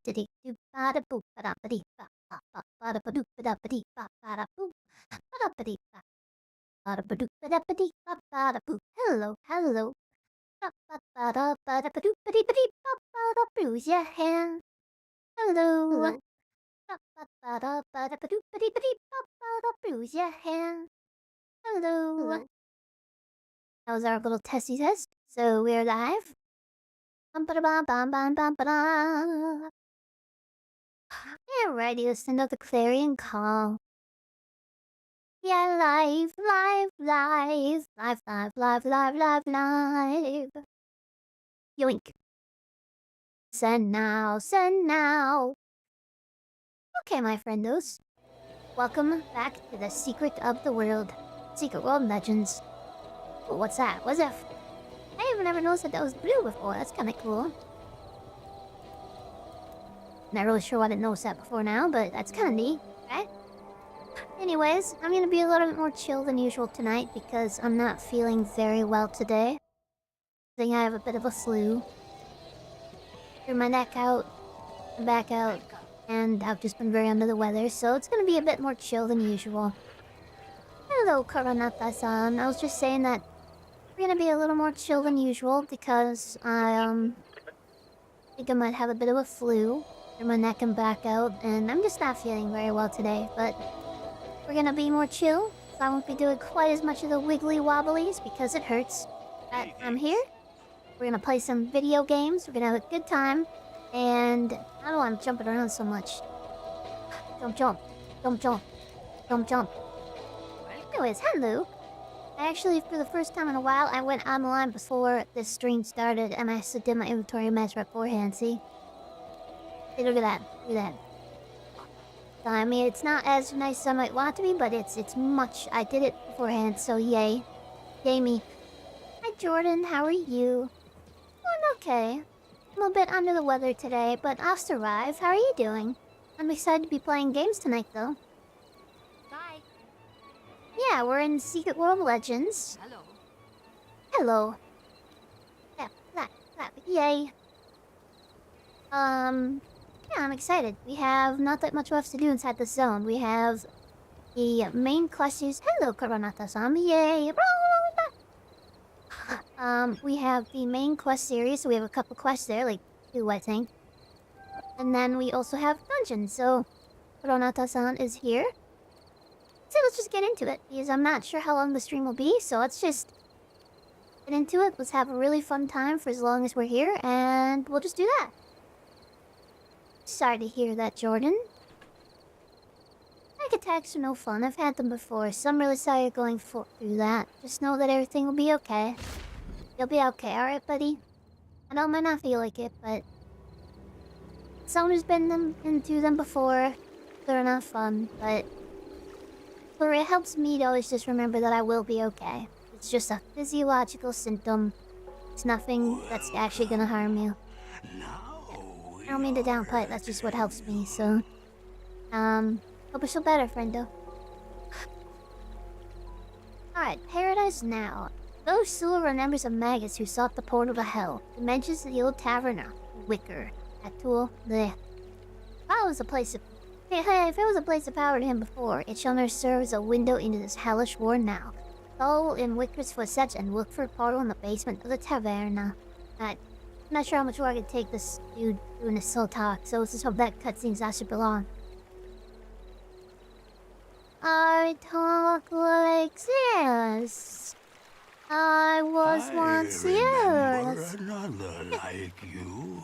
diddy do bada boop bada badi ba ba ba bada badoop bada badi ba bada boop bada badi ba bada badoop bada badi ba bada boop. Hello, hello. Ba ba bada bada badoop badi badi ba bada bruise your hand. Hello. Ba ba bada bada badoop badi badi ba bada bruise your hand. Hello. That was our little testy test. So we're live. Bum ba bum bum bum bum ba. Yeah, ready to send out the clarion call. Yeah, live, live, live, live, live, live, live, live, live. Yoink. Send now, send now. Okay, my friendos. Welcome back to the Secret of the World. Secret World Legends. Ooh, what's that? What's that? I have never noticed that was blue before. That's kind of cool. Not really sure why I didn't notice that before now, but that's kind of neat, right? Anyways, I'm gonna be a little bit more chill than usual tonight because I'm not feeling very well today. I think I have a bit of a flu. Threw my neck out, and back out, and I've just been very under the weather, so it's gonna be a bit more chill than usual. Hello, Karanata-san. I was just saying that we're gonna be a little more chill than usual because I think I might have a bit of a flu. Threw my neck and back out, and I'm just not feeling very well today, but we're gonna be more chill, so I won't be doing quite as much of the wiggly wobblies because it hurts. But I'm here. We're gonna play some video games. We're gonna have a good time. And I don't know why I'm jumping around so much. Jump, jump. Jump, jump. Jump, jump. Anyways, hello. I actually, for the first time in a while, I went online before this stream started. And I also did my inventory match beforehand, see? Hey, look at that. Look at that. I mean, it's not as nice as I might want it to be, but it's much. I did it beforehand, so yay. Yay me. Hi, Jordan. How are you? I'm okay. I'm a bit under the weather today, but I'll survive. How are you doing? I'm excited to be playing games tonight, though. Bye. Yeah, we're in Secret World Legends. Hello. Hello. Clap, clap, clap. Yay. Yeah, I'm excited. We have not that much left to do inside the zone. We have the main quests. Hello, Karanata-san. Yay. We have the main quest series, so we have a couple quests there, like 2, I think. And then we also have dungeons, so Karanata-san is here. So let's just get into it, because I'm not sure how long the stream will be, so let's just get into it. Let's have a really fun time for as long as we're here, and we'll just do that. Sorry to hear that, Jordan. Panic attacks are no fun. I've had them before, so I'm really sorry you're going through that. Just know that everything will be okay. You'll be okay, alright, buddy? I know it might not feel like it, but someone who's been through them before, they're not fun, but it helps me to always just remember that I will be okay. It's just a physiological symptom. It's nothing that's actually gonna harm you. I don't mean to downplay it, that's just what helps me, so... hope you feel better, friendo. Alright, Paradise Now. Those still remembers of maggots who sought the portal to hell. Dimensions of the old taverner. Wicker. That tool. Bleh. If it was a place of power to him before, it shall not serve as a window into this hellish war now. Follow in Wicker's footsteps and look for a portal in the basement of the taverna. I'm not sure how much more I can take this dude doing this slow talk, so let's just hope that cutscenes actually belong. I talk like this. I was once yours. Another like you.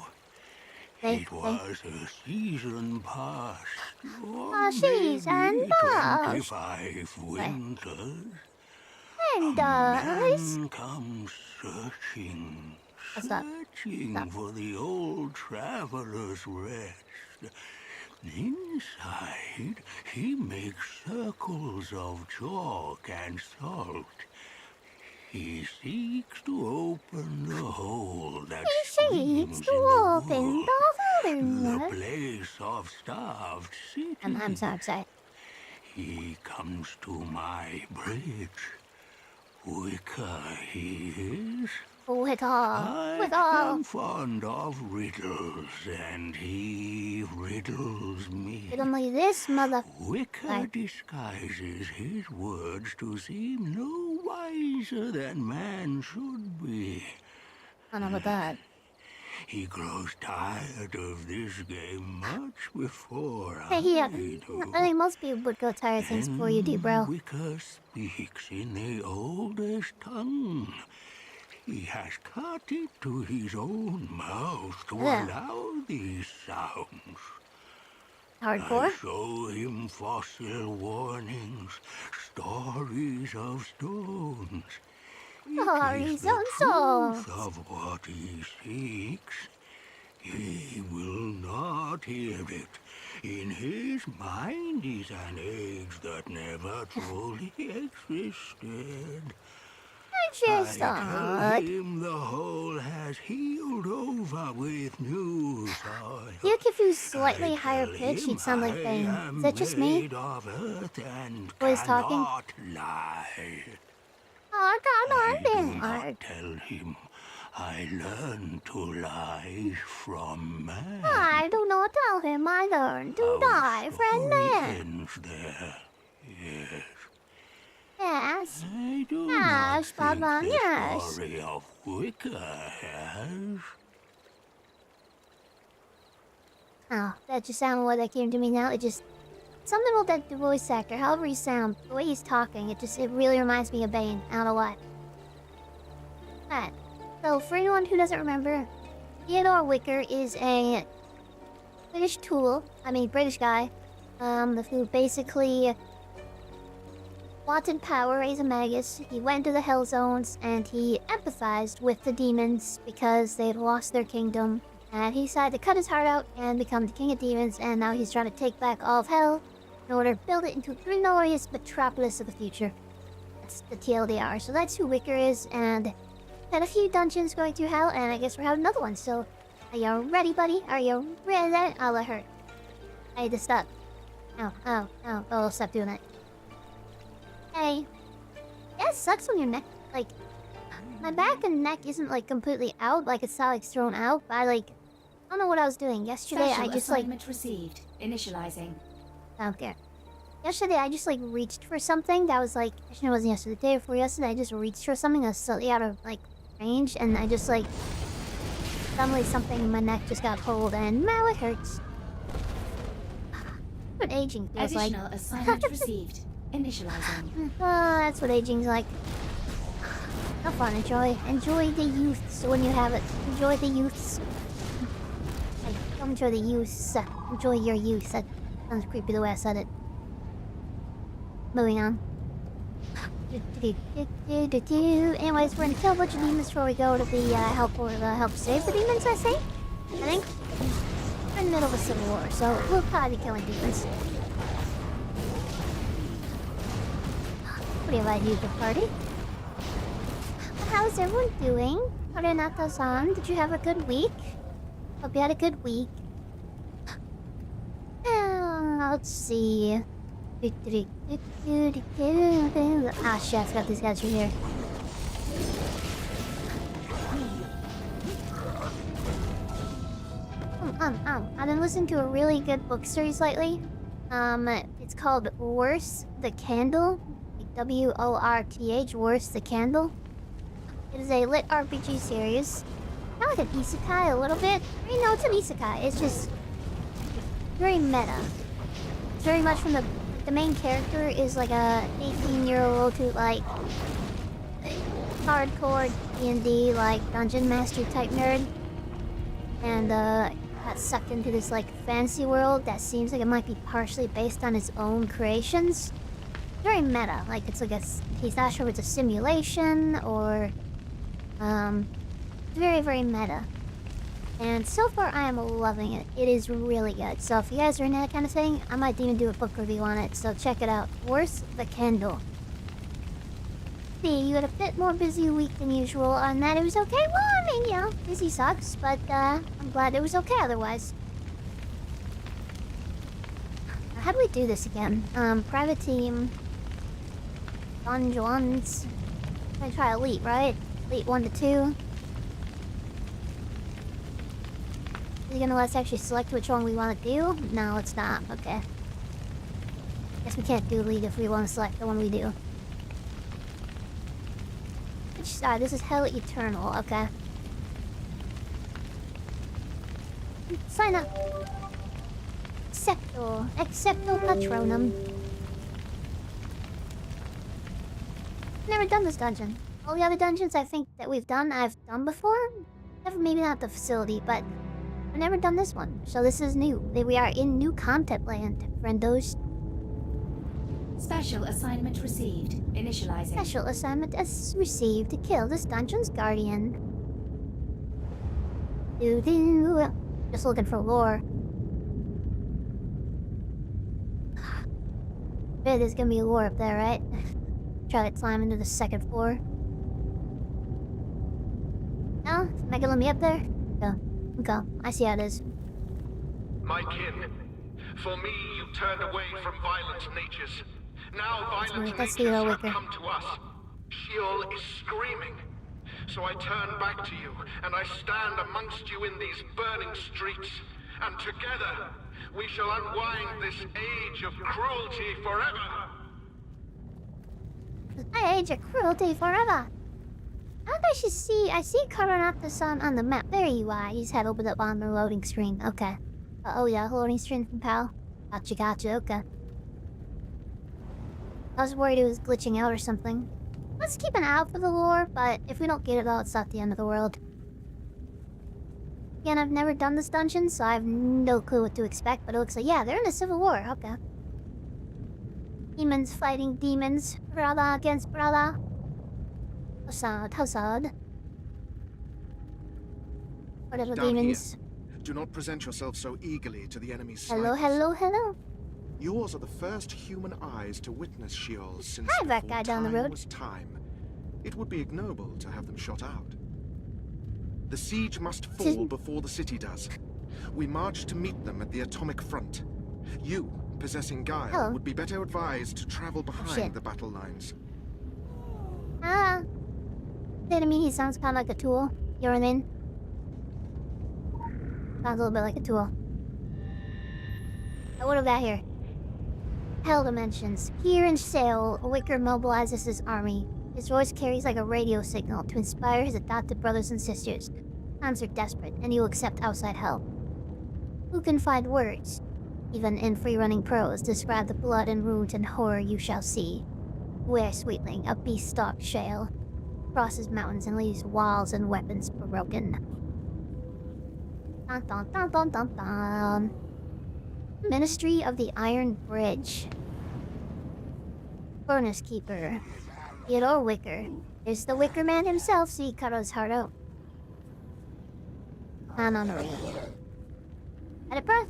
Hey, It was a season past. A season past. 25 winters. And Man comes searching, What's up? searching for the old traveler's rest. Inside, he makes circles of chalk and salt. He seeks to open the hole that screams in the wood, the place of starved cities. I'm sorry. He comes to my bridge. Wicker he is. With all. I am fond of riddles, and he riddles me. But only this mother... Wicker disguises his words to seem no wiser than man should be. I don't know about that. He grows tired of this game much before Hey, I I do. think most people would go tired things before you do, bro. Wicker speaks in the oldest tongue. He has cut it to his own mouth to allow these sounds. Hardcore? I show him fossil warnings, stories of stones. Stories the of truth stones. of what he seeks. He will not hear it. In his mind is an age that never truly existed. I tell him the hole has healed over with new soil. Look, if you slightly higher pitch, you'd sound like Bane. Is that just me? Boy's talking? Lie. Oh, I do God, not tell him I learned to lie from man. I do not tell him I learned to die from man. Ends there. Yes. Yes. I do Yes, not Papa, think yes. the story of Wicker has. Oh, that just sounded what that came to me now. It just... Something about that voice actor, however he sounds, the way he's talking, it really reminds me of Bane. I don't know why. Alright. So, for anyone who doesn't remember, Theodore Wicker is a British British guy, who basically wanted power as a magus. He went to the Hell Zones, and he empathized with the demons because they had lost their kingdom. And he decided to cut his heart out and become the king of demons, and now he's trying to take back all of Hell in order to build it into the glorious metropolis of the future. That's the TLDR. So that's who Wicker is, and had a few dungeons going through Hell, and I guess we're having another one. So, are you ready, buddy? Are you ready? Oh, that hurt. I had to stop. Ow, ow, ow. Oh, I'll stop doing that. Hey. Yeah, it sucks when your neck, like... My back and neck isn't, like, completely out, like, it's not, like, thrown out, but I don't know what I was doing. Yesterday, Special I just, assignment received. Initializing. I don't care. Yesterday, I just, like, reached for something that was, like... Actually, it wasn't yesterday. The day before yesterday, I just reached for something that was slightly out of, like, range, and I just, like... Suddenly, something in my neck just got pulled, and now it hurts. What aging feels like. Additional assignment received. Initializing. That's what aging's like. Have fun, enjoy the youths when you have it. Enjoy the youths. Like, don't enjoy the youths. Enjoy your youth. That sounds creepy the way I said it. Moving on. Anyways, we're gonna kill a bunch of demons before we go to the help save the demons, I think. We're in the middle of a civil war, so we'll probably be killing demons. What do you invite you to the party? How's everyone doing? Renata-san, did you have a good week? Hope you had a good week. Let's see. Ah, shit, I forgot these guys are here. I've been listening to a really good book series lately. It's called Worth the Candle. Like W-O-R-T-H, Worth the Candle. It is a lit RPG series. Kind of like an isekai a little bit. I mean, no, it's an isekai. It's just very meta. It's very much from the main character is like a 18-year-old who like hardcore D&D like dungeon master type nerd, and got sucked into this like fantasy world that seems like it might be partially based on his own creations. Very meta. Like it's like he's not sure if it's a simulation or very, very meta. And so far, I am loving it. It is really good. So if you guys are into that kind of thing, I might even do a book review on it. So check it out. Worth the Candle. See, you had a bit more busy week than usual, and that it was okay. Well, I mean, you know, busy sucks, but I'm glad it was okay otherwise. Now, how do we do this again? Private team. Dungeons. I'm gonna try Elite, right? Elite 1 to 2. Is it gonna let us actually select which one we want to do? No, it's not. Okay. Guess we can't do lead if we want to select the one we do. This is Hell Eternal. Okay. Sign up. Accepto Patronum. Never done this dungeon. All the other dungeons I think that I've done before. Maybe not the facility, but I've never done this one. So this is new. We are in new content land, friendos. Special assignment received. Initializing. Special assignment as received to kill this dungeon's guardian. Doo-doo. Just looking for lore. Bet there's gonna be lore up there, right? Try to climb into the second floor. No? Am I gonna let me up there? Go. I see how it is. My kin, for me you turned away from violent natures. Now violent That's natures have Wicker. come to us. Sheol is screaming. So I turn back to you, and I stand amongst you in these burning streets. And together, we shall unwind this age of cruelty forever. Age of cruelty forever. I see Coronatus on the map. There you are. He's had opened up on the loading screen. Okay. Oh yeah, loading screen from PAL. Gotcha, okay. I was worried it was glitching out or something. Let's keep an eye out for the lore, but if we don't get it all, it's not the end of the world. Again, I've never done this dungeon, so I have no clue what to expect, but it looks like, yeah, they're in a civil war. Okay. Demons fighting demons. Brother against brother. How sad. What little Down demons? here. Do not present yourself so eagerly to the enemy's Hello. Yours are the first human eyes to witness Sheol since Hi, that before guy down the time road. was time. It would be ignoble to have them shot out. The siege must fall before the city does. We march to meet them at the atomic front. You, possessing guile, Oh. would be better advised to travel shit. behind the battle lines. To me, he sounds kind of like a tool. You know what I mean? Sounds a little bit like a tool. What about here? Hell dimensions. Here in Seoul, Wicker mobilizes his army. His voice carries like a radio signal to inspire his adopted brothers and sisters. Times are desperate, and he will accept outside help. Who can find words, even in free-running prose, describe the blood and wounds and horror you shall see? Where Sweetling, a beast-stalked shale, crosses mountains and leaves walls and weapons broken. Dun dun dun dun dun dun. Ministry of the Iron Bridge. Furnace Keeper. Theodore Wicker. There's the Wicker Man himself, so he cut his heart out. Plan on a read. At a breath.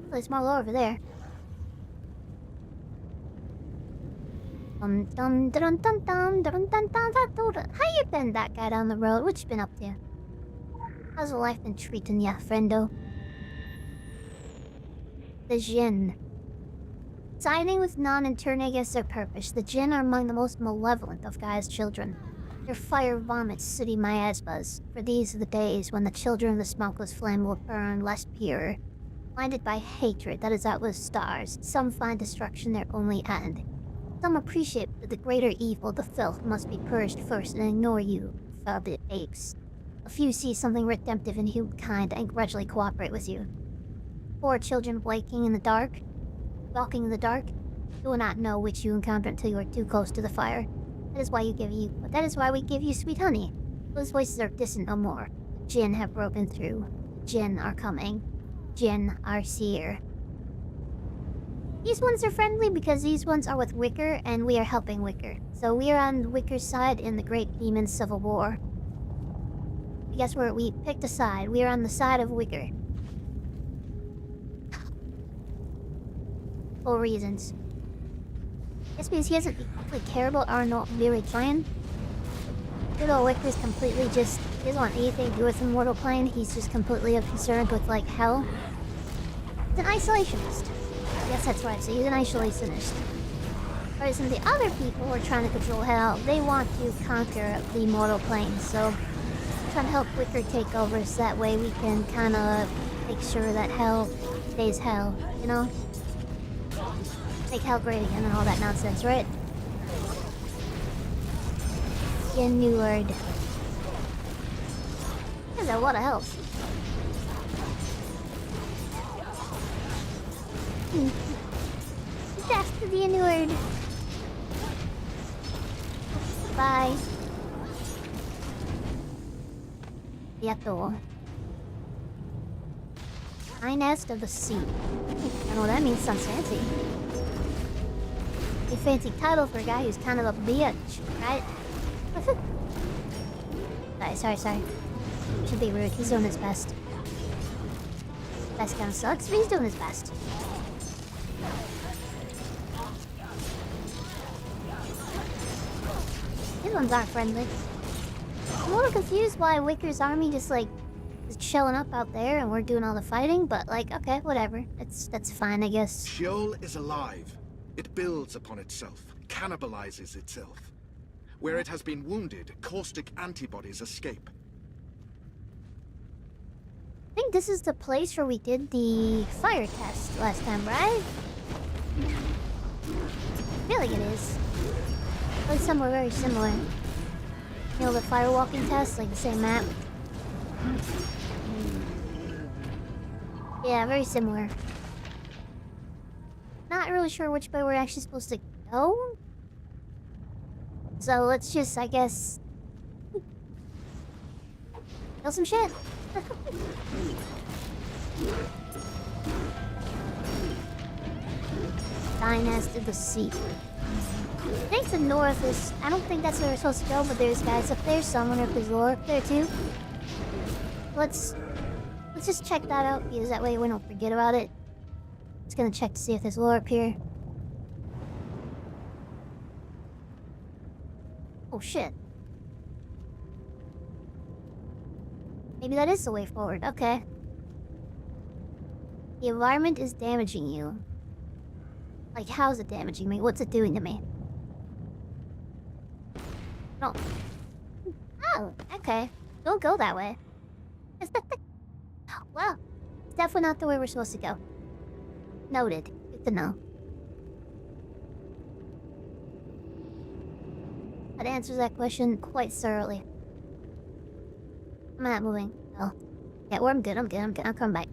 There's more lore over there. Dum dum dum dum dum dum dum dum. How you been, that guy down the road? What you been up to? How's life been treating ya, friendo? The Jinn. Siding with Non and turning against their purpose, the Jinn are among the most malevolent of Gaia's children. Their fire vomits sooty miasmas, for these are the days when the children of the smokeless flame will burn less pure. Blinded by hatred that is out with stars, some find destruction their only end. Some appreciate that the greater evil, the filth, must be purged first and ignore you, fellow apes. A few see something redemptive in humankind and grudgingly cooperate with you. Poor children walking in the dark, you will not know which you encounter until you are too close to the fire. That is why we give you sweet honey. Those voices are distant no more. The Jinn have broken through. The Jinn are coming. Jinn are here. These ones are friendly because these ones are with Wicker and we are helping Wicker. So we are on Wicker's side in the Great Demon Civil War. I guess we picked a side. We are on the side of Wicker. For reasons. It's because he doesn't really care about our not really playing. Good old Wicker's completely just, he doesn't want anything to do with Immortal Plane. He's just completely concerned with, like, hell. He's an isolationist. Yes, that's right, so he's an isolationist. Whereas some of the other people who are trying to control hell, they want to conquer the Immortal Plane, so trying to help Wicker take over so that way we can kind of make sure that hell stays hell, you know? Make hell great again and all that nonsense, right? Inured. There's a lot of health. Death to the inured. Bye. Yato. Finest of the sea. I know that means sounds fancy. A fancy title for a guy who's kind of a bitch, right? Sorry. Should be rude. He's doing his best. Best kind of sucks, but he's doing his best. These ones aren't friendly. I'm a little confused why Wicker's army just like is chilling up out there and we're doing all the fighting, but like, okay, whatever. That's fine, I guess. Sheol is alive. It builds upon itself, cannibalizes itself. Where it has been wounded, caustic antibodies escape. I think this is the place where we did the fire test last time, right? I feel like it is. Like somewhere very similar. You know, the firewalking test, like the same map. Yeah, very similar. Not really sure which way we're actually supposed to go. So let's just, I guess, kill some shit. Dynast of the Sea. I think the north is... I don't think that's where we're supposed to go, but there's guys up there, so I wonder if there's lore up there too. Let's just check that out, because that way we don't forget about it. Just gonna check to see if there's lore up here. Oh shit. Maybe that is the way forward, okay. The environment is damaging you. Like, how's it damaging me? What's it doing to me? No. Oh, okay. Don't go that way. Well, it's definitely not the way we're supposed to go. Noted. Good to know. That answers that question quite thoroughly. I'm not moving. Oh. Yeah, well, I'm good. I'll come back.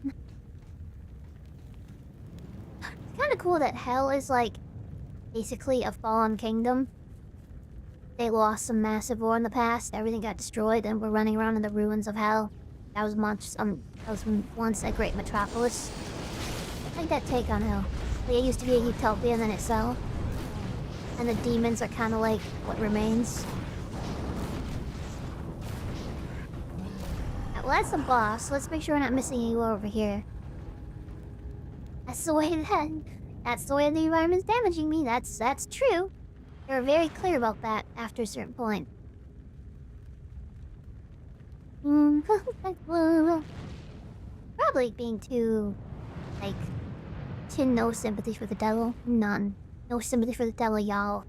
It's kind of cool that Hell is like basically a fallen kingdom. They lost some massive war in the past. Everything got destroyed, and we're running around in the ruins of Hell. That was once a great metropolis. I like that take on Hell. Like, it used to be a utopia, and then it fell. And the demons are kind of like what remains. Well, that's the boss. Let's make sure we're not missing any lore over here. That's the way the environment's damaging me. That's true. They were very clear about that after a certain point. Probably being too, like, no sympathy for the devil. None. No sympathy for the devil, y'all.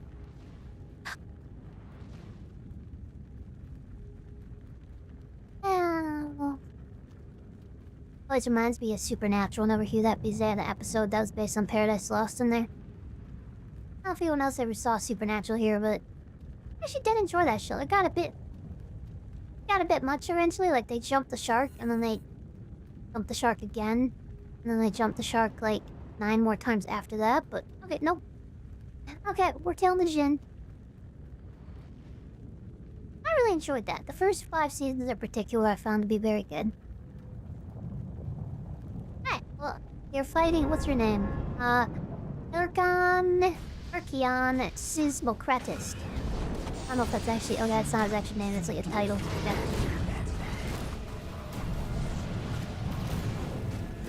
Always reminds me of Supernatural. Never hear that because they had an episode that was based on Paradise Lost in there. I don't know if anyone else ever saw Supernatural here, but I actually did enjoy that show. It got a bit much eventually. Like, they jumped the shark, and then they jumped the shark again, and then they jumped the shark like 9 more times after that. But okay, nope. Okay, we're tailing the Jinn. I really enjoyed that. The first 5 seasons in particular I found to be very good. Alright, well, you're fighting, what's your name? Urkion Sismocratist. I don't know if that's actually, oh, that's not his actual name, it's like a title. Yeah.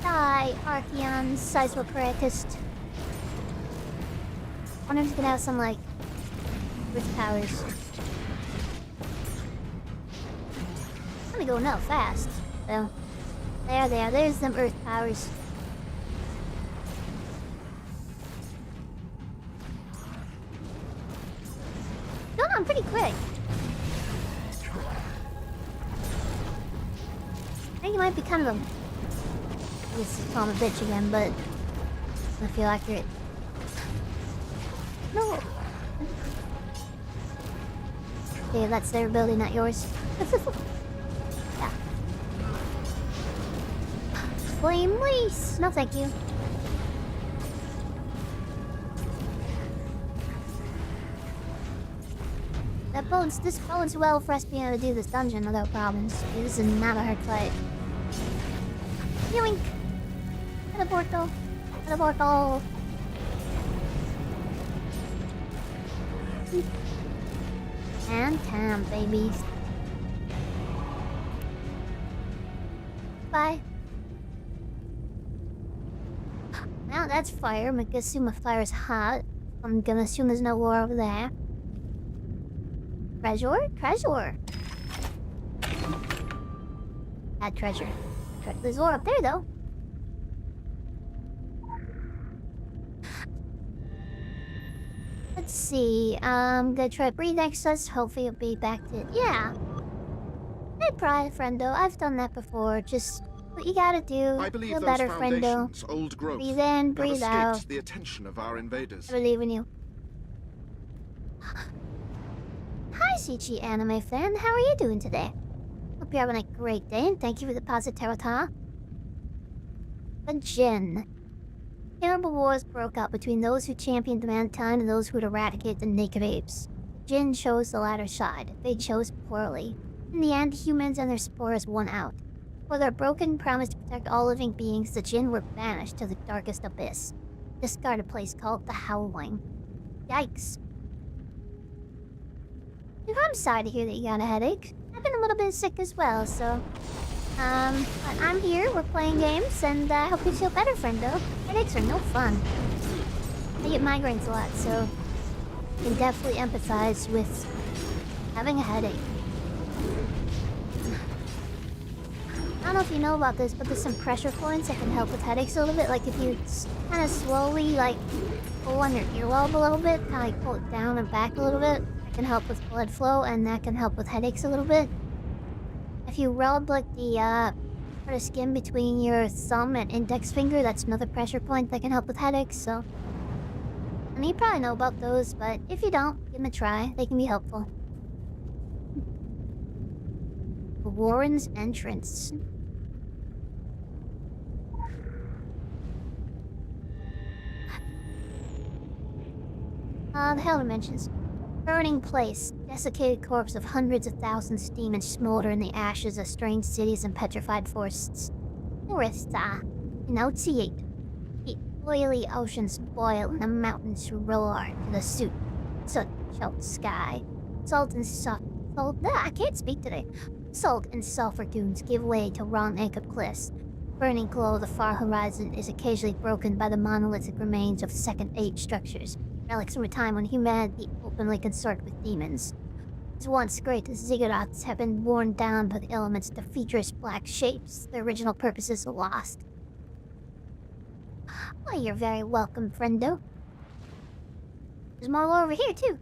Die, Archeon Sismocratist. I wonder if he's gonna have some, like, earth powers. I'm gonna go now fast, so. There's some earth powers. pretty quick. I think it might be kind of a... This is call him a bitch again, but... I feel accurate. No! Okay, that's their ability, not yours. Yeah. Flame Lease! No thank you. This bodes well for us being able to do this dungeon without problems. This is not a hard fight. Yoink! Teleporto! Teleporto! And tam, babies. Bye. Now that's fire. I'm gonna assume a fire is hot. I'm gonna assume there's no war over there. Treasure? Treasure! Add treasure. There's ore up there, though. Let's see. I'm gonna try breathe exercise. Hopefully it'll be back to... Yeah! Hey, friendo. I've done that before. Just what you gotta do. I believe Feel those better, friendo. foundations, old growth, Breathe in, have breathe escaped out. the attention of our invaders. I believe in you. Hi, CG anime fan. How are you doing today? Hope you're having a great day, and thank you for the positivity. The Jinn. Terrible wars broke out between those who championed mankind and those who would eradicate the naked apes. Jinn chose the latter side. They chose poorly. In the end, humans and their spores won out. For their broken promise to protect all living beings, the Jinn were banished to the darkest abyss. A discarded place called the Howling. Yikes. I'm sorry to hear that you got a headache. I've been a little bit sick as well, so... but I'm here, we're playing games, and I hope you feel better, friendo. Headaches are no fun. I get migraines a lot, so... I can definitely empathize with having a headache. I don't know if you know about this, but there's some pressure points that can help with headaches a little bit. Like if you kind of slowly, like, pull on your earlobe a little bit, kind of like pull it down and back a little bit. Can help with blood flow, and that can help with headaches a little bit. If you rub like the part of skin between your thumb and index finger, that's another pressure point that can help with headaches. So, and you probably know about those, but if you don't, give them a try. They can be helpful. Warren's entrance. The Hell Dimensions. Burning place, desiccated corpse of hundreds of thousands steam and smolder in the ashes of strange cities and petrified forests. Enunciate. The oily oceans boil and the mountains roar to the soot-choked sky. I can't speak today. Salt and sulfur dunes give way to raw-naked cliffs. Burning glow of the far horizon is occasionally broken by the monolithic remains of second-age structures. Relics from a time when humanity openly consorted with demons. As once great ziggurats have been worn down by the elements to featureless black shapes, their original purposes are lost. Why, you're very welcome, friendo. There's more lore over here, too.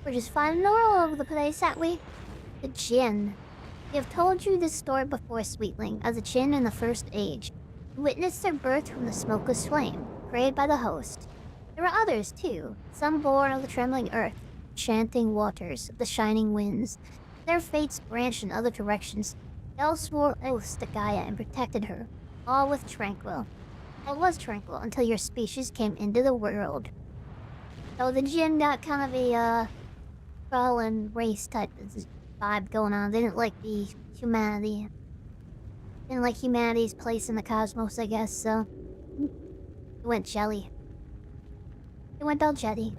We're just finding lore all over the place, aren't we? The Jinn. We have told you this story before, Sweetling, of the Jinn in the First Age. Witnessed their birth from the smokeless flame, created by the host. There are others, too, some born of the trembling earth, chanting waters, the shining winds. Their fates branched in other directions. They all swore oaths to Gaia and protected her, all with tranquil. All was tranquil until your species came into the world. So the Jinn got kind of a, crawling race type vibe going on. They didn't like the humanity. Didn't like humanity's place in the cosmos, I guess, so... It went jelly. It went all jelly.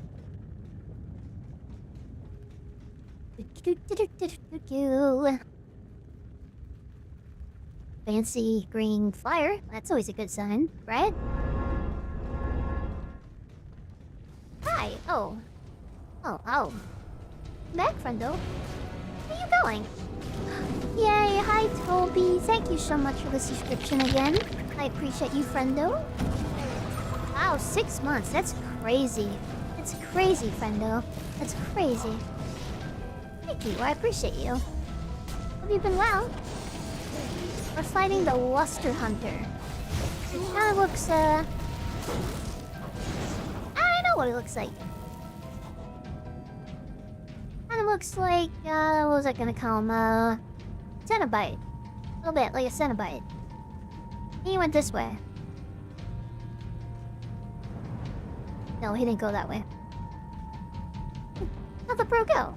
Fancy green flyer. That's always a good sign, right? Hi. Oh. Oh. Back, friendo. Where are you going? Yay, hi Toby. Thank you so much for the subscription again. I appreciate you, friendo. Wow, 6 months. That's crazy. It's crazy, friendo. That's crazy. Thank you, I appreciate you. Have you been well? We're fighting the Luster Hunter. It kind of looks, I know what it looks like. Kind of looks like, what was I gonna call him? Cenobite. A little bit like a Cenobite. He went this way. No, he didn't go that way. How'd the pro go?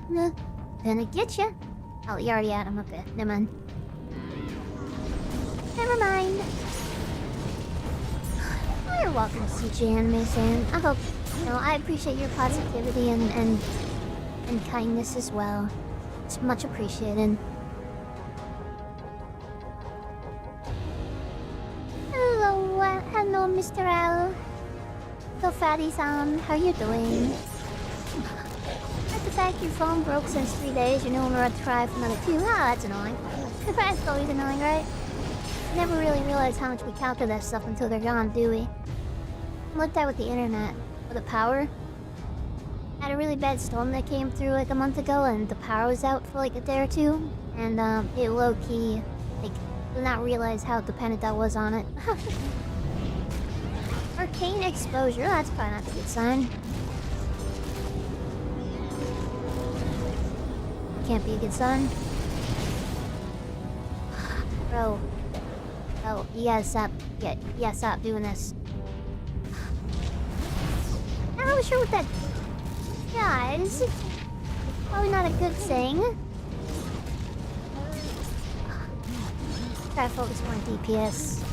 Nah, gonna get ya. Oh, you already had him. Okay, never mind. Never mind. Oh, you're welcome, CJ Anime-san. I hope, I appreciate your positivity and kindness as well. It's much appreciated. Hello, Mr. L. So, Fatty-san, how you doing? The fact your phone broke since 3 days, you're no longer on try for another 2. Ah, that's annoying. That's always annoying, right? We never really realize how much we count to that stuff until they're gone, do we? I looked at with the internet. With the power. I had a really bad storm that came through like a month ago, and the power was out for like a day or two. And it low-key, like, did not realize how dependent I was on it. Arcane exposure, that's probably not a good sign. Can't be a good sign. Bro. Oh, you gotta stop. Yeah, you gotta stop doing this. Not really sure what that does. Probably not a good thing. Try to focus more on DPS.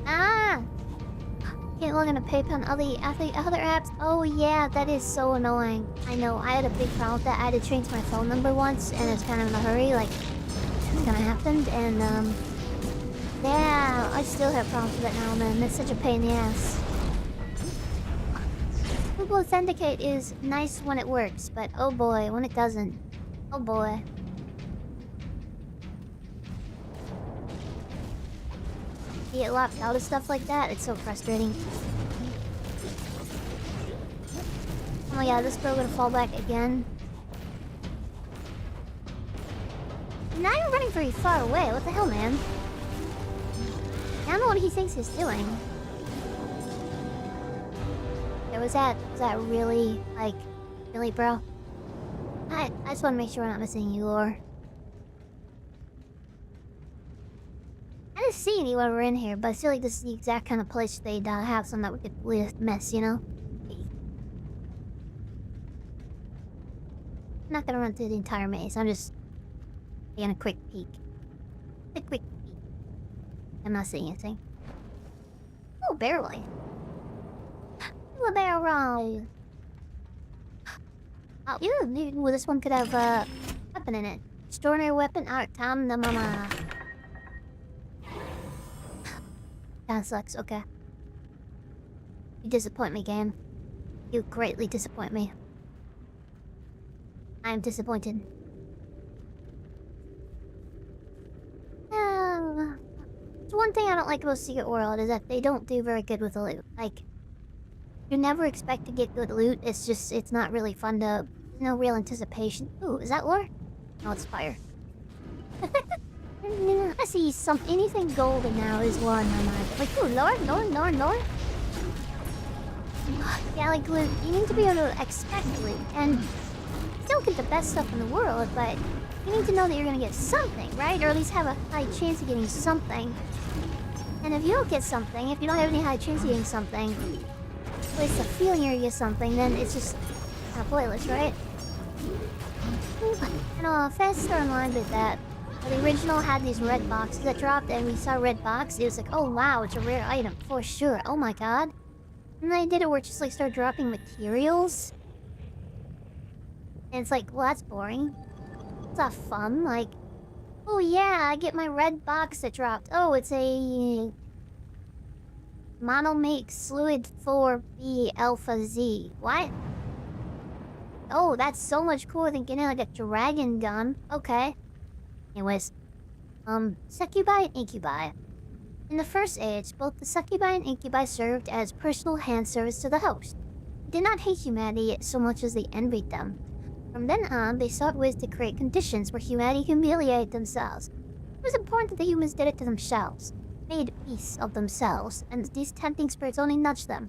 Ah! Can't log into PayPal and other apps. Oh yeah, that is so annoying. I know, I had a big problem with that. I had to change my phone number once, and it's kind of in a hurry, like, it's gonna happen, and yeah, I still have problems with it now, man. It's such a pain in the ass. Google Authenticate is nice when it works, but oh boy, when it doesn't. Oh boy. You get locked out of stuff like that, it's so frustrating. Oh my god, this girl gonna fall back again. Not even running very far away, what the hell, man? I don't know what he thinks he's doing. Yeah, was that really, like, really, bro? I just want to make sure we're not missing you, Lore. I didn't see anyone were in here, but I feel like this is the exact kind of place they'd have some that we could mess, you know? I'm not gonna run through the entire maze, I'm just taking a quick peek. A quick peek. I'm not seeing anything. Oh, barely. Barrel. Oh, well, this one could have a weapon in it. Extraordinary weapon, art, Tom the mama. That sucks, okay. You disappoint me, game. You greatly disappoint me. I am disappointed. It's one thing I don't like about Secret World is that they don't do very good with the loot. Like, you never expect to get good loot. It's just, it's not really fun to... No real anticipation. Ooh, is that lore? Oh, it's fire. I see anything golden now is one on my mind. Like, ooh, lore. Yeah, like, loot, you need to be able to expect loot. And still get the best stuff in the world, but you need to know that you're gonna get something, right? Or at least have a high chance of getting something. And if you don't get something, if you don't have any high chance of getting something, at least the feeling you're gonna get something, then it's just kind of pointless, right? And Fast Star Online did that. The original had these red boxes that dropped, and we saw a red box. It was like, oh wow, it's a rare item for sure. Oh my god. And they did it where it just like started dropping materials. And it's like, well, that's boring. It's not fun. Like, oh yeah, I get my red box that dropped. Oh, it's a Monomake Fluid 4B Alpha Z. What? Oh, that's so much cooler than getting like a dragon gun. Okay. Anyways, succubi and incubi. In the First Age, both the succubi and incubi served as personal hand service to the host. They did not hate humanity so much as they envied them. From then on, they sought ways to create conditions where humanity humiliated themselves. It was important that the humans did it to themselves, made peace of themselves, and these tempting spirits only nudged them.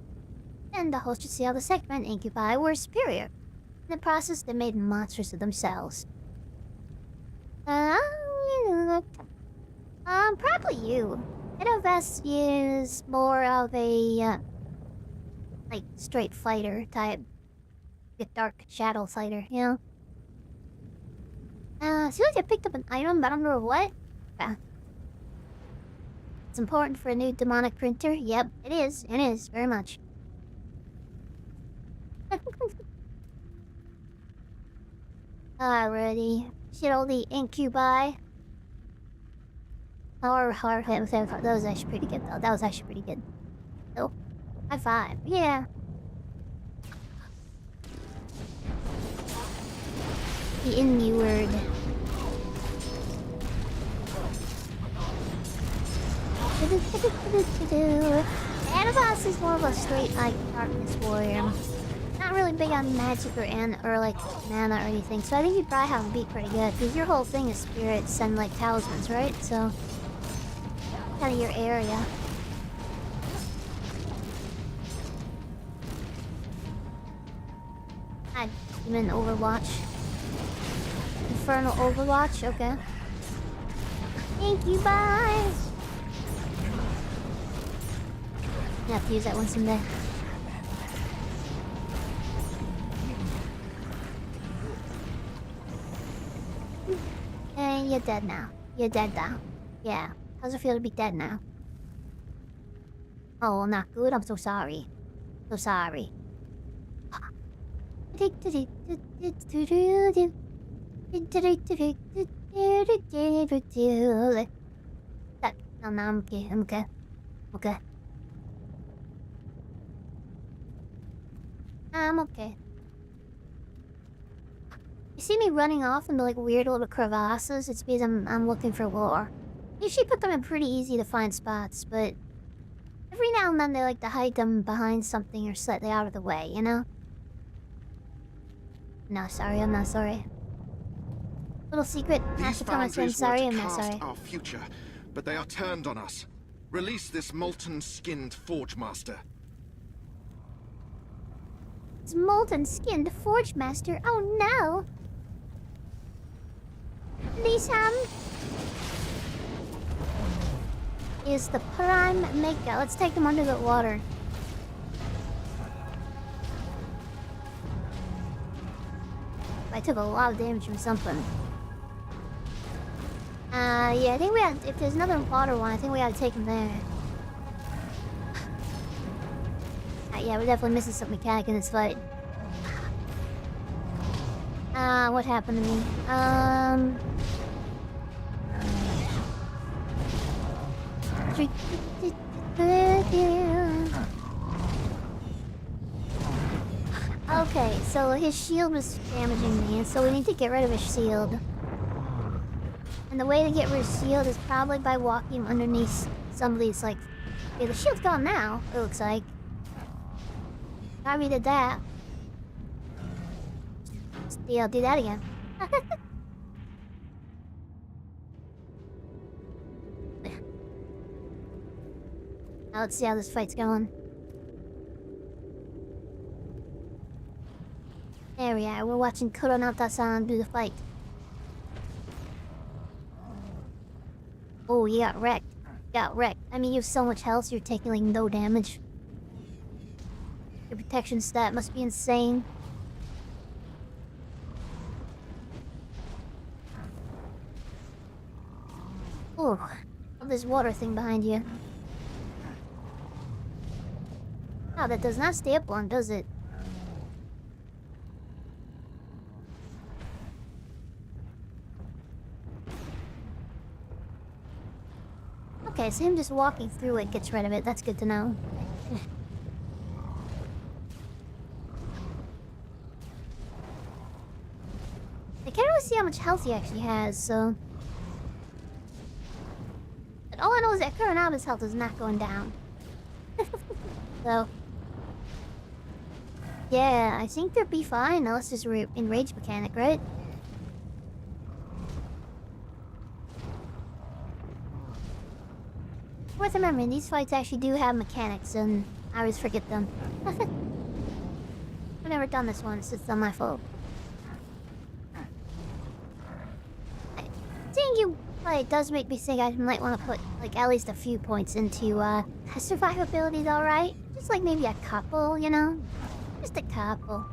Then the host should see how the succubi and incubi were superior. In the process, they made monsters of themselves. Probably you. Shadowvest is more of a, like, straight fighter type. A dark shadow fighter, you know? Seems like I picked up an item, but I don't know what. Yeah. It's important for a new demonic printer. Yep, it is. It is, very much. Alrighty. Shit, all the incubi. That was actually pretty good, though. That was actually pretty good. Oh, high five. Yeah. The inured. Anubis is more of a straight, like, darkness warrior. Not really big on magic or like mana or anything, so I think you'd probably have him beat pretty good, because your whole thing is spirits and like talismans, right? So kind of your area. I demon Overwatch. Infernal Overwatch, okay. Thank you, bye! I have to use that one someday. And you're dead now. You're dead now. Yeah. How's it feel to be dead now? Oh, not good. I'm so sorry. So sorry. No, I'm okay. I'm okay. Okay. I'm okay. You see me running off into like weird little crevasses? It's because I'm looking for lore. Usually put them in pretty easy to find spots, but every now and then they like to hide them behind something or slightly out of the way, you know? No, sorry, I'm not sorry. Little secret, have to promise I'm sorry, I'm not sorry. Our future, but they are turned on us. Release this molten-skinned Forge Master. It's molten-skinned Forge Master. Oh no! This is the Prime Maker. Let's take them under the water. I took a lot of damage from something. Yeah, I think we had. If there's another water one, I think we gotta take him there. Yeah, we're definitely missing some mechanic in this fight. What happened to me? Okay, so his shield was damaging me, and so we need to get rid of his shield. And the way to get rid of his shield is probably by walking underneath some of these, like... Okay, the shield's gone now, it looks like. Probably did that. Yeah, I'll do that again. Now let's see how this fight's going. There we are, we're watching Kuronata-san do the fight. Oh, you got wrecked. You got wrecked. I mean, you have so much health, so you're taking like no damage. Your protection stat must be insane. Oh, this water thing behind you. Oh, that does not stay up long, does it? Okay, so him just walking through it gets rid of it. That's good to know. I can't really see how much health he actually has, so... But all I know knows that Kuronaga's health is not going down. So... yeah, I think they'll be fine unless there's an enrage mechanic, right? Worth remembering, these fights actually do have mechanics, and I always forget them. I've never done this once, it's not my fault. I think it does make me think I might want to put, like, at least a few points into, survivability, alright? Just like maybe a couple, you know? Just a couple.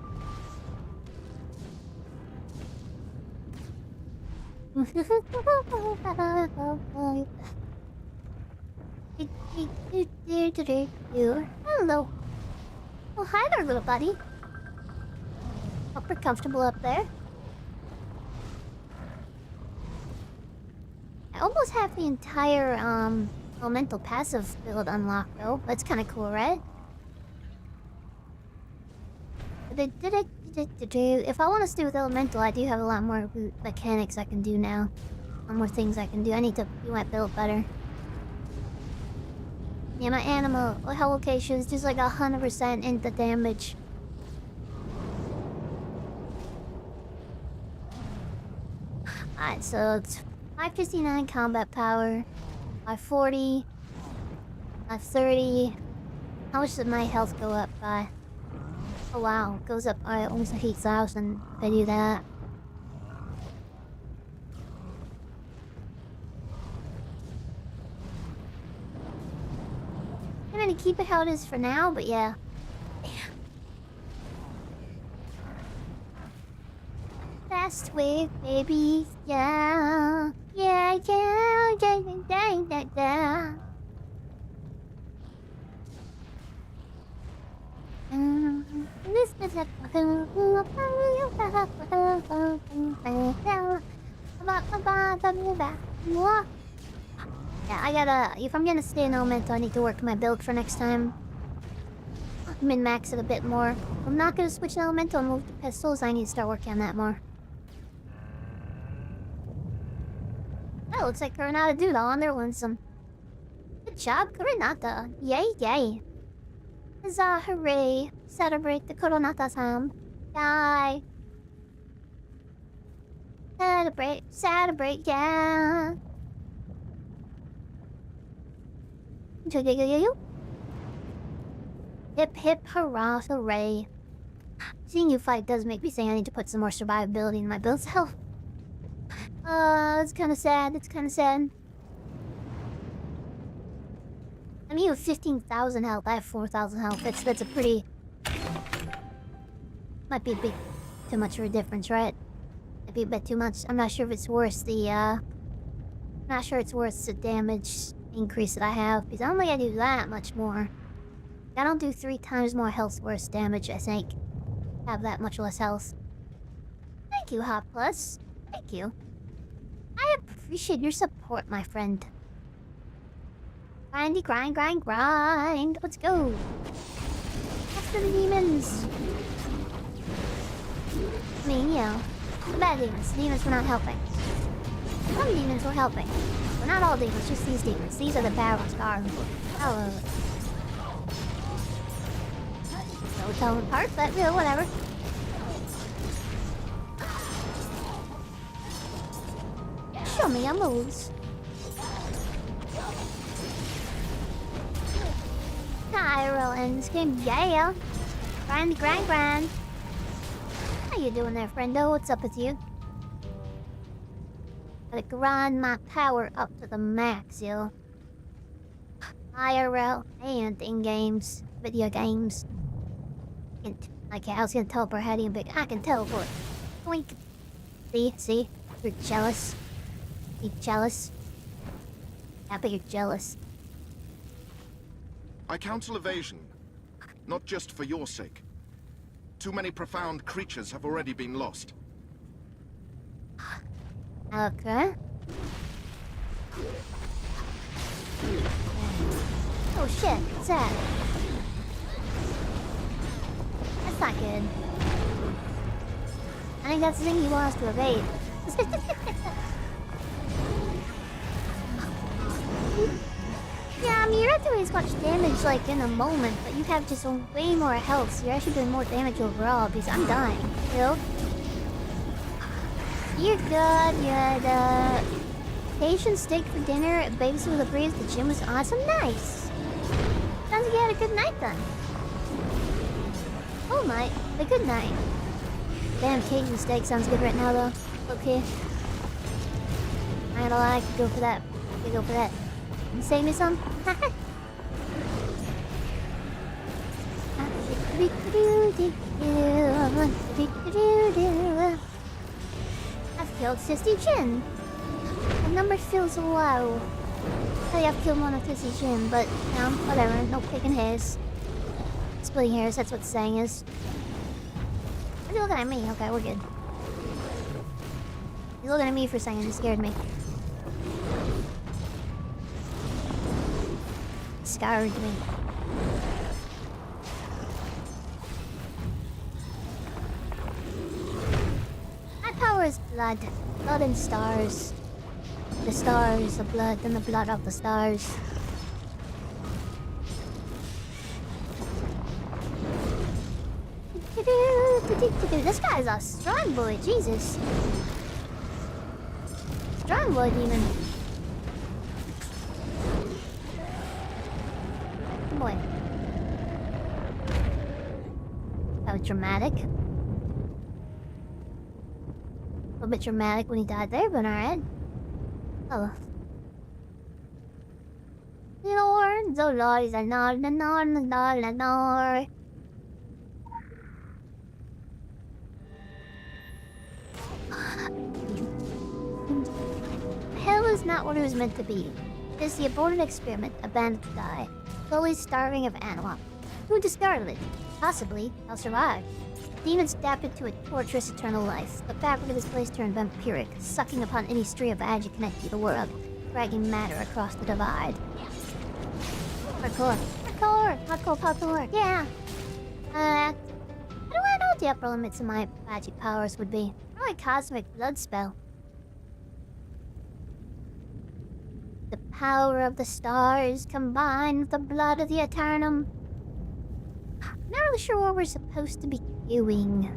Hello. Oh, hi there, little buddy. Hope you're comfortable up there. I almost have the entire, elemental passive build unlocked, though. That's kind of cool, right? If I want to stay with elemental, I do have a lot more mechanics I can do now. A lot more things I can do. I need to do my build better. Yeah, my animal health location is just like 100% into damage. Alright, so it's 559 combat power, 540, 530. How much did my health go up by? Oh wow, it goes up by almost 8,000 if I do that. I'm gonna keep it how it is for now, but yeah. Fast wave, baby, yeah. Yeah, yeah, yeah, yeah, yeah, yeah. Yeah, I gotta... if I'm gonna stay in elemental, I need to work my build for next time. Min-max it a bit more. If I'm not gonna switch to elemental and move to pistols, I need to start working on that more. That looks like Kuronata Doodle on their lonesome. Good job, Kuronata. Yay, yay. Huzzah, hooray. Celebrate the Kuronata-san. Yay. Celebrate, celebrate, yeah. Hip hip hurrah, hooray. Seeing you fight does make me think I need to put some more survivability in my build self. It's kinda sad, it's kinda sad. I mean, with 15,000 health, I have 4,000 health. That's a pretty... might be a bit too much of a difference, right? Might be a bit too much. I'm not sure if it's worth the, not sure it's worth the damage increase that I have, because I don't think I do that much more. I don't do 3 times more health worse damage, I think. Have that much less health. Thank you, Hot Plus. Thank you. I appreciate your support, my friend. Grindy, grind, grind, grind. Let's go. After the demons. I mean, you know, the bad demons. Demons were not helping. Some demons were helping. But not all demons, just these demons. These are the barrel scars. Hello. Don't tell them apart, but you know, whatever. Show me your moves. IRL in this game, yeah. Grind, grind, grind. How you doing there, friendo? What's up with you? Gotta grind my power up to the max, yo. IRL and in games, video games. Okay, I was gonna teleport Hattie and Big. I can teleport. Oink. See? You're jealous. You jealous? Yeah, but you're jealous. I counsel evasion, not just for your sake. Too many profound creatures have already been lost. Okay. Oh shit, what's that? That's not good. I think that's the thing he wants to evade. Yeah, I mean, you don't have to do as much damage, like, in a moment, but you have just way more health, so you're actually doing more damage overall, because I'm dying, you know? You're good, you had, Asian steak for dinner, babysit with a breeze, the gym was awesome, nice! Sounds like you had a good night then. Oh my, a good night. Damn, Cajun steak sounds good right now, though. Okay. I ain't gonna lie, I could go for that. I could go for that. You save me some? I've killed Sissy Jin. The number feels low. Tell you I've killed one of Sissy Jin, but no, whatever. No picking hairs. Splitting hairs, that's what the saying is. Are you looking at me? Okay, we're good. You're looking at me for a second, you scared me. Scared me. My power is blood. Blood and stars. The stars, the blood, and the blood of the stars. This guy's a strong boy, Jesus. Strong boy demon. Boy. That was dramatic. A little bit dramatic when he died there, but alright. Oh. Lord, the Lord is a Lord, the Lord, the Lord, the Lord. Hell is not what it was meant to be. It is the aborted experiment, abandoned to die, slowly starving of animal. Who discarded it? Possibly, I'll survive. Demons adapted to a torturous eternal life. The fabric of this place turned vampiric, sucking upon any stray of energy connected to the world, dragging matter across the divide. Hardcore. Hardcore! Hardcore, hardcore, yeah! How do I know what the upper limits of my magic powers would be? Probably cosmic blood spell. The power of the stars combined with the blood of the Eternum. I'm not really sure what we're supposed to be doing.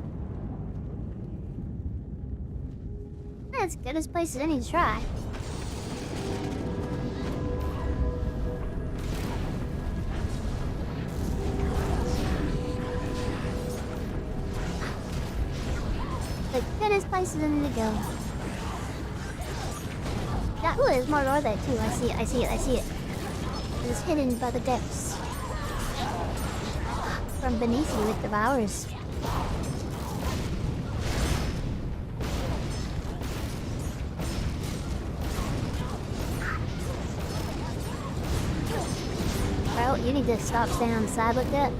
That's good as place as any to try. The goodest place as any to go. Yeah, ooh, there's more lore there too. I see it, I see it, I see it. It is hidden by the depths. From beneath you it devours. Well, you need to stop standing on the side like that.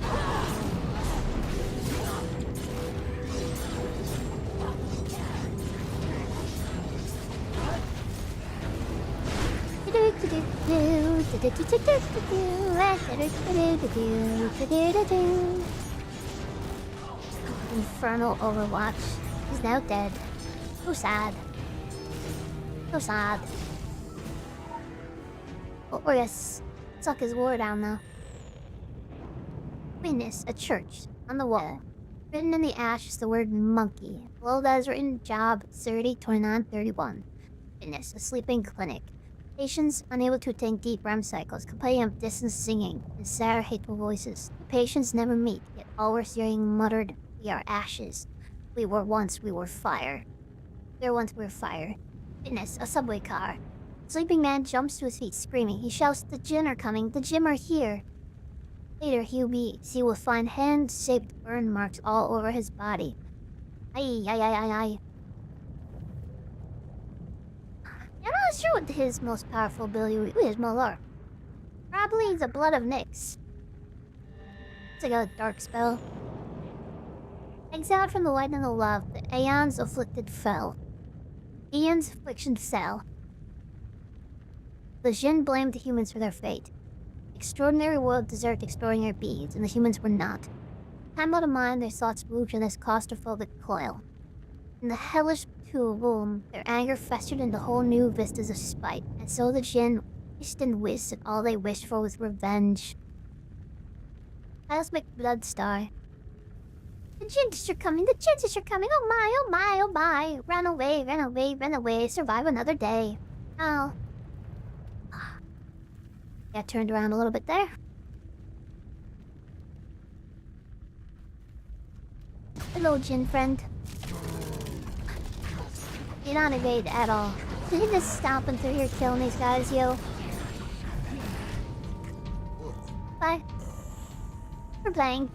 Infernal Overwatch is now dead. So sad. So sad. Oh, we're gonna suck his war down though. Witness a church on the wall. Written in the ash is the word monkey. Below that is written job 302931. Witness a sleeping clinic. Patients unable to attain deep REM cycles, complaining of distant singing and sad, hateful voices. The patients never meet, yet all we're hearing muttered, "We are ashes. We were fire. There once we were fire." Witness, a subway car. Sleeping man jumps to his feet, screaming. He shouts, "The Jinn are coming! The Jinn are here!" Later, he will find hand-shaped burn marks all over his body. Aye, aye, aye, aye, aye. I'm not sure what his most powerful ability is, Molar. Probably the blood of Nyx. It's like a dark spell. Exiled from the light and the love, the Aeons afflicted fell. Aeons affliction fell. The Jinn blamed the humans for their fate. Extraordinary world deserved extraordinary beings, and the humans were not. Time out of mind, their thoughts moved in this claustrophobic coil. In the hellish womb, their anger festered into whole new vistas of spite, and so the Jinn Distant wish that all they wished for was revenge. Cosmic Bloodstar. The changes are coming, the changes are coming. Oh my, oh my, oh my. Run away, run away, run away. Survive another day. Oh. Yeah, turned around a little bit there. Hello, Jin friend. You're not evade at all. You're just stomping through here killing these guys, yo. Bye. We're playing.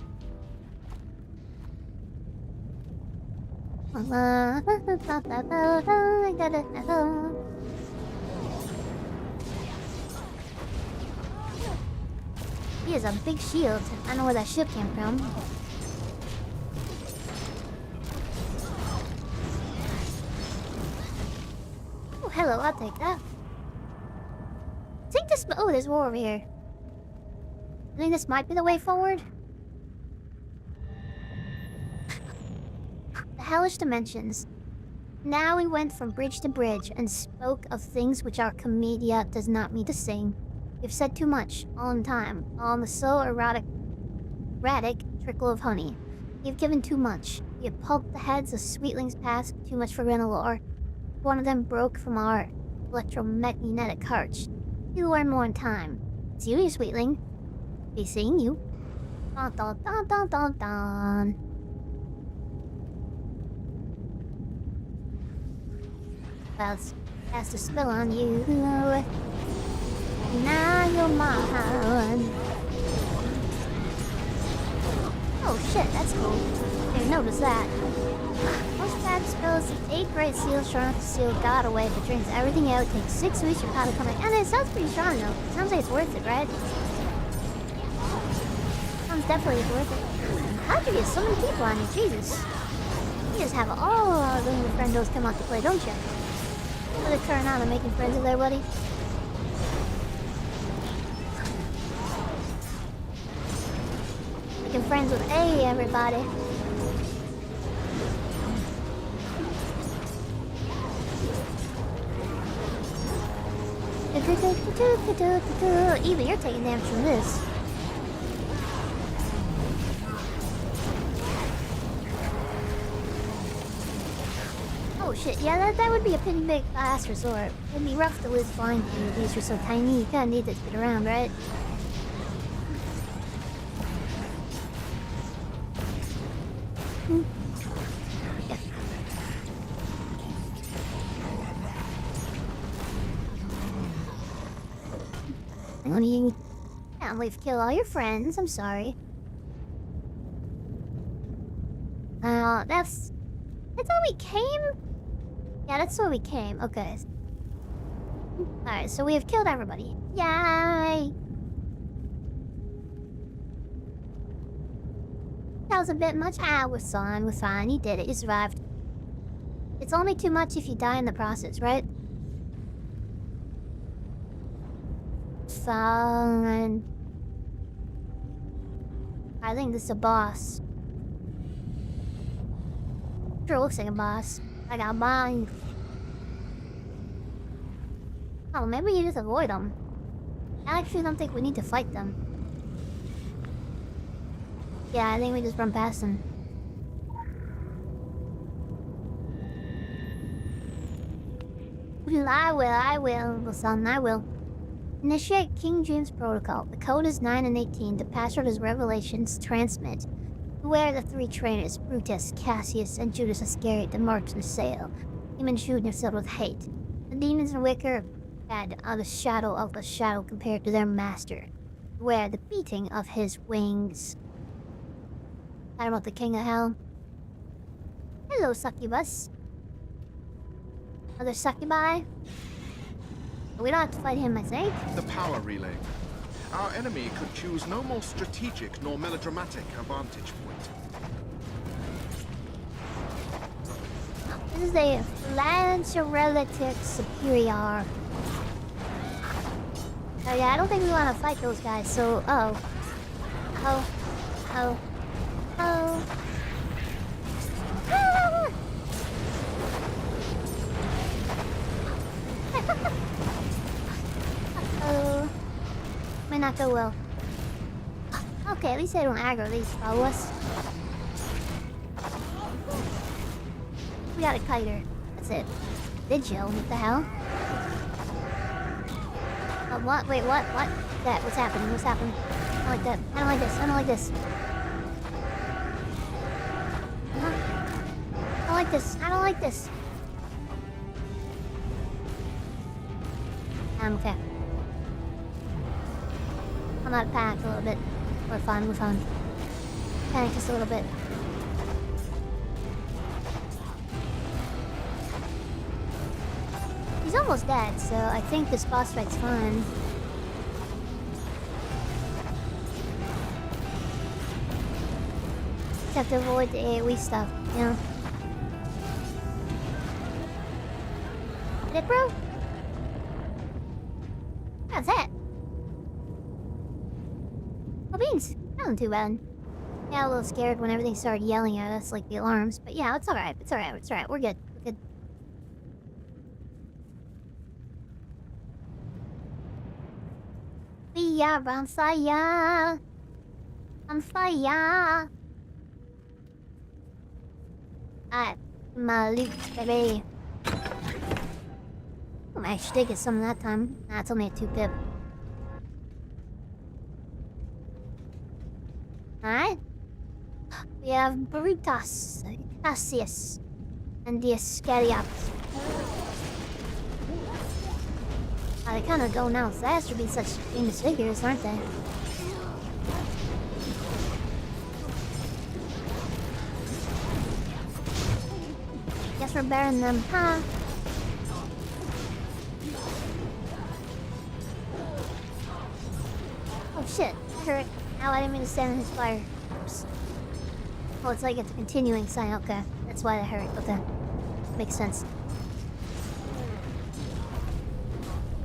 He has a big shield. I don't know where that shield came from. Oh, hello, I'll take that. Take this. Oh, there's war over here. I think this might be the way forward. The hellish dimensions. Now we went from bridge to bridge and spoke of things which our commedia does not mean to sing. We've said too much, all in time, all in the so erratic trickle of honey. You've given too much. You have pulped the heads of sweetlings past, too much for Renalore. One of them broke from our electromagnetic hearts. You'll learn more in time. It's you, sweetling. Be seeing you. Dun dun dun dun dun dun. Well, it's cast a spell on you. Now you're mine. Oh shit, that's cool. Didn't notice that. Most bad spells, 8 great seals, strong enough to seal God away, but drains everything out. Takes 6 weeks for powder coming. And it sounds pretty strong though. Sounds like it's worth it, right? Sounds definitely worth it. How'd you get so many people on you? Jesus. You just have all of the friendos come out to play, don't you? What are turning on and making friends with everybody? Making friends with everybody. Even you're taking damage from this. Oh shit, yeah, that would be a pretty big last resort. It'd be rough to lose flying through. These are so tiny, you kinda need to spin around, right? Yeah. And we've killed all your friends, I'm sorry. That's how we came? Yeah, that's where we came. Okay. Alright, so we have killed everybody. Yay! That was a bit much. We're fine, we're fine. You did it, you survived. It's only too much if you die in the process, right? Fine. I think this is a boss. Sure looks like a boss. I got mine. Oh, maybe you just avoid them. I actually don't think we need to fight them. Yeah, I think we just run past them. I will, son, I will. Initiate King James Protocol. The code is 9 and 18. The password is Revelations. Transmit. Beware the 3 trainers, Brutus, Cassius, and Judas Iscariot, the marks in the sail. Demon shooting filled with hate. The demons and wicker had the shadow of a shadow compared to their master. Beware the beating of his wings. I don't know, the king of hell. Hello, succubus. Another succubi? We don't have to fight him, I think. The power relay. Our enemy could choose no more strategic nor melodramatic a vantage point. This is a Lancerelitic Superior. Oh yeah, I don't think we want to fight those guys, so... Oh. so well. Okay, at least they don't aggro these follow us. We got a kiter. That's it. Vigil, what the hell? What? Wait, what? What? That? What's happening? What's happening? I don't like that. I don't like this. I don't like this. I don't like this. I don't like this. I'm okay. I'm out of panic a little bit. We're fine, we're fine. Panic just a little bit. He's almost dead, so I think this boss fight's fine. Just have to avoid the AoE stuff, you know? Hit it, bro? How's that? Oh, beans. Not too bad. Yeah, a little scared when everything started yelling at us, like the alarms. But yeah, it's alright. It's alright. It's alright. We're good. We're good. We are on fire. On fire. Alright. My loot, baby. Oh, I actually did get some that time. Nah, it's only a 2-pip. Alright. We have Brutus, Cassius, and the Iscariots. They kind of go now fast to be such famous figures, aren't they? Guess we're bearing them, huh? Oh shit, I hurt. Ow, I didn't mean to stand in his fire. Oops. Oh, it's like it's a continuing sign. Okay, that's why I hurt. Okay, makes sense.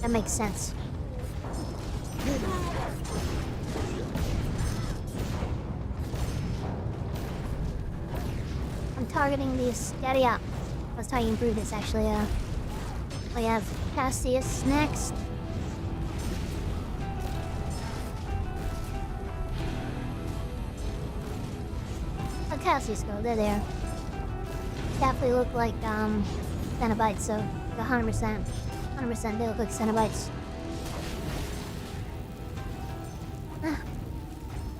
That makes sense. I'm targeting the Iscariot. I was targeting Brutus, actually. We have Cassius next. How'd Cassius go? They're there. Definitely look like, Cenobites, so like 100%. 100% they look like Cenobites.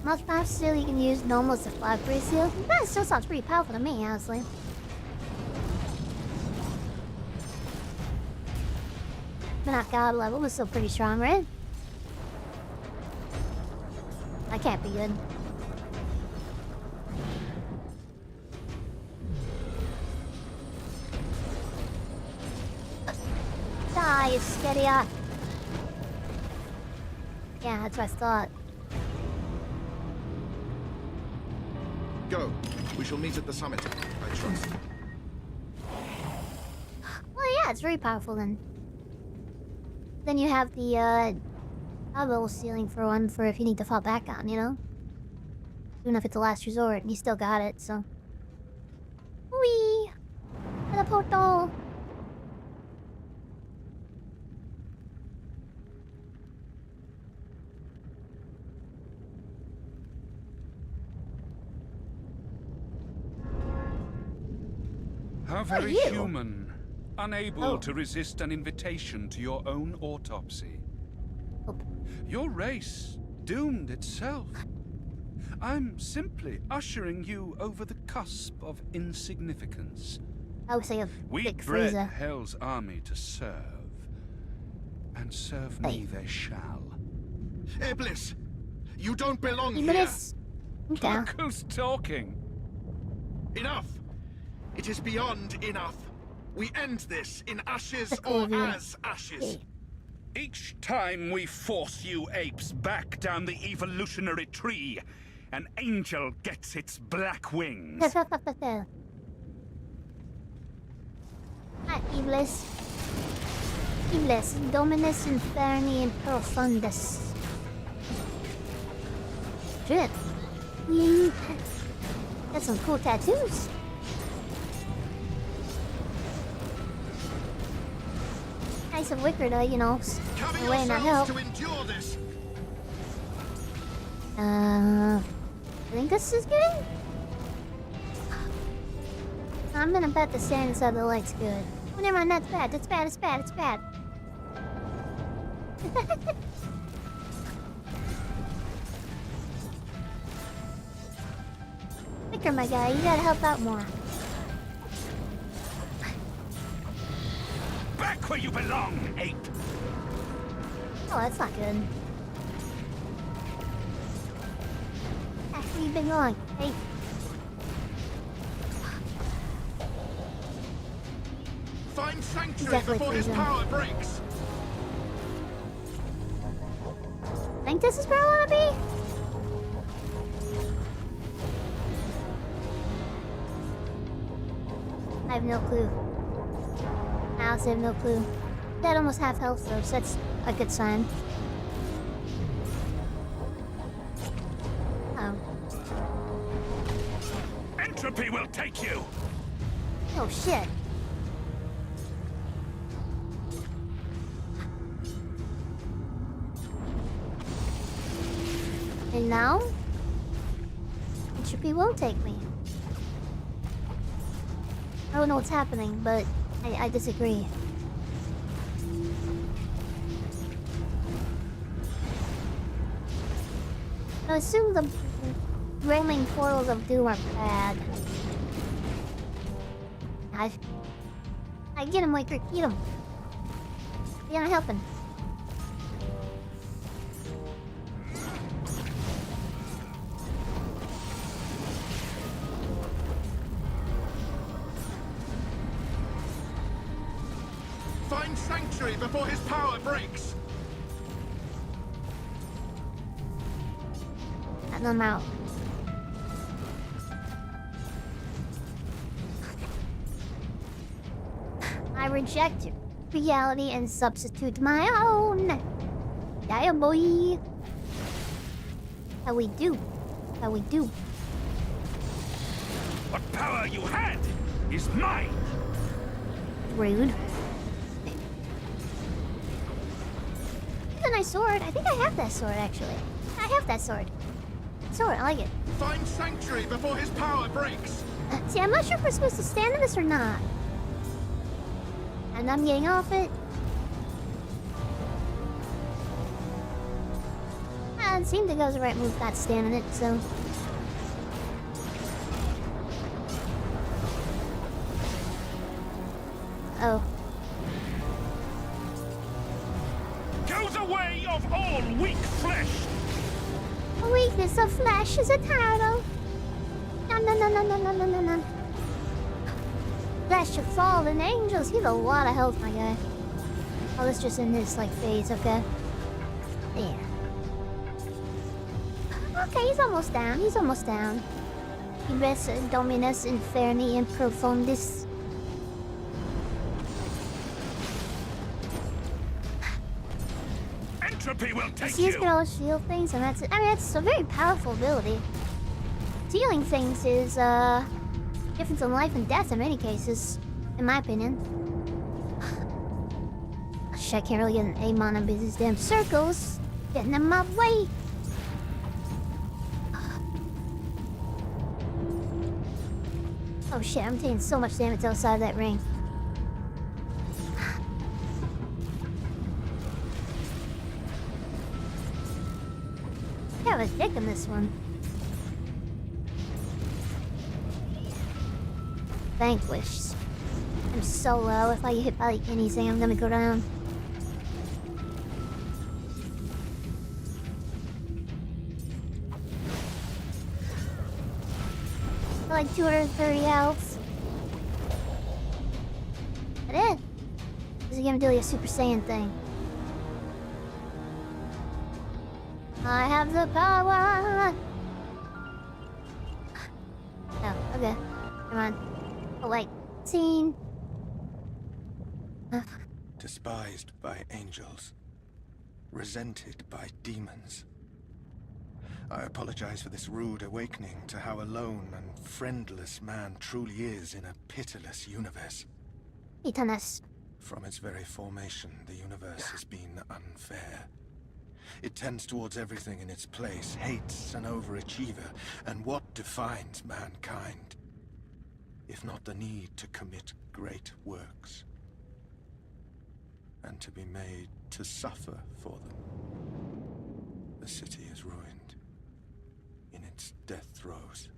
Most powerful steel you can use normal as a flag free seal. That still sounds pretty powerful to me, honestly. But not god level, but still pretty strong, right? That can't be good. Die, Iscariot. Yeah, that's what I thought. Go. We shall meet at the summit, I trust. Well, yeah, it's very powerful then. Then you have the, level ceiling for one for if you need to fall back on, you know? Even if it's a last resort, you still got it, so. Whee! Teleportal! How Who are very you? human. Unable Oh. to resist an invitation to your own autopsy. Oh. Your race doomed itself. I'm simply ushering you over the cusp of insignificance. I would say a We big bred freezer. Hell's army to serve, and serve me Hey. they shall. Iblis! You don't belong here! Iblis! Okay. Look who's talking. Enough! It is beyond enough. We end this in ashes That's cool or of you. as ashes. Hey. Each time we force you apes back down the evolutionary tree, an angel gets its black wings. Hi, Iblis. Iblis, Dominus Inferni Profundus. Shit. Got some cool tattoos. Nice of Wicker to, you know, Cover away and not help. yourselves to endure this. I think this is good? I'm gonna bet the stand inside the light's good. Oh, never mind, that's bad. That's bad, it's bad, it's bad. Quicker, my guy, you gotta help out more. Back where you belong, ape! Oh, that's not good. Back where you belong, hey. Find sanctuary Definitely before his freezing. power breaks. Think this is where I wanna be? I have no clue. I also have no clue. That almost half health though, so that's a good sign. Oh. Entropy will take you! Oh shit. And now? Entropy won't take me. I don't know what's happening, but I disagree. I assume the roaming portals of doom are bad. I get him, Waker, eat him. You're not helping. Find sanctuary before his power breaks. And I'm out. I reject reality and substitute my own. Yeah, boy. How we do. How we do. What power you had is mine! Rude. It's a nice sword. I think I have that sword, actually. I have that sword. Sword, I like it. Find sanctuary before his power breaks. See, I'm not sure if we're supposed to stand in this or not. And I'm getting off it. It seemed to go the right move not standing it, so... Oh. Go the way of all weak flesh! A weakness of flesh is a turtle. No, no, no, no, no, no, no, no, no. Flesh of fallen angels. He has a lot of health, my guy. Oh, that's just in his, like, phase, okay? There. Okay, he's almost down. He's almost down. Res dominus inferni in profundis. Entropy will take See, he's you! got all the shield things, and that's it. I mean, that's a very powerful ability. Stealing things is, difference in life and death in many cases, in my opinion. Shit, I can't really get an aim on him because these damn circles getting in my way. Oh shit, I'm taking so much damage outside that ring. I have a dick in this one. Vanquished. I'm so low. If I get hit by like anything, I'm gonna go down. Like 230 health. That it? Is he gonna do like a Super Saiyan thing? I have the power! Oh, okay. Come on. Oh, wait. Scene. Despised by angels. Resented by demons. I apologize for this rude awakening to how alone and friendless man truly is in a pitiless universe. Itanas. From its very formation, the universe has been unfair. It tends towards everything in its place, hates an overachiever, and what defines mankind? If not the need to commit great works, and to be made to suffer for them. The city is ruined, in its death throes.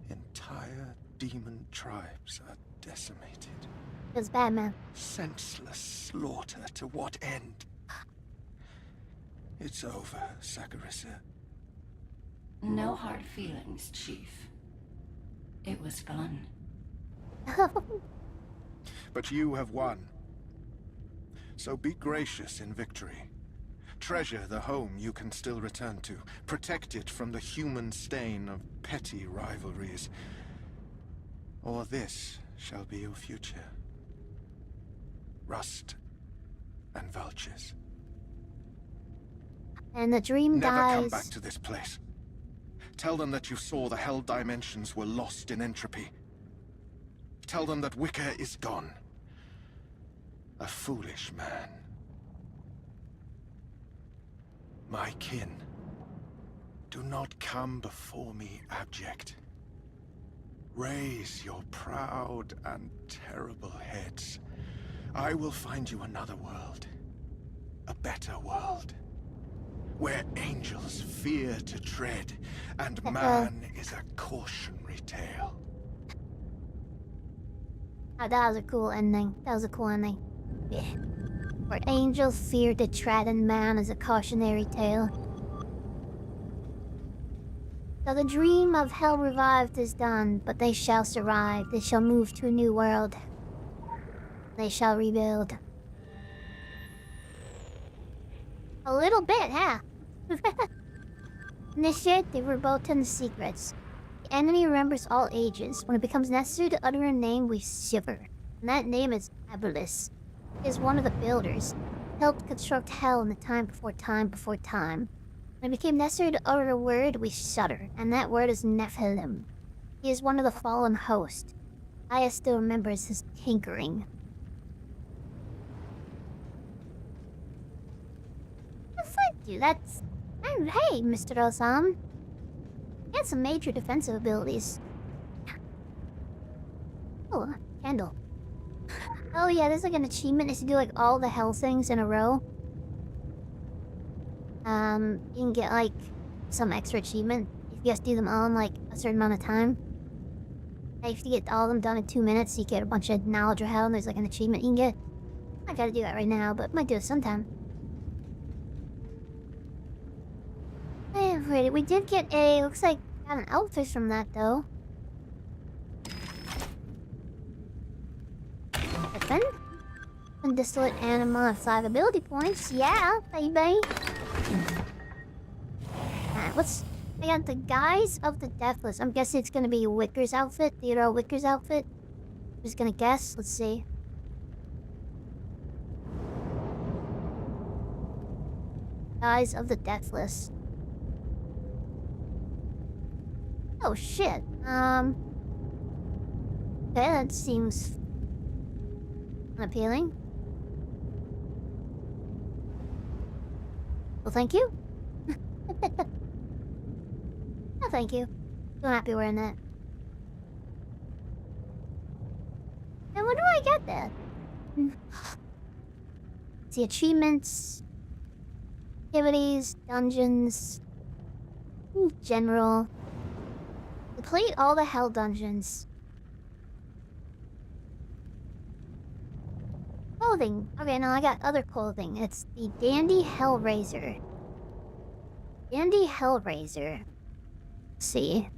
Entire demon tribes are decimated. Feels bad, man. Senseless slaughter to what end? It's over, Saccharissa. No hard feelings, Chief. It was fun. But you have won. So be gracious in victory. Treasure the home you can still return to. Protect it from the human stain of petty rivalries. Or this shall be your future. Rust and vultures. And the dream Never dies. come back to this place. Tell them that you saw the hell dimensions were lost in entropy. Tell them that Wicca is gone. A foolish man. My kin, do not come before me abject. Raise your proud and terrible heads. I will find you another world. A better world. Where angels fear to tread, and man is a cautionary tale. Oh, that was a cool ending. That was a cool ending. Yeah. Where angels fear to tread and man is a cautionary tale. So the dream of hell revived is done, but they shall survive. They shall move to a new world. They shall rebuild. A little bit, huh? Initiate the verboten secrets. The enemy remembers all ages. When it becomes necessary to utter a name, we shiver. And that name is Abelis. He is one of the builders. Helped construct hell in the time before time before time. When it became necessary to utter a word, we shudder. And that word is Nephilim. He is one of the fallen host. Aya still remembers his tinkering. Thank you, that's... And hey, Mr. Osam. He had some major defensive abilities. Oh, candle. Oh yeah, there's like an achievement is to do like all the hell things in a row. You can get like some extra achievement if you just do them all in like a certain amount of time. Like, if you get all of them done in 2 minutes, you get a bunch of knowledge of hell and there's like an achievement you can get. I gotta do that right now, but might do it sometime. Alrighty, we did get a... Looks like got an outfit from that, though. Weapon? And distillate anima of 5 ability points. Yeah, baby. Alright, what's... I got the Guise of the Deathless. I'm guessing it's gonna be Wicker's outfit. Theodore Wicker's outfit. I'm just gonna guess. Let's see. Guise of the Deathless. Oh shit. Okay, that seems unappealing. Well, thank you. No, thank you. I'm happy wearing that. And what do I get there? See, achievements, activities, dungeons, general. Complete all the hell dungeons. Clothing. Okay, now I got other clothing. It's the Dandy Hellraiser. Dandy Hellraiser. Let's see.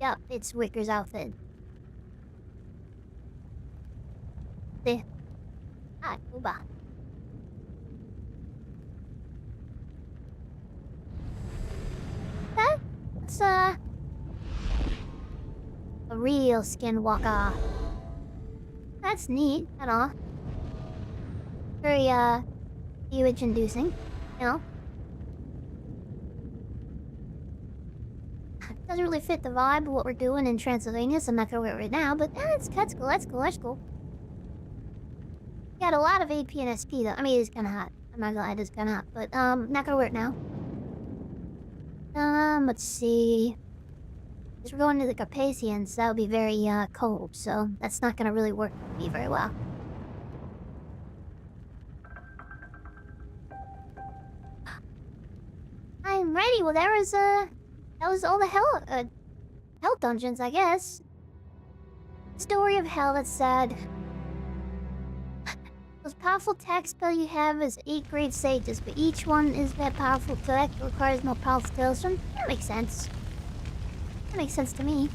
Yep, it's Wicker's outfit. See? Ah, Uba. It's a real skinwalker. That's neat and all. Very image inducing, you know. Doesn't really fit the vibe of what we're doing in Transylvania, so I'm not gonna wear it right now, but that's cool, that's cool, that's cool. Got a lot of AP and SP though. I mean, it's kind of hot. I'm not gonna lie, it's kind of hot, but not gonna work now. Let's see. Because we're going to the Carpathians, that would be very cold, so that's not gonna really work for me very well. I'm ready. Well, that was all the hell dungeons, I guess. Story of hell. That's sad. Most powerful attack spell you have is 8 grade sages, but each one is that powerful attack requires more powerful talisman. That makes sense. That makes sense to me.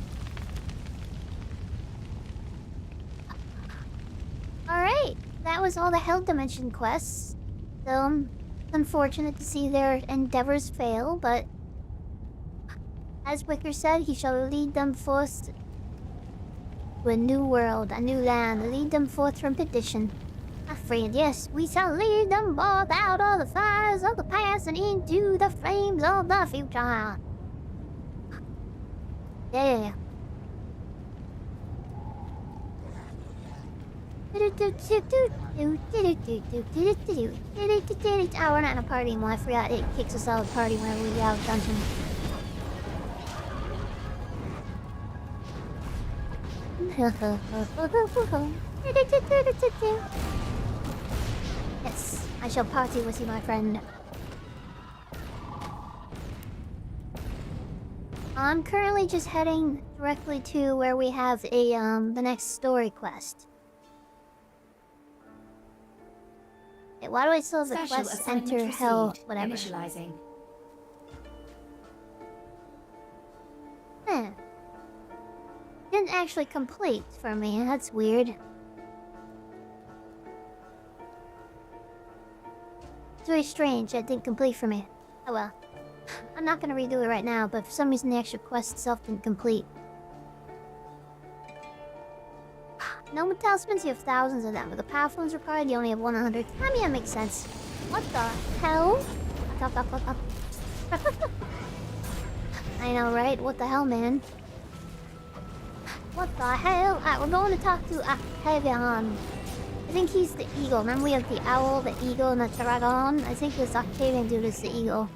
Alright, that was all the Hell Dimension quests. So, unfortunate to see their endeavors fail, but as Wicker said, he shall lead them forth to a new world, a new land, lead them forth from perdition. My friend, yes, we shall lead them both out of the fires of the past and into the flames of the future. Yeah. Oh, we're not in a party anymore. I forgot it kicks us out of the party whenever we get out of dungeon. Yes, I shall party with you, my friend. I'm currently just heading directly to where we have a the next story quest. Okay, why do I still have the Special quest assignment enter hell received. whatever? Initializing. Eh. Didn't actually complete for me, that's weird. It's very strange, that didn't complete for me. Oh well. I'm not gonna redo it right now, but for some reason the actual quest itself didn't complete. No talismans, you have thousands of them, but the powerful ones required, you only have 100. I mean, that makes sense. What the hell? I know, right? What the hell, man? What the hell? Alright, we're going to talk to Octavian. I think he's the eagle. Remember we have the owl, the eagle, and the dragon? I think this Octavian dude is the eagle.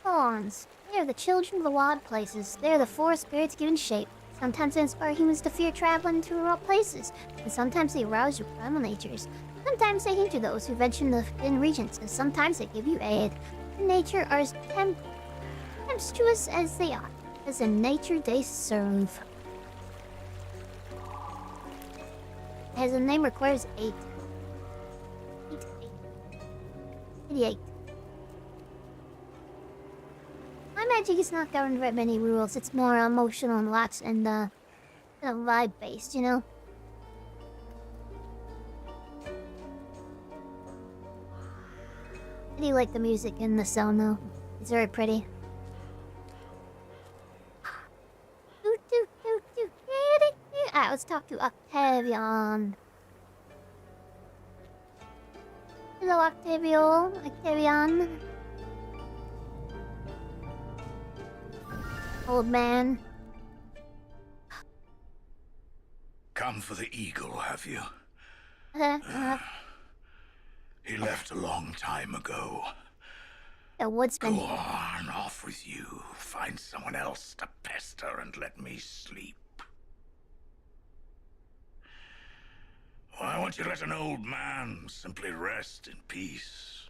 Thorns. They are the children of the wild places. They are the forest spirits given shape. Sometimes they inspire humans to fear traveling to remote places, and sometimes they arouse your primal natures. Sometimes they hinder those who venture in the forbidden regions, and sometimes they give you aid. In nature are as tempestuous as they are, as in nature they serve. As the name requires 8. 88. My magic is not governed by many rules. It's more emotional and lots and vibe based, you know. I do like the music in the zone though. It's very pretty. Alright, let's talk to Octavian. Hello, Octavian. Old man. Come for the eagle, have you? He left a long time ago. A woodsman. Go on, off with you. Find someone else to pester and let me sleep. Why won't you let an old man simply rest in peace?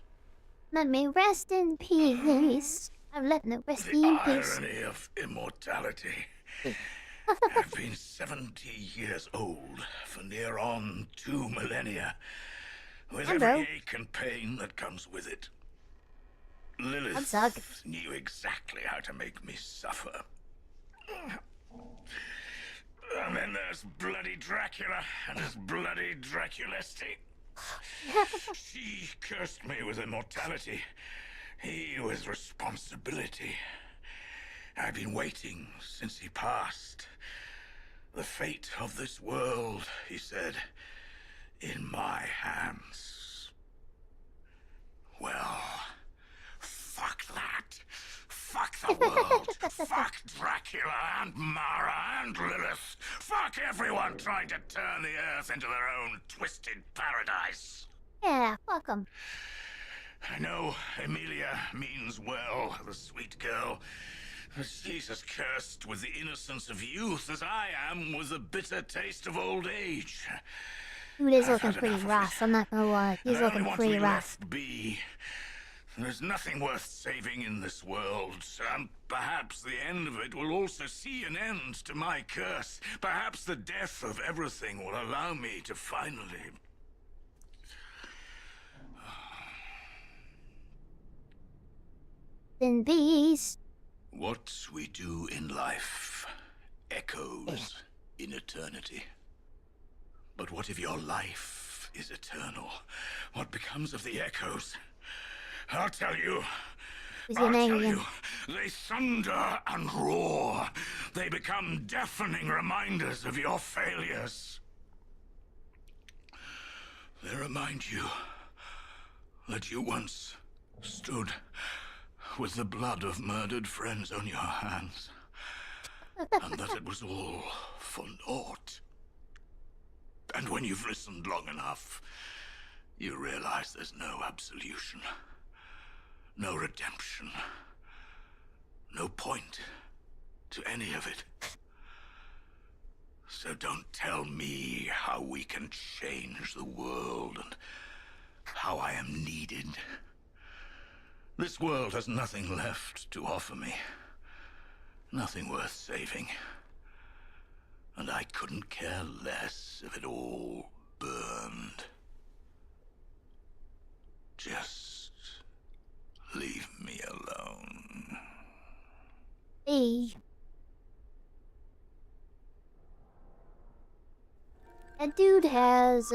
Let me rest in peace. I'm letting it rest in peace. The irony of immortality. I've been 70 years old for near on 2 millennia, with every ache and pain that comes with it. Lilith knew exactly how to make me suffer. And then there's bloody Dracula and his bloody Draculesti. She cursed me with immortality. He with responsibility. I've been waiting since he passed. The fate of this world, he said, in my hands. Well, fuck that. Fuck the world. Fuck Dracula and Mara and Lilith. Fuck everyone trying to turn the Earth into their own twisted paradise. Yeah, fuck 'em. I know Emilia means well, the sweet girl. But she's as cursed with the innocence of youth as I am with the bitter taste of old age. Dude is I've looking had pretty enough of rough, it. I'm not gonna lie. He's And I only looking want pretty to be rough. left be. There's nothing worth saving in this world, and perhaps the end of it will also see an end to my curse. Perhaps the death of everything will allow me to finally... In peace. What we do in life echoes in eternity. But what if your life is eternal? What becomes of the echoes? I'll tell you. Who's I'll getting tell angry you. They thunder and roar. They become deafening reminders of your failures. They remind you that you once stood with the blood of murdered friends on your hands, and that it was all for naught. And when you've listened long enough, you realize there's no absolution, no redemption, no point to any of it. So don't tell me how we can change the world and how I am needed. This world has nothing left to offer me. Nothing worth saving. And I couldn't care less if it all burned. Just leave me alone. Hey. That dude has...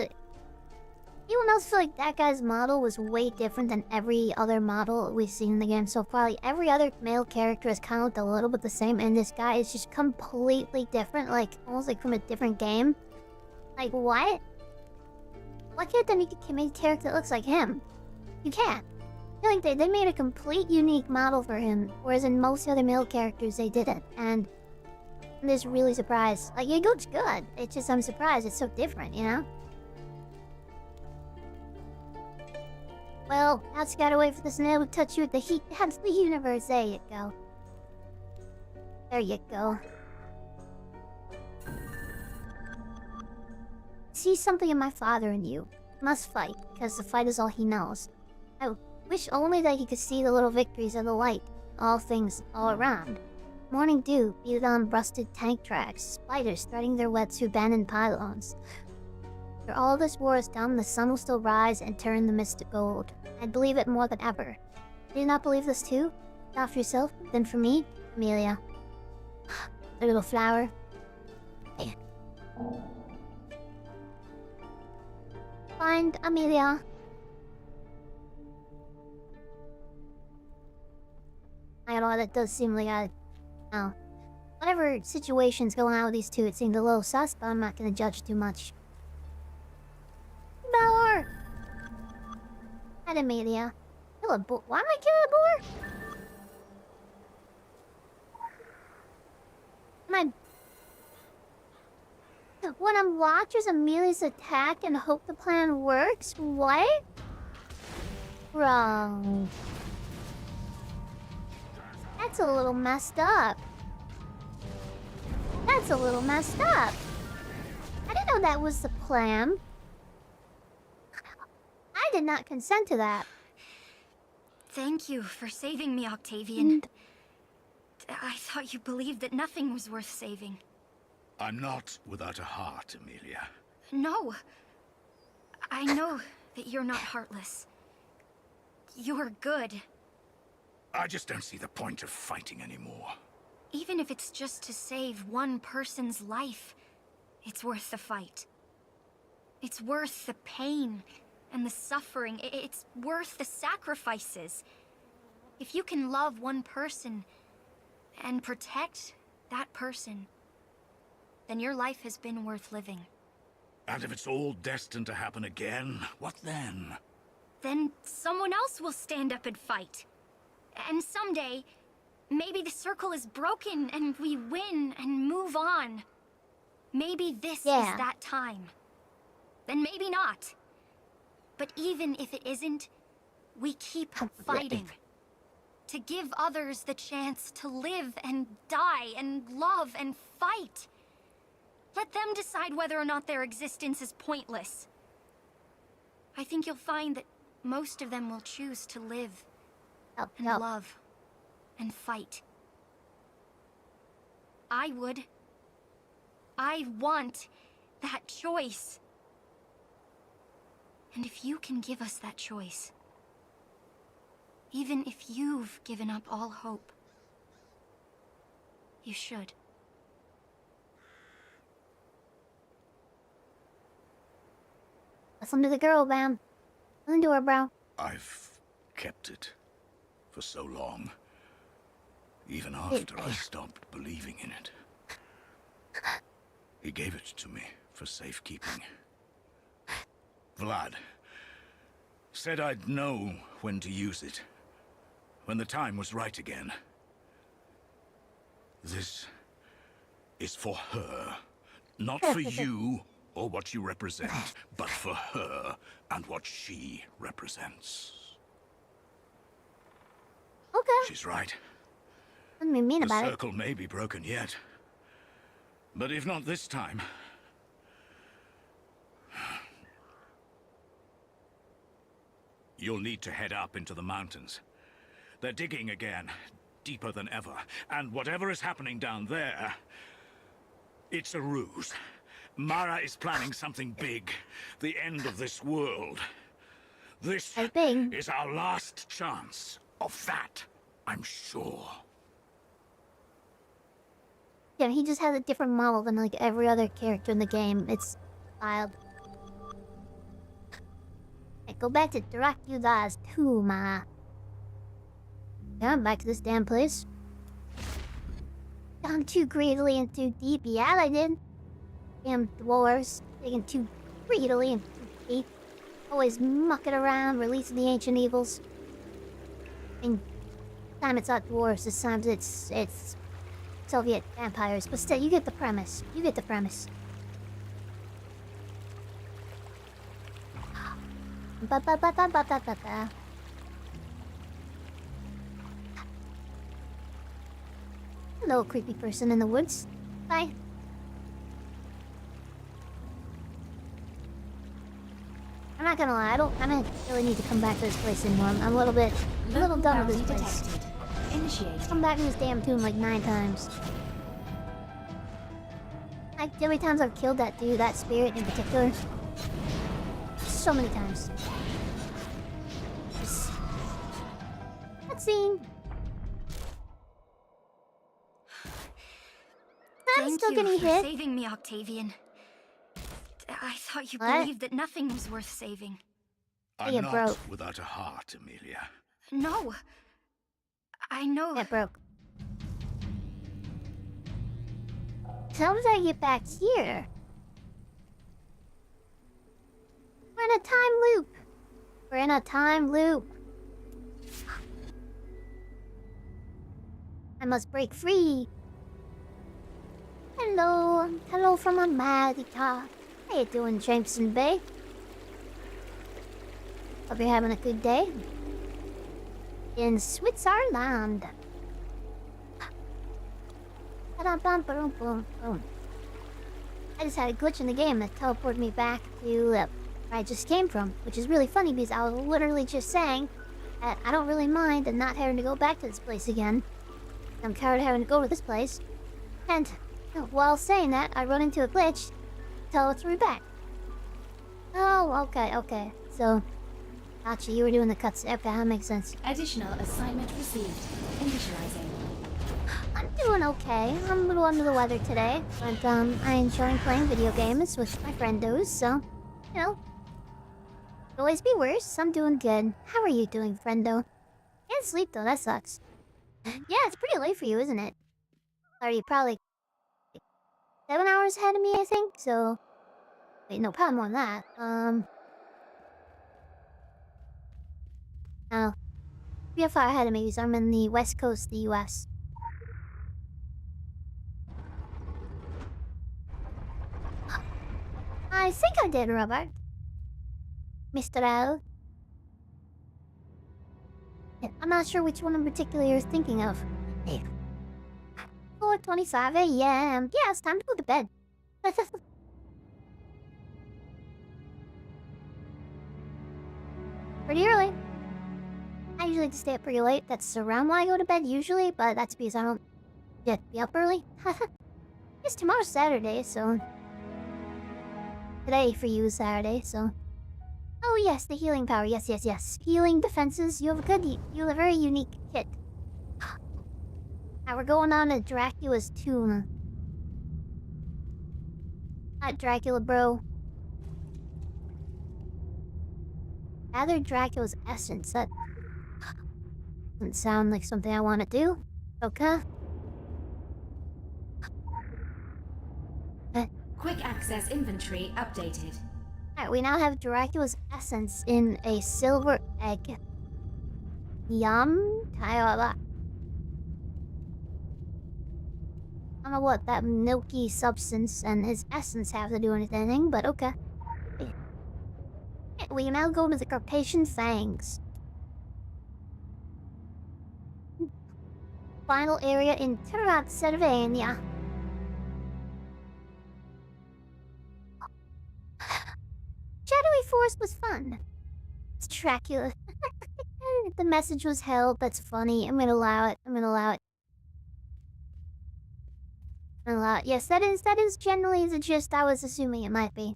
Anyone else feel like that guy's model was way different than every other model we've seen in the game so far? Like, every other male character is kind of looked a little bit the same, and this guy is just completely different, like, almost like from a different game. Like, what? Why can't they make a character that looks like him? You can't. I feel like they made a complete unique model for him, whereas in most other male characters they didn't, and I'm just really surprised. Like, it looks good, it's just I'm surprised it's so different, you know? Well, now it's gotta wait for the snail to touch you with the heat of the universe. There you go. There you go. See something in my father in you. Must fight, because the fight is all he knows. I wish only that he could see the little victories of the light. All things all around. Morning dew beat on rusted tank tracks. Spiders threading their webs through abandoned pylons. After all this war is done, the sun will still rise and turn the mist to gold. I believe it more than ever. Do you not believe this too? Not for yourself, then for me, Amelia. A little flower. There. Find Amelia. I don't know, that does seem like oh. Whatever situation's going on with these two, it seemed a little sus, but I'm not gonna judge too much. Boar! Hi, Amelia. Kill a boar. Why am I killing a boar? When I'm watchers Amelia's attack and hope the plan works? What? Wrong. That's a little messed up. That's a little messed up. I didn't know that was the plan. I did not consent to that. Thank you for saving me, Octavian. I thought you believed that nothing was worth saving. I'm not without a heart, Amelia. No. I know that you're not heartless. You're good. I just don't see the point of fighting anymore. Even if it's just to save one person's life, it's worth the fight. It's worth the pain and the suffering. It's worth the sacrifices. If you can love one person and protect that person, then your life has been worth living. And if it's all destined to happen again, what then? Then someone else will stand up and fight. And someday, Maybe the circle is broken and we win and move on. Maybe this is that time. Then maybe not. But even if it isn't, we keep fighting. To give others the chance to live and die and love and fight. Let them decide whether or not their existence is pointless. I think you'll find that most of them will choose to live and love and fight. I would. I want that choice. And if you can give us that choice, even if you've given up all hope, you should. Listen to the girl, Bam. Listen to her, bro. I've kept it for so long, even after I stopped believing in it. He gave it to me for safekeeping. Vlad said I'd know when to use it, when the time was right again. This is for her, not for you or what you represent, but for her and what she represents. Okay. She's right. What do you mean The about it? circle may be broken yet, but if not this time, you'll need to head up into the mountains. They're digging again, deeper than ever. And whatever is happening down there, it's a ruse. Mara is planning something big. The end of this world. This is our last chance. Of that, I'm sure. Yeah, he just has a different model than like every other character in the game. It's wild. Go back to Dracula's tomb. Yeah, I'm back to this damn place. Gone too greedily and too deep. Yeah, I did. Damn dwarves. Digging too greedily and too deep. Always mucking around, releasing the ancient evils. I mean, this time it's not dwarves, this time it's Soviet vampires. But still, you get the premise. You get the premise. Ba-ba-ba-ba-ba-ba-ba. Hello, creepy person in the woods. Bye. I'm not gonna lie, I don't really need to come back to this place anymore. I'm a little done with this place. Initiate. Come back to this damn tomb like 9 times. Like, every time I've killed that dude, that spirit in particular. So many times. Cutscene. I'm Thank still you getting for hit. saving me, Octavian. I thought you What? believed that nothing was worth saving. I'm you not broke. without a heart, Amelia. No. I know. Get broke. So how did I get back here? We're in a time loop. We're in a time loop. I must break free. Hello. Hello from America. How you doing, Jameson Bay? Hope you're having a good day. In Switzerland. Boom. I just had a glitch in the game that teleported me back to where I just came from, which is really funny because I was literally just saying that I don't really mind and not having to go back to this place again. I'm tired of having to go to this place. And while saying that, I run into a glitch, teleports me back. Oh, okay. So, gotcha, you were doing the cuts. Okay, that makes sense. Additional assignment received. Initializing. I'm doing okay. I'm a little under the weather today, but I enjoy playing video games with my friendos, so, you know. Could always be worse. I'm doing good. How are you doing, friendo? Can't sleep though, that sucks. Yeah, it's pretty late for you, isn't it? Are you probably 7 hours ahead of me, I think? So, wait, no, probably more than that. No. You're far ahead of me because I'm in the west coast of the US. think I did, Robert. Mr. L. I'm not sure which one in particular you're thinking of. Hey. 4:25 a.m. Yeah, it's time to go to bed. Pretty early. I usually like to stay up pretty late. That's around when I go to bed usually, but that's because I don't get to be up early. It's tomorrow's Saturday, so... Today for you is Saturday, so... Oh yes, the healing power. Yes, yes, yes. Healing defenses. You have a very unique kit. Now we're going on to Dracula's tomb. Not Dracula, bro. Gather Dracula's essence. That doesn't sound like something I want to do. Okay. Quick access inventory updated. Alright, we now have Dracula's essence in a silver egg. Yum. I don't know what that milky substance and his essence have to do with anything, but okay. We now go to the Carpathian Fangs. Final area in Transylvania. Shadowy Forest was fun. It's Dracula. The message was held. That's funny. I'm gonna allow it. I'm gonna allow it. Yes, that is generally the gist I was assuming it might be.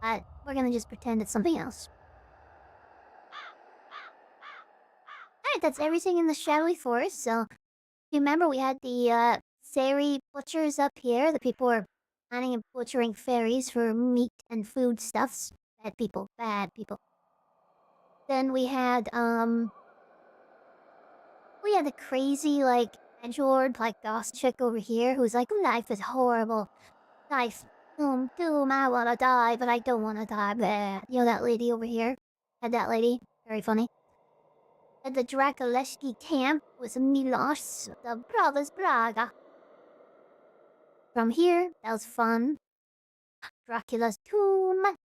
But we're gonna just pretend it's something else. Alright, that's everything in the Shadowy Forest, so... You remember we had the, fairy butchers up here. The people were planning and butchering fairies for meat and foodstuffs. Bad people, bad people. Then we had, the crazy, like, edgelord, like, ghost chick over here who's like, life is horrible. Life, doom, I wanna die, but I don't wanna die. Bleh. You know that lady over here? Had that lady. Very funny. At the Dracoleski camp with Milos, the brothers Braga. From here, that was fun. Dracula's tomb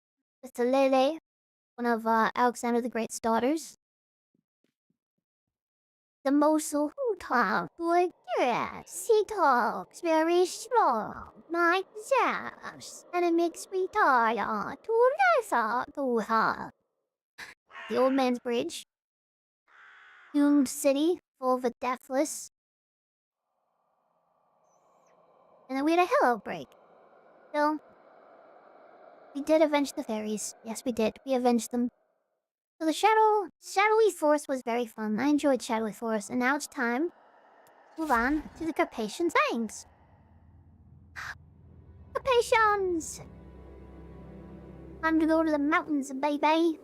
with the Lele, one of Alexander the Great's daughters. The Mosul who talks like yes, he talks very slow, like jazz, and it makes me tired to listen to her. The Old Man's Bridge. Doomed city, full of the deathless. And then we had a hell outbreak. So, we did avenge the fairies. Yes, we did. We avenged them. So the Shadowy Forest was very fun. I enjoyed Shadowy Forest, and now it's time to move on to the Carpathian Fangs. Carpathians! Time to go to the mountains, baby.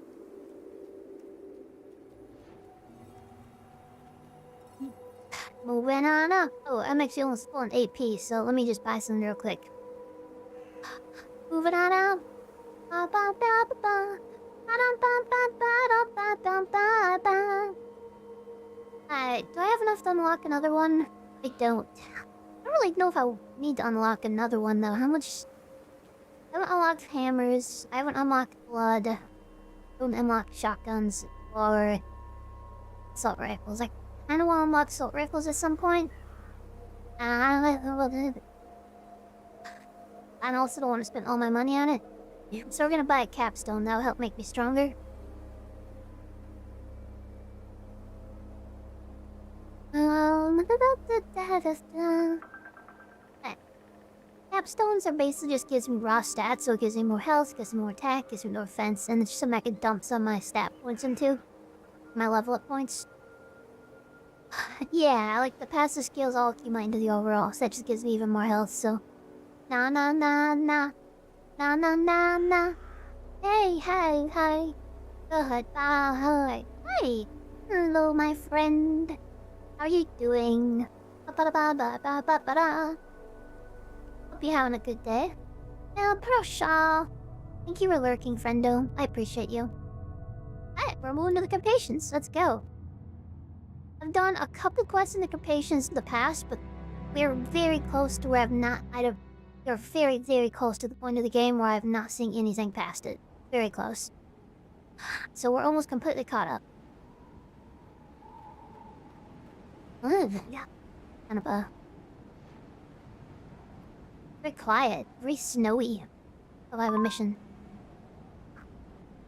Moving on up. Oh, I'm actually almost full on AP, so let me just buy some real quick. Moving on up. Alright, do I have enough to unlock another one? I don't. I don't really know if I need to unlock another one, though. How much... I haven't unlocked hammers. I haven't unlocked blood. I don't unlock shotguns or assault rifles. I kind of want to unlock assault rifles at some point. I also don't want to spend all my money on it. So we're gonna buy a capstone. That'll help make me stronger. Capstones are basically just gives me raw stats, so it gives me more health, gives me more attack, gives me more defense, and it's just something I can dump some of my stat points into. My level up points. Yeah, I like the passive skills all accumulate into the overall, so that just gives me even more health, so... Na na na na. Na na na na. Hey, hey, hey. Goodbye. Hi. Hello, my friend. How are you doing? Ba-ba-ba-ba-ba-ba-ba. Hope you're having a good day. Now, Prosha. Thank you for lurking, friendo. I appreciate you. Alright, we're moving to the Carpathians. Let's go. I've done a couple quests in the Carpathians in the past, but we're very close to where I've You're very, very close to the point of the game where I've not seen anything past it. Very close. So we're almost completely caught up. Yeah. Kind of very quiet, very snowy. Oh, I have a mission.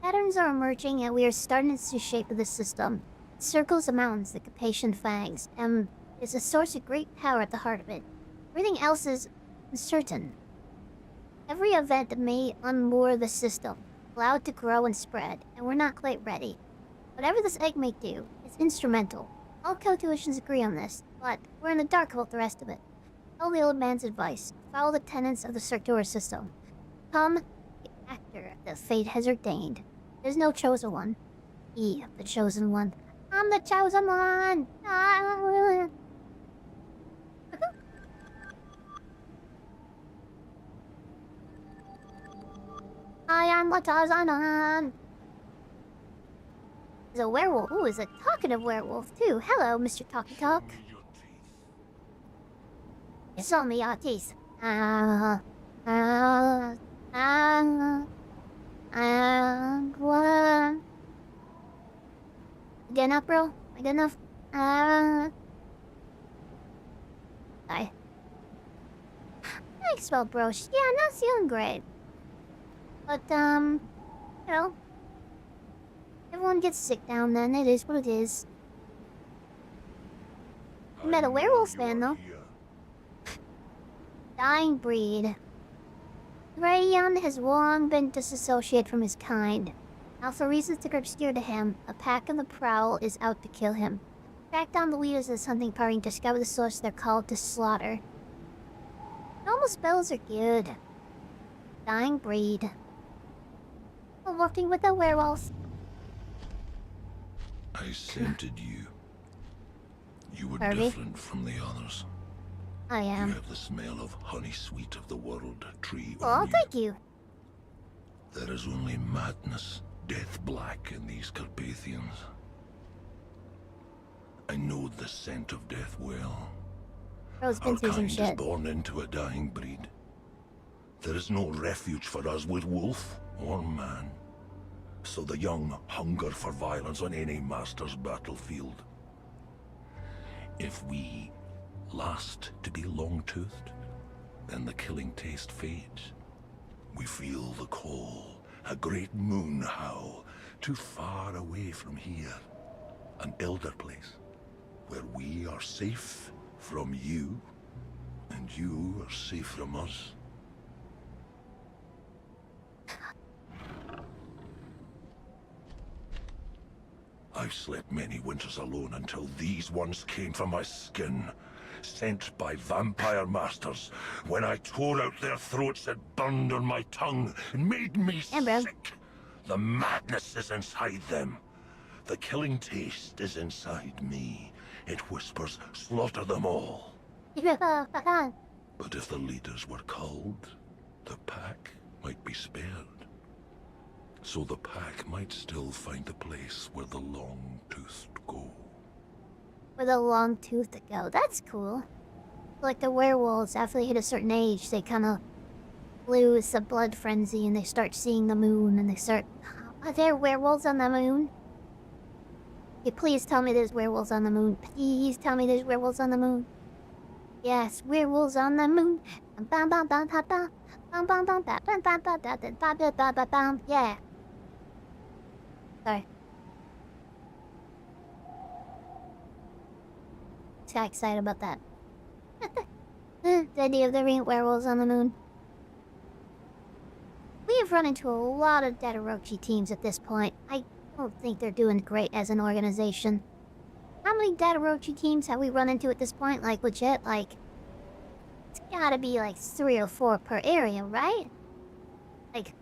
Patterns are emerging and we are starting to see shape of the system. It circles the mountains like Capatian fangs, and is a source of great power at the heart of it. Everything else is uncertain. Every event may unmoor the system, allow it to grow and spread, and we're not quite ready. Whatever this egg may do, it's instrumental. All co-tuitions agree on this, but we're in the dark about the rest of it. Follow the old man's advice. Follow the tenets of the circular system. Come, the actor that fate has ordained. There's no chosen one. He, the chosen one. I'm the chosen one! I am the chosen one! There's a werewolf. Ooh, is a talkative werewolf, too. Hello, Mr. Talky Talk. Show me your teeth. What? Good enough, bro? Good enough? Sorry. Thanks, well, bro. Yeah, not feeling great. But, you know, everyone gets sick down then. It is what it is. Met a werewolf fan, though. Dying breed. Rayon has long been disassociated from his kind. Now, for reasons that are obscure to him, a pack of the Prowl is out to kill him. Track down the leaders of the hunting party and discover the source they're called to slaughter. Normal spells are good. Dying breed. We're working with a werewolf. I scented you. You were Harvey? different from the others. I am. You have the smell of honey sweet of the world tree Oh, on you. thank you. There is only madness, death black in these Carpathians. I know the scent of death well. Bro's been Our through some kind is shit. born into a dying breed. There is no refuge for us with wolf or man. So the young hunger for violence on any master's battlefield. If we last to be long-toothed, then the killing taste fades. We feel the call, a great moon howl, too far away from here. An elder place, where we are safe from you, and you are safe from us. I slept many winters alone until these ones came from my skin. Sent by vampire masters. When I tore out their throats, it burned on my tongue and made me sick. The madness is inside them. The killing taste is inside me. It whispers, slaughter them all. But if the leaders were culled, the pack might be spared. So the pack might still find a place where the long-toothed go. With a long tooth to go. That's cool. Like the werewolves, after they hit a certain age, they kind of lose the blood frenzy and they start seeing the moon and they start... Are there werewolves on the moon? Okay, please tell me there's werewolves on the moon. Please tell me there's werewolves on the moon. Yes, werewolves on the moon. Yeah. Sorry. Got excited about that. The idea of there being werewolves on the moon. We have run into a lot of Datarochi teams at this point. I don't think they're doing great as an organization. How many Datarochi teams have we run into at this point? Like, legit, like... It's gotta be like 3 or 4 per area, right? Like...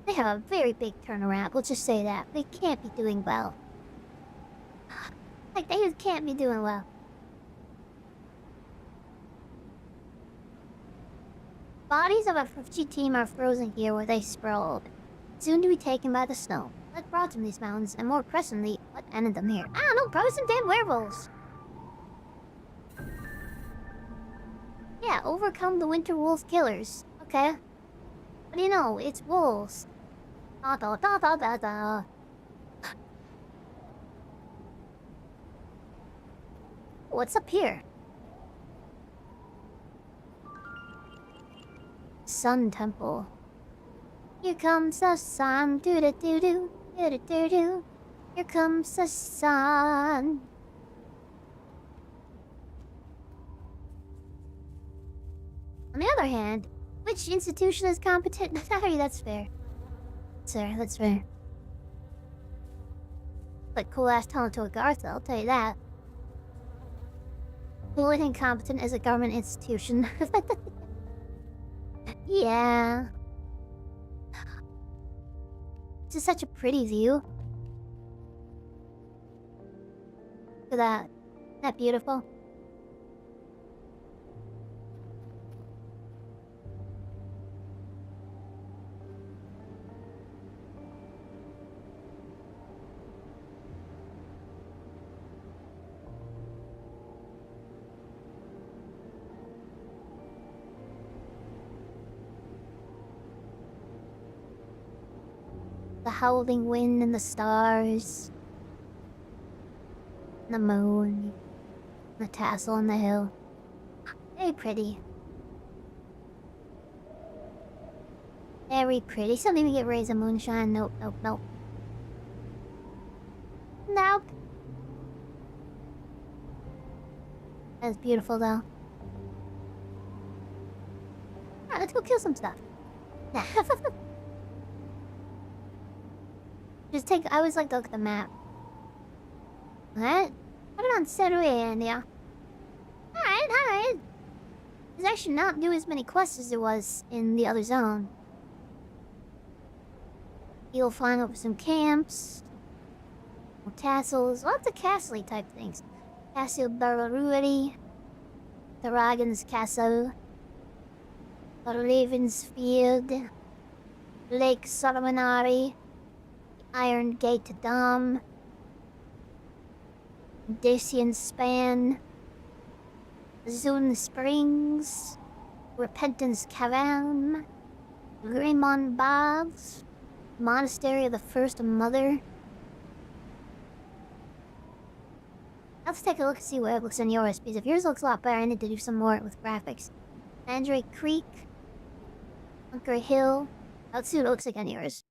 They have a very big turnaround, we'll just say that. They can't be doing well. Like, they just can't be doing well. Bodies of a 50 team are frozen here where they sprawled, soon to be taken by the snow. What brought them these mountains, and more pressingly, what ended them here? I don't know, probably some damn werewolves. Yeah, overcome the winter wolf killers. Okay. What do you know? It's wolves. Da da da da da da. What's up here? Sun Temple. Here comes the sun. Do do do do do do do do. Here comes the sun. On the other hand, which institution is competent? Sorry, that's fair. Sir, that's fair. But cool ass talent to a Garth, I'll tell you that. Cool and incompetent as a government institution. Yeah. This is such a pretty view. Look at that. Isn't that beautiful? The howling wind and the stars. And the moon. And the tassel on the hill. Very pretty. Very pretty. Some even get rays of moonshine. Nope, nope, nope. Nope. That's beautiful though. Alright, let's go kill some stuff. Just take. I always like to look at the map. What? Put it on Transylvania. Alright, alright. There's actually not do as many quests as there was in the other zone. You'll find over some camps. More tassels. Lots of castle-y type things. Castle Barueri. Dragon's Castle. Raven's Field. Lake Solomonari. Iron Gate to Dom. Dacian Span. Zun Springs. Repentance Cavern. Greymon Baths. Monastery of the First Mother. Let's take a look and see what it looks on yours, because if yours looks a lot better, I need to do some more with graphics. Mandrake Creek. Bunker Hill. Let's see what it looks like on yours.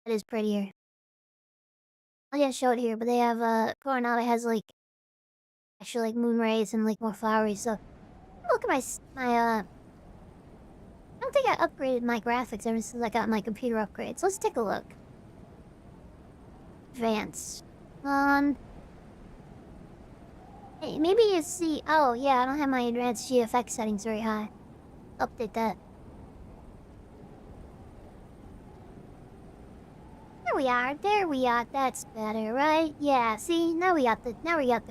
It is prettier. I'll just show it here, but they have, Coronado has, like, actually, like, moon rays and, like, more flowery stuff. Look at I don't think I upgraded my graphics ever since I got my computer upgrades. Let's take a look. Advanced. Hey, maybe you see... Oh, yeah, I don't have my advanced GFX settings very high. Update that. There we are, that's better, right? Yeah, see, now we got the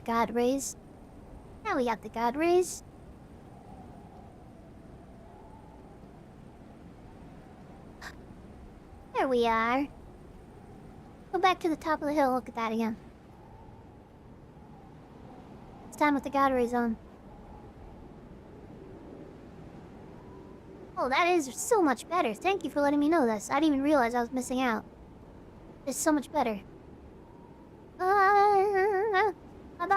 God rays. Now we got the God rays. There we are. Go back to the top of the hill, look at that again. It's time with the God rays on. Oh, that is so much better. Thank you for letting me know this. I didn't even realize I was missing out. It's so much better. I don't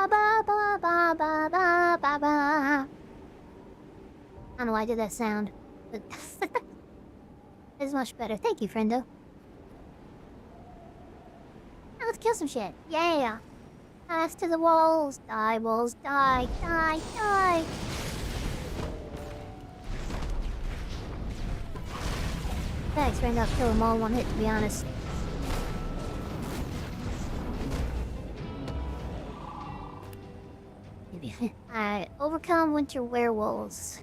know why I did that sound, but it's much better. Thank you, friendo. Now let's kill some shit. Yeah. Pass to the walls. Die, walls. Die, die, die. Thanks, friendo. I'll kill them all in one hit, to be honest. Alright, overcome winter werewolves.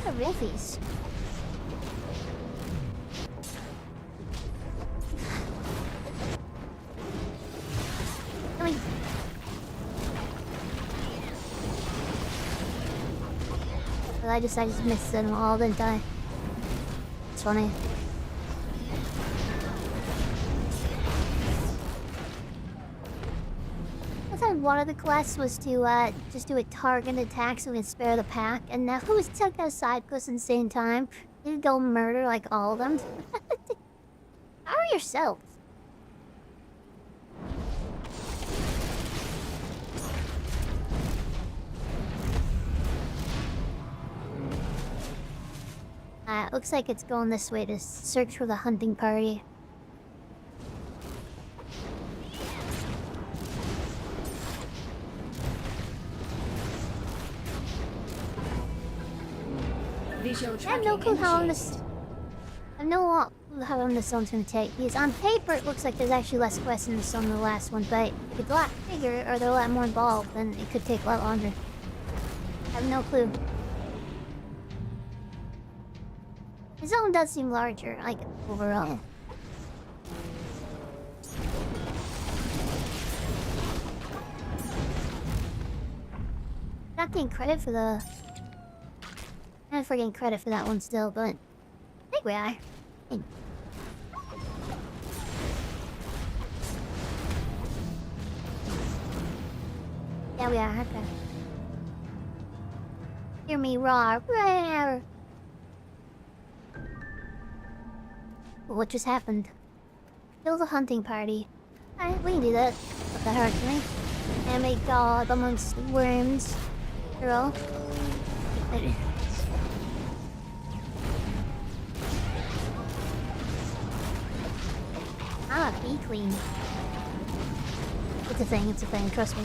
What are wolfies? Well, I just missed them all, didn't I? It's funny. said one of the quests was to just do a targeted attack so we can spare the pack, and now who took a side quest at the same time? You go murder like all of them. How are yourself? Looks like it's going this way to search for the hunting party. Visual I have no tracking clue how long initiated. this. I have no clue how long this one's gonna take. Because on paper, it looks like there's actually less quests in this one than the last one, but if it's a lot bigger or they're a lot more involved, then it could take a lot longer. I have no clue. The zone does seem larger, like overall. Not getting credit for the. I'm not getting credit for that one still, but I think we are. Hey. Yeah, we are. Okay. Hear me roar. Roar. What just happened? Kill the hunting party. Alright, we can do that. Not that hard for me. And may God amongst the worms. Girl. Ah, be clean. It's a thing, trust me.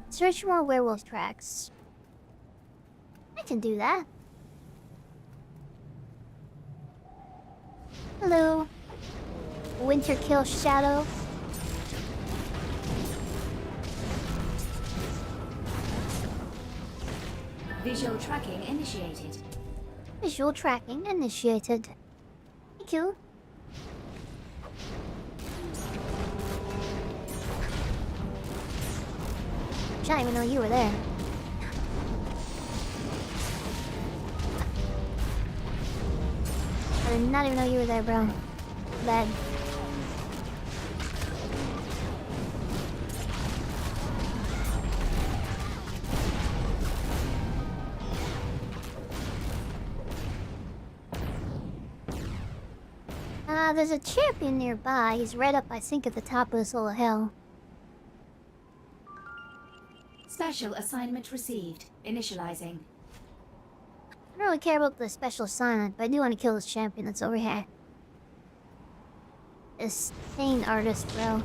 Search more werewolf tracks. I can do that. Hello. Winter kill Shadow. Visual tracking initiated. Visual tracking initiated. Thank you. I didn't even know you were there. I did not even know you were there, bro. Bad. There's a champion nearby. He's right up, I think, at the top of this little hill. Special assignment received. Initializing. I don't really care about the special assignment, but I do want to kill this champion that's over here. This stained artist, bro.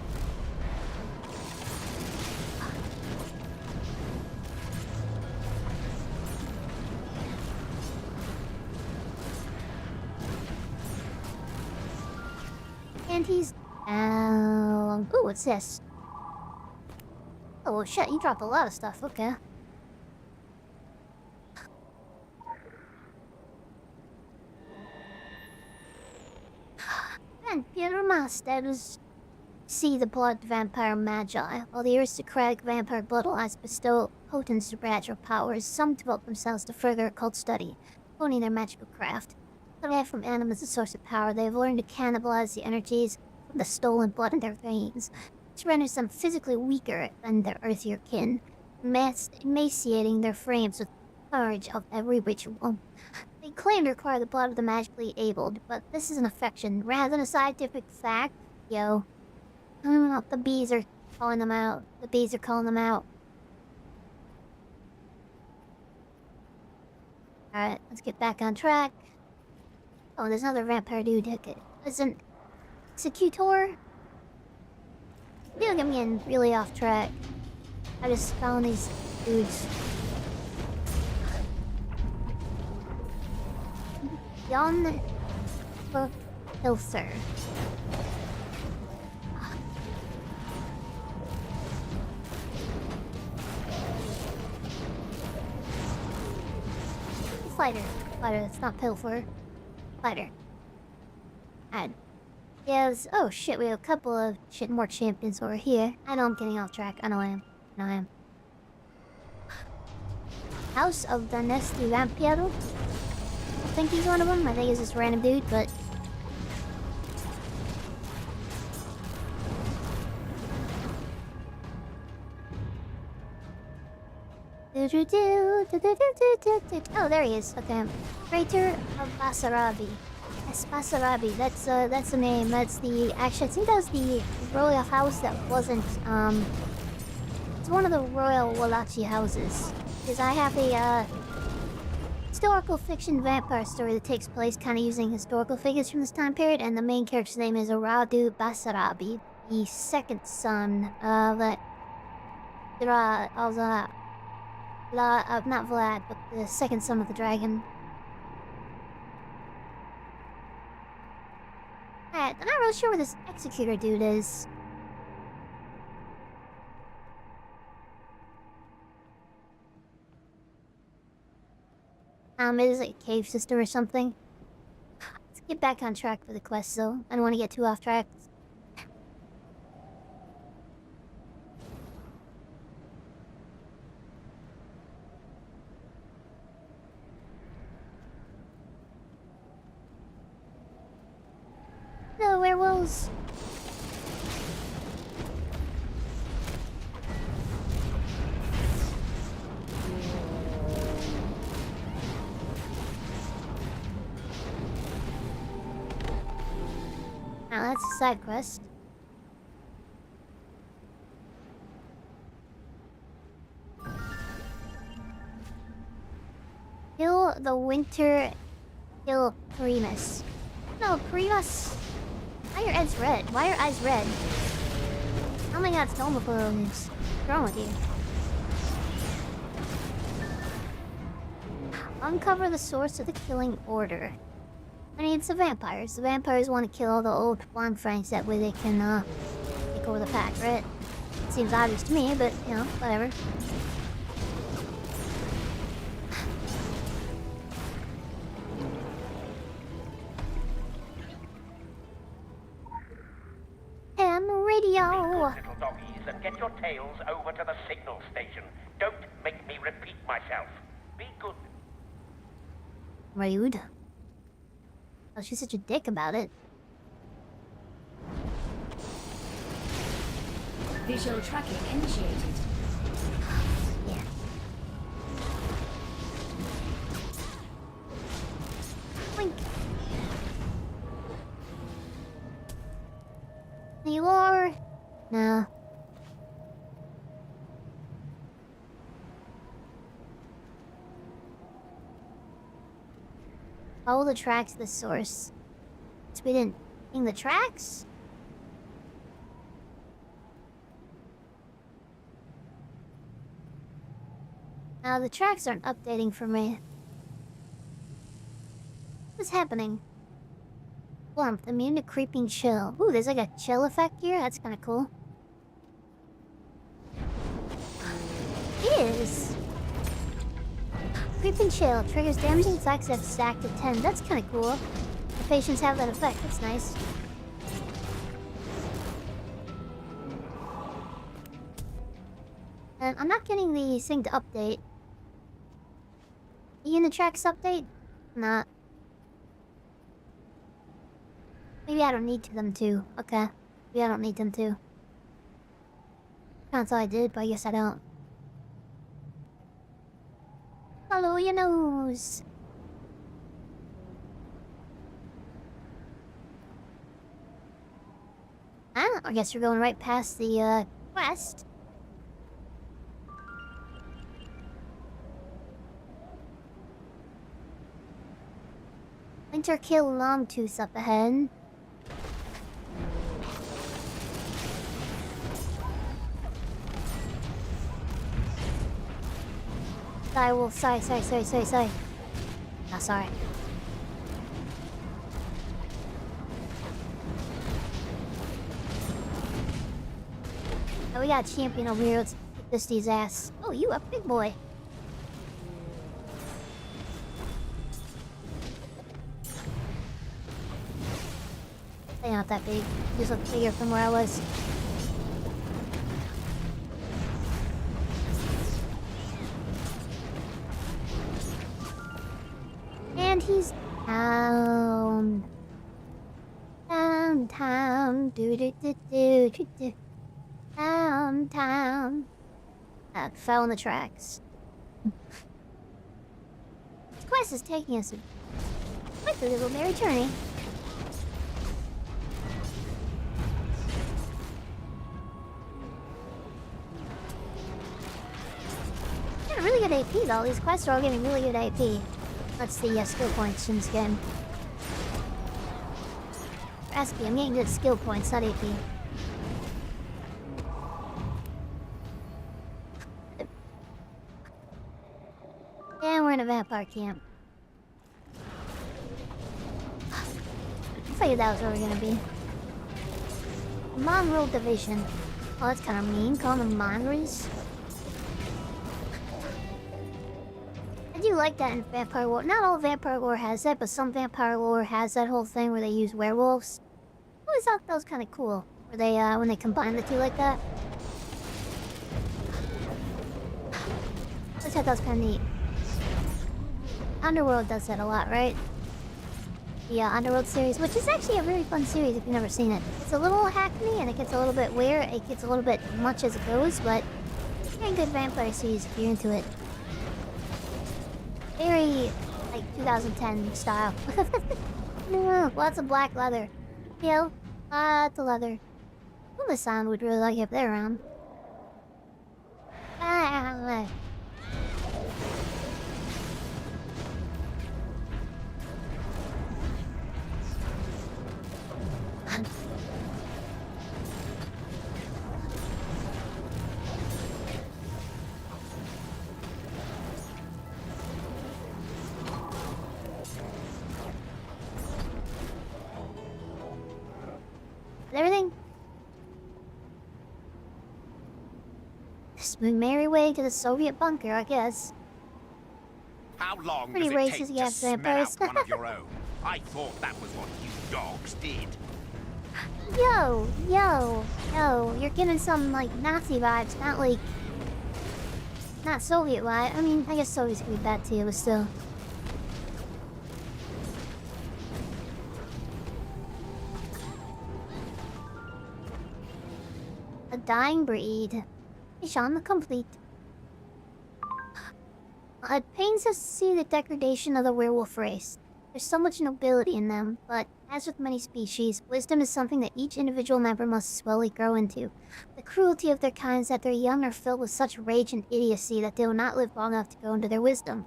And he's down. Ooh, what's this? Oh shit, you dropped a lot of stuff, okay. And Peter Masters see the blood vampire magi. While the aristocratic vampire bloodlines bestow potent supernatural powers, some devote themselves to further occult study, honing their magical craft. Derived from animals as a source of power, they have learned to cannibalize the energies from the stolen blood in their veins. This renders them physically weaker than their earthier kin, emaciating their frames with courage of every ritual. They claim to require the blood of the magically abled, but this is an affection rather than a scientific fact. Yo. The bees are calling them out. The bees are calling them out. Alright, let's get back on track. Oh, there's another vampire dude. Okay. Listen, Executor? You'll get me in really off track. I just found these dudes. Yon Filter. Fighter. Fighter, it's not Pilfer. Fighter. And yes, oh shit, we have a couple of more champions over here. I know I'm getting off track. I know I am. House of Dynasty Vampiro. I think he's one of them. I think he's this random dude, but... Oh, there he is. Okay. Crater of Basarabi. Yes, Basarabi. That's the name. That's the... Actually, I think that was the royal house that wasn't, It's one of the royal Walachi houses. Because I have a, historical fiction vampire story that takes place kind of using historical figures from this time period, and the main character's name is Aradu Basarabi, the second son of not Vlad, but the second son of the dragon. Alright, I'm not really sure where this executor dude is. It is like a cave system or something. Let's get back on track for the quest, though. I don't want to get too off track. No werewolves. Now that's a side quest. Kill the winter. Kill Primus. No, Primus. Why are your eyes red? Why are your eyes red? Oh my god, it's done before what's wrong with you? Uncover the source of the killing order. I mean, it's the vampires. The vampires want to kill all the old blonde Franks, that way they can, take over the pack, right? It seems obvious to me, but, you know, whatever. Ham radio! Little doggies, and get your tails over to the signal station. Don't make me repeat myself. Be good. Rude. Oh, she's such a dick about it. Visual tracking initiated. Yeah. Blink. You are... No. Follow the tracks to the source. So we didn't ping the tracks? Now the tracks aren't updating for me. What's happening? Warmth, immune to creeping chill. Ooh, there's like a chill effect here? That's kinda cool. Is creeping chill triggers damaging effects that stack to 10. That's kinda cool. The patients have that effect. That's nice. And I'm not getting the thing to update. Are you in the tracks update? Not. Maybe I don't need them to. Okay. Maybe I don't need them to. Kinda thought I did, but I guess I don't. Follow your nose. I guess we're going right past the, quest. Winter kill Longtooth up ahead. Sorry, Wolf. Sorry. Not sorry. Oh, we got a champion over here. Let's kick this dude's ass. Oh, you a big boy. They're not that big. You just look bigger from where I was. And he's down. Downtown. Do. Downtown. Fell in the tracks. This quest is taking us quite a little merry journey. Got really good AP though. These quests are all giving really good AP. That's the skill points in this game. Recipe, I'm getting good skill points, not AP. Yeah, we're in a vampire camp. I figured that was where we're gonna be. Mongrel Division. Oh, that's kind of mean, calling them mongrels. I do like that in vampire lore. Not all vampire lore has that, but some vampire lore has that whole thing where they use werewolves. I always thought that was kind of cool, where they when they combine the two like that. I always thought that was kind of neat. Underworld does that a lot, right? The Underworld series, which is actually a very fun series if you've never seen it. It's a little hackney and it gets a little bit weird. It gets a little bit much as it goes, but it's a very good vampire series if you're into it. Very, like, 2010 style. Lots of black leather. Lots of leather. Well, the sound would really like if they're around. Everything? Smooth merry way to the Soviet bunker, I guess. How long Pretty does it racist take to against smell vampires. out one of your own? I thought that was what you dogs did. Yo, you're getting some, like, Nazi vibes, not, like... Not Soviet vibe. I mean, I guess Soviets could be bad too, but still. A dying breed. Mission complete. It pains us to see the degradation of the werewolf race. There's so much nobility in them, but as with many species, wisdom is something that each individual member must slowly grow into. The cruelty of their kind is that their young are filled with such rage and idiocy that they will not live long enough to grow into their wisdom.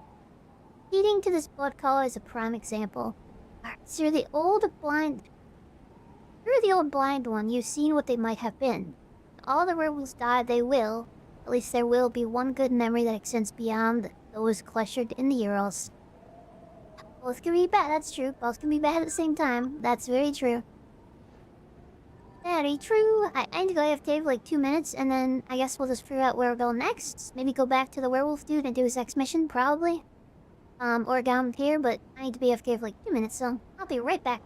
Heeding to this blood call is a prime example. Through the old blind one, you've seen what they might have been. All the werewolves die, they will. At least there will be one good memory that extends beyond those clustered in the Urals. Both can be bad, that's true. Both can be bad at the same time. That's very true. Very true. I need to go AFK for like 2 minutes, and then I guess we'll just figure out where we're going next. Maybe go back to the werewolf dude and do his next mission, probably. Or down here, but I need to be AFK for like 2 minutes, so I'll be right back.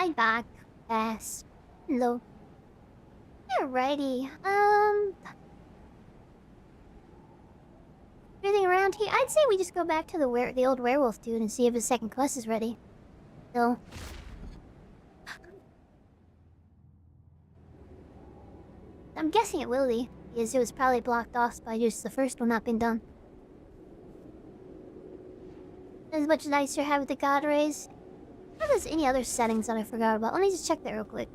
I back. Pass. Hello. Alrighty. Anything around here? I'd say we just go back to the old werewolf dude and see if his second quest is ready. So. I'm guessing it will be, because it was probably blocked off by just the first one not being done. It's much nicer have the god rays. How does any other settings that I forgot about? Let me just check that real quick.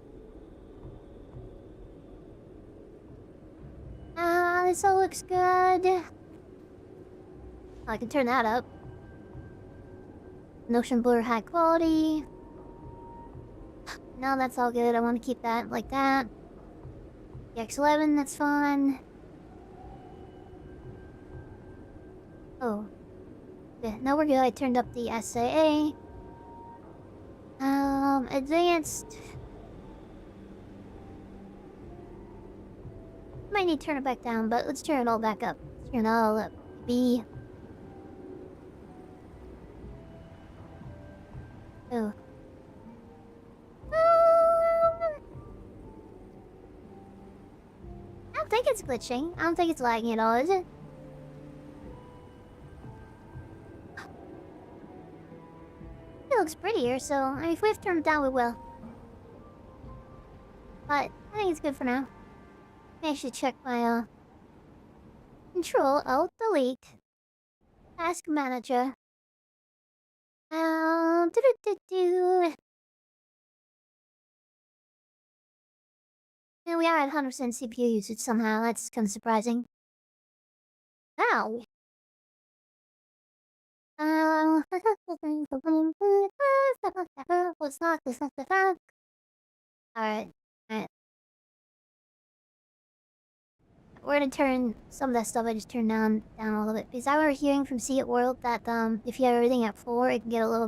This all looks good. Oh, I can turn that up. Notion blur high quality. No, that's all good. I want to keep that like that. The X11, that's fine. Oh. Yeah, no, we're good. I turned up the SAA. Advanced. Might need to turn it back down, but let's turn it all back up. Turn it all up. B. Oh. I don't think it's glitching. I don't think it's lagging at all, is it? It looks prettier, so I mean, if we have to turn it down, we will. But I think it's good for now. I should check my Control Alt Delete Task Manager. Yeah, we are at 100% CPU usage somehow. That's kind of surprising. Ow. What's not this? Not the fact. Alright. Alright. We're gonna turn some of that stuff I just turned down a little bit. Because I remember hearing from See It World that if you have everything at 4, it can get a little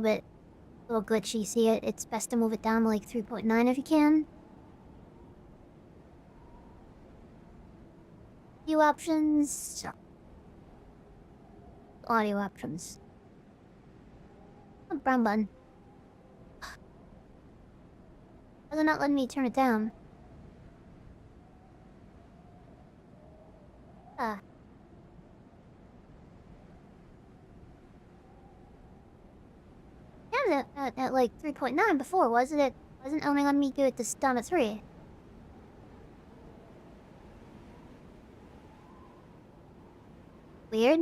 glitchy. See it? It's best to move it down to like 3.9 if you can. View options. Audio options. Oh, brown button. Why is it not letting me turn it down? Ah. Yeah, at like 3.9 before, wasn't it? Wasn't only letting me do it this down at 3. Weird.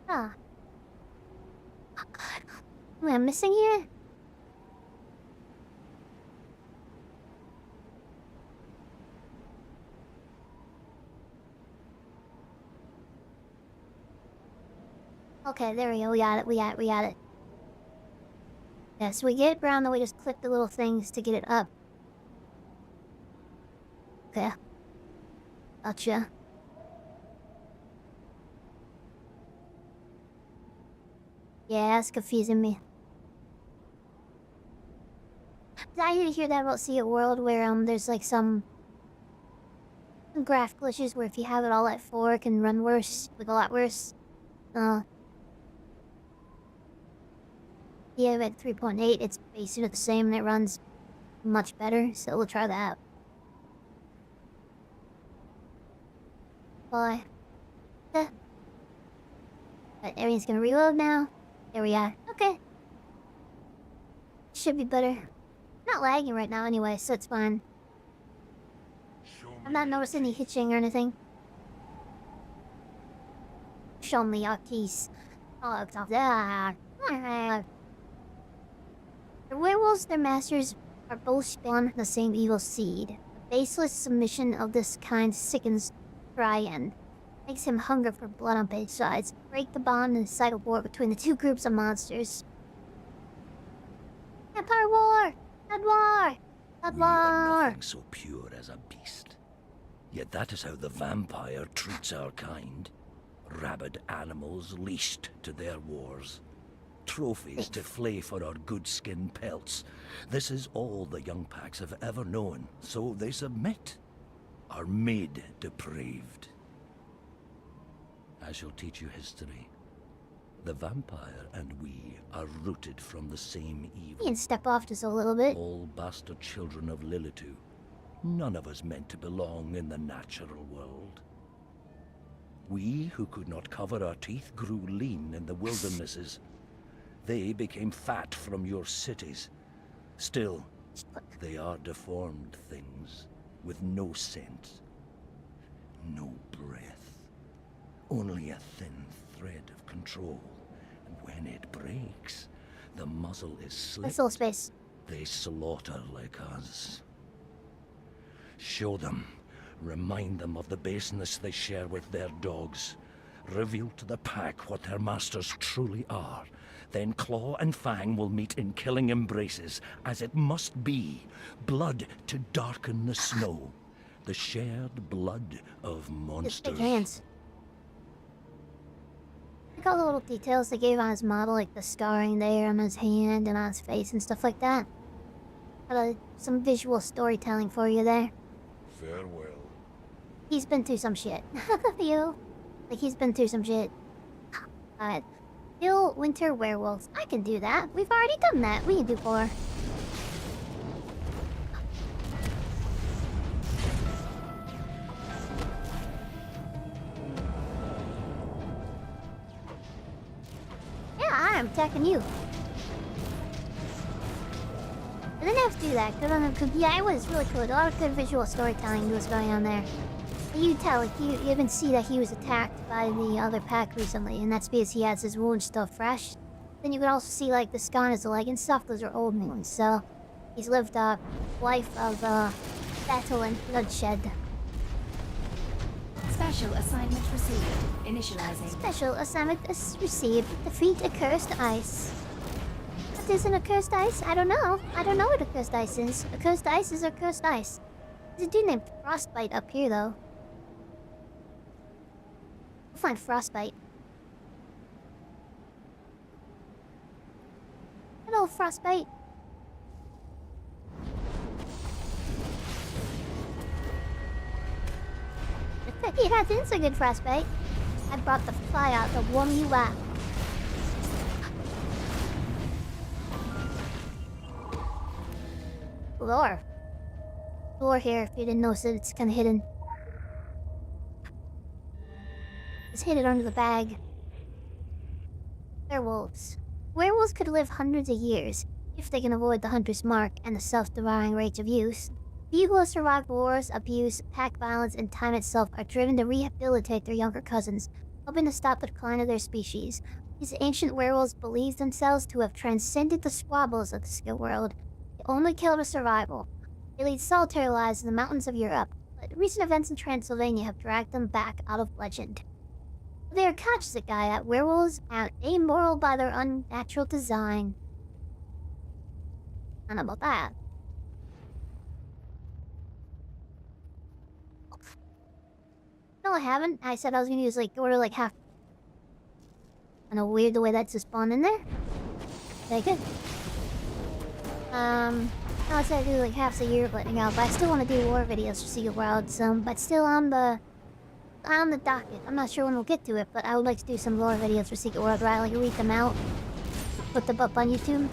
Ah. Am I missing here? Okay, there we go. We got it. We got it. Yeah, so we get brown, then we just click the little things to get it up. Okay. Gotcha. Yeah, that's confusing me. I did hear that about See It World where there's like some graph glitches where if you have it all at 4 it can run worse, like a lot worse. Yeah, at 3.8 it's basically the same and it runs much better, so we'll try that. Bye. But everything's gonna reload now. There we are. Okay. Should be better. Not lagging right now anyway, so it's fine. I'm not noticing any hitching or anything. Show me your keys. Oh, it's off there. The werewolves, their masters, are both spawned from the same evil seed. The baseless submission of this kind sickens Brian. Makes him hunger for blood on both sides. Break the bond and incite a war between the two groups of monsters. Empire War! Blood War! Blood We are War! nothing so pure as a beast. Yet that is how the vampire treats our kind. Rabid animals leashed to their wars. Trophies to flay for our good skin pelts. This is all the young packs have ever known, so they submit. Are made depraved. I shall teach you history. The vampire and we are rooted from the same You evil. can step off just a little bit. All bastard children of Lilitu. None of us meant to belong in the natural world. We who could not cover our teeth grew lean in the wildernesses. They became fat from your cities. Still, they are deformed things with no sense, no breath, only a thin thread of control. And when it breaks, the muzzle is slit. That's all space. They slaughter like us. Show them. Remind them of the baseness they share with their dogs. Reveal to the pack what their masters truly are. Then Claw and Fang will meet in killing embraces, as it must be. Blood to darken the snow. The shared blood of Just monsters. big hands. Look at all the little details they gave on his model, like the scarring there on his hand and on his face and stuff like that. Got some visual storytelling for you there. Farewell. He's been through some shit. You. Like, he's been through some shit. Alright. Kill winter werewolves. I can do that. We've already done that. We can do 4. Yeah, I am attacking you. I didn't have to do that. Yeah, it was really cool. A lot of good visual storytelling was going on there. You tell, like, you even see that he was attacked by the other pack recently, and that's because he has his wounds still fresh. Then you can also see, like, the scar on his leg and stuff. Those are old wounds, so he's lived a life of battle and bloodshed. Special assignment received. Initializing. Special assignment received. Defeat accursed ice. What is an accursed ice? I don't know. I don't know what accursed ice is. Accursed ice is accursed ice. There's a dude named Frostbite up here, though. We'll find Frostbite. Hello, Frostbite. Yeah, that's a good Frostbite. I brought the fly out to warm you up. Lore. Lore here, if you didn't notice it, it's kind of hidden. It's hidden under the bag. Werewolves. Werewolves could live hundreds of years, if they can avoid the hunter's mark and the self-devouring rage of use. Few who have survived wars, abuse, pack violence, and time itself are driven to rehabilitate their younger cousins, hoping to stop the decline of their species. These ancient werewolves believe themselves to have transcended the squabbles of the skill world. They only kill for survival. They lead solitary lives in the mountains of Europe, but recent events in Transylvania have dragged them back out of legend. They are conscious that werewolves are amoral by their unnatural design. I don't know about that. No, I haven't. I said I was gonna use order half. I know, weird the way that's just spawned in there. Very good. I said I do half a year, but I still want to do war videos for Secret Worlds. But still on the docket. I'm not sure when we'll get to it, but I would like to do some lore videos for Secret World, right? Like read them out, put them up on YouTube.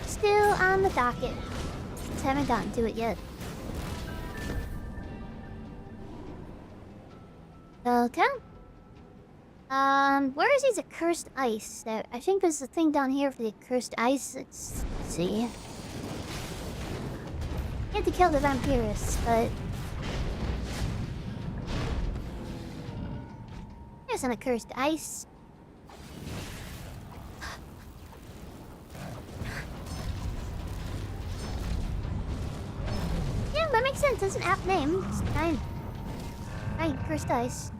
Still on the docket. Just haven't gotten to it yet. Okay. Where is these accursed ice? I think there's a thing down here for the accursed ice. Let's see. You have to kill the vampirus, but there's an accursed ice. Yeah, that makes sense. It's an apt name. It's fine. Right, accursed ice.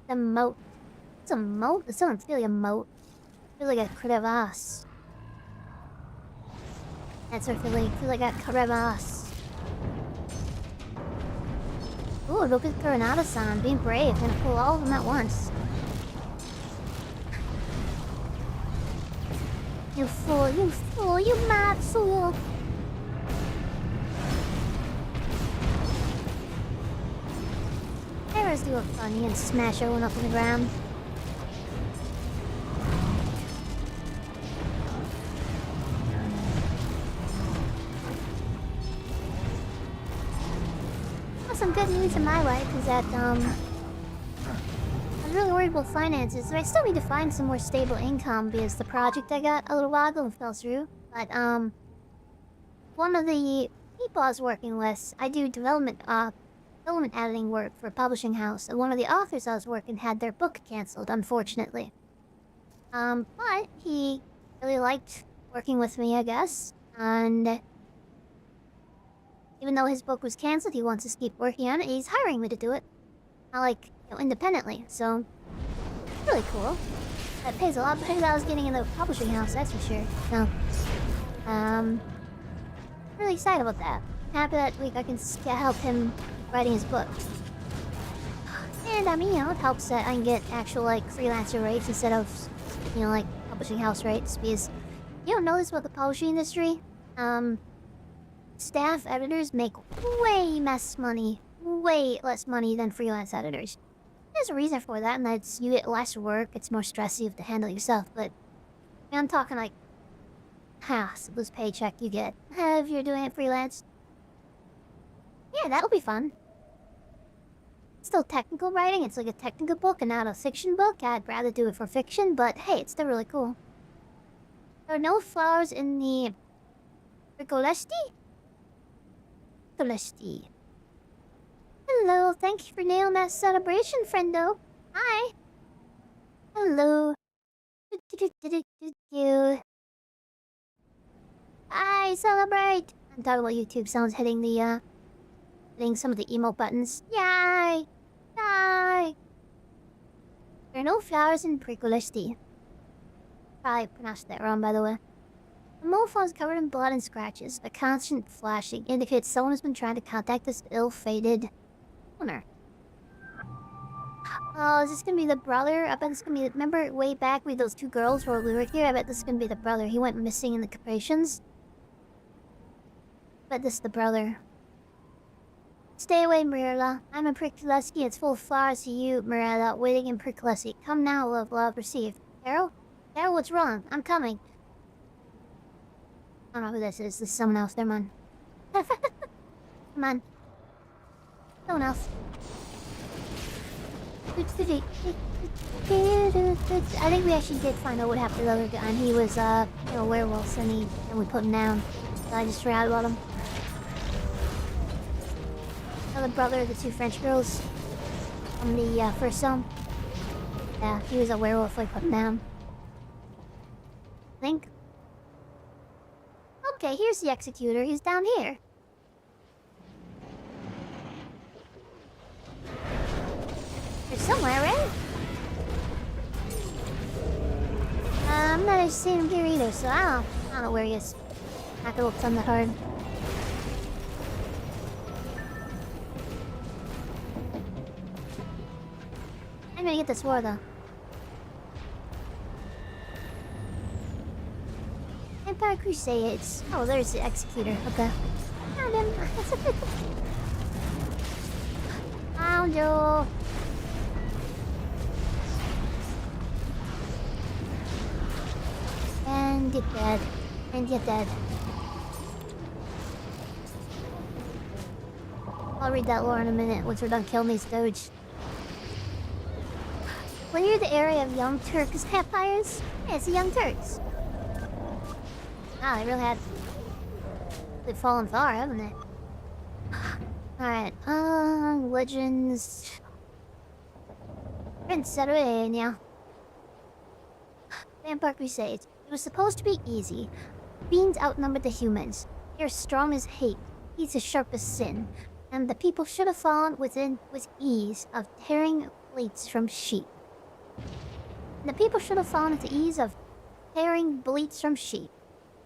The moat. It's a moat? It doesn't feel like a moat. It feels like a crevasse. That's what I feel like a crevasse. Ooh, look at Coronado-san being brave. Gonna pull all of them at once. You fool, you mad fool. do a funny and smash everyone up on the ground. Well, some good news in my life is that, I was really worried about finances, so I still need to find some more stable income because the project I got a little while ago fell through. But, one of the people I was working with, I do development editing work for a publishing house, and one of the authors I was working had their book canceled, unfortunately. But he really liked working with me, I guess, and even though his book was canceled, he wants us to keep working on it. He's hiring me to do it, independently. So, really cool. That pays a lot better than I was getting in the publishing house, that's for sure. So, really excited about that. Happy that week I can help him writing his book. And it helps that I can get actual freelancer rates instead of publishing house rates, because you don't know this about the publishing industry. Staff editors make way less money than freelance editors. There's a reason for that, and that's you get less work, it's more stressful, you have to handle it yourself, but I'm talking half this paycheck you get if you're doing it freelance. Yeah, that'll be fun. Still technical writing, it's like a technical book and not a fiction book. I'd rather do it for fiction, but hey, it's still really cool. There are no flowers in the Bricolesti? Hello, thank you for nailing that celebration, friendo. Hi. Hello. Hi, celebrate! I'm talking about YouTube sounds hitting the, hitting some of the emo buttons. Yay! Yay! There are no flowers in Bricolesti. Probably pronounced that wrong, by the way. The mofo is covered in blood and scratches. A constant flashing indicates someone has been trying to contact this ill-fated owner. Oh, is this gonna be the brother? I bet this is gonna be... Remember way back with those two girls where we were here? I bet this is gonna be the brother. He went missing in the Capations. I bet this is the brother. Stay away, Mirella. I'm in Prickleski. It's full of flowers to you, Mirella, waiting in Prickleski. Come now, love, love, receive. Carol? Carol, what's wrong? I'm coming. I don't know who this is. This is someone else. Never mind. Come on. Someone else. I think we actually did find out what happened to the other guy, and he was, a werewolf, and we put him down. So I just forgot about him. The brother of the two French girls from the first song. Yeah, he was a werewolf, I put him down. I think. Okay, here's the executor. He's down here. There's somewhere, right? I'm not seeing him here either, so I don't know where he is. Not gonna look on that hard. I'm gonna get this war though. Empire Crusades. Oh, there's the executor. Okay. Found him. Found you. And you're dead. And you're dead. I'll read that lore in a minute once we're done killing these doge. Clear the area of Young Turks vampires? Yeah, it's the Young Turks. Wow, they really had... They've fallen far, haven't they? Alright, legends... Transylvania. Vampire Crusades. It was supposed to be easy. Beings outnumbered the humans. They're strong as hate. He's as sharp as sin. And the people should have fallen with ease of tearing bleats from sheep. The people should have fallen at the ease of tearing bleats from sheep.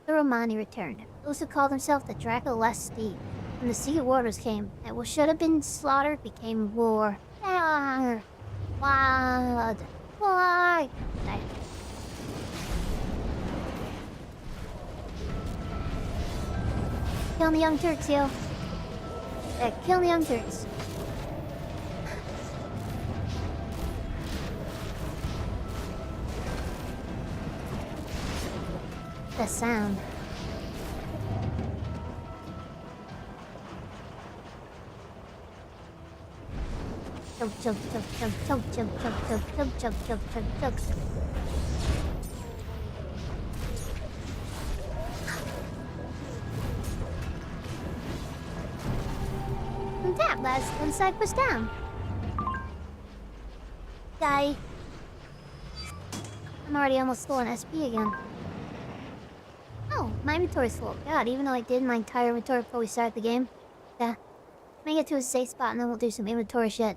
The Romani returned. Those who called themselves the Dracolesti. When the sea waters came, and what should have been slaughtered became war. Arr! Wild! Why? Kill the Young Turks, yo. Yeah, kill the Young Turks. that sound? Choke, choke, choke, choke, choke, choke, choke, choke, choke, choke, choke, choke, choke. And that last one side was down. Die. I'm already almost full on SP again. Oh, my inventory's full. God, even though I did my entire inventory before we started the game. Yeah. Make it to a safe spot and then we'll do some inventory shit.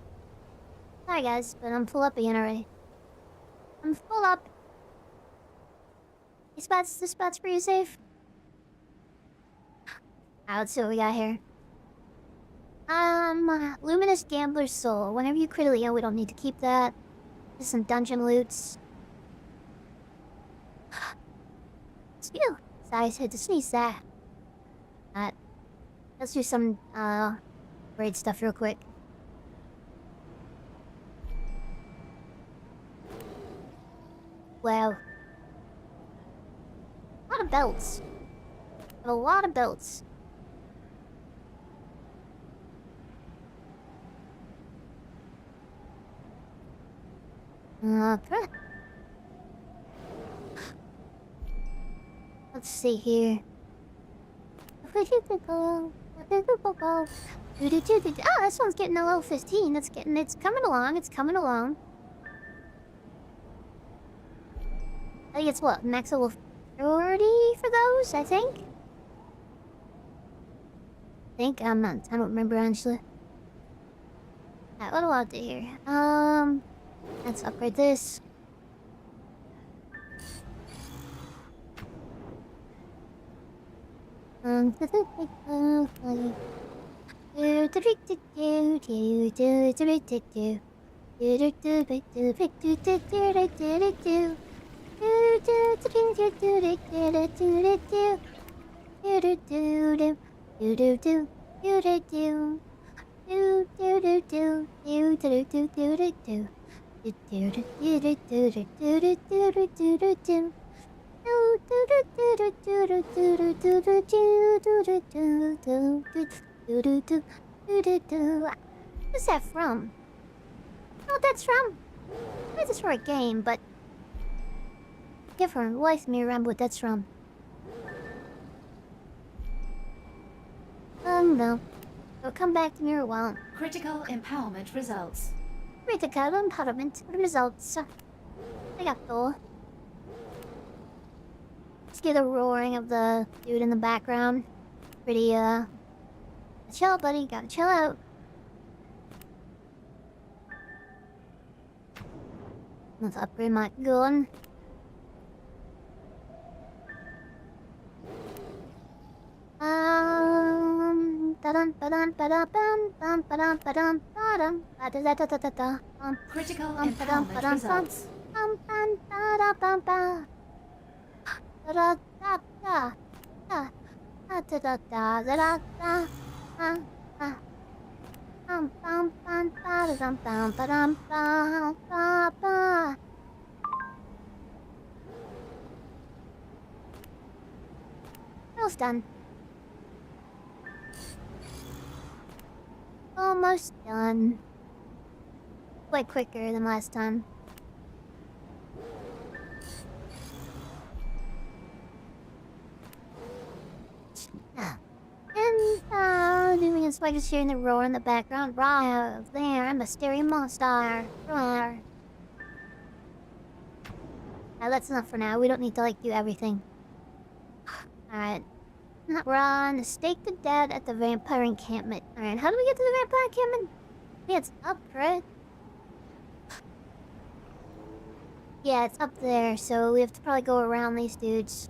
Sorry guys, but I'm full up again already. I'm full up. This spot's pretty safe. Alright, let's see what we got here. Luminous Gambler's Soul. Whenever you critically ill, we don't need to keep that. Just some dungeon loots. Phew. Sorry, I had to sneeze that. Let's do some, raid stuff real quick. Wow. A lot of belts. A lot of belts. Okay. Let's see here. Oh, this one's getting a level 15. It's coming along. It's coming along. I think it's what, max level 30 for those, I think? I don't remember honestly. Alright, what do I do here? Let's upgrade this. What's that from? I don't know what that's from. I heard this for a game, but I can't for life me remember what that's from. No. So come back to me a while. Critical empowerment results. Critical empowerment results. I got Thor. Just get the roaring of the dude in the background. Pretty, chill, buddy. Gotta chill out. Let's upgrade my gun. Critical empowerment results. Almost done. Almost done. Way quicker than last time. And doing is like just hearing the roar in the background. Right there, I'm a stereo monster. Roar. That's enough for now. We don't need to like do everything. Alright. Run, stake the dead at the vampire encampment. Alright, how do we get to the vampire encampment? Yeah, it's up, right? Yeah, it's up there, so we have to probably go around these dudes.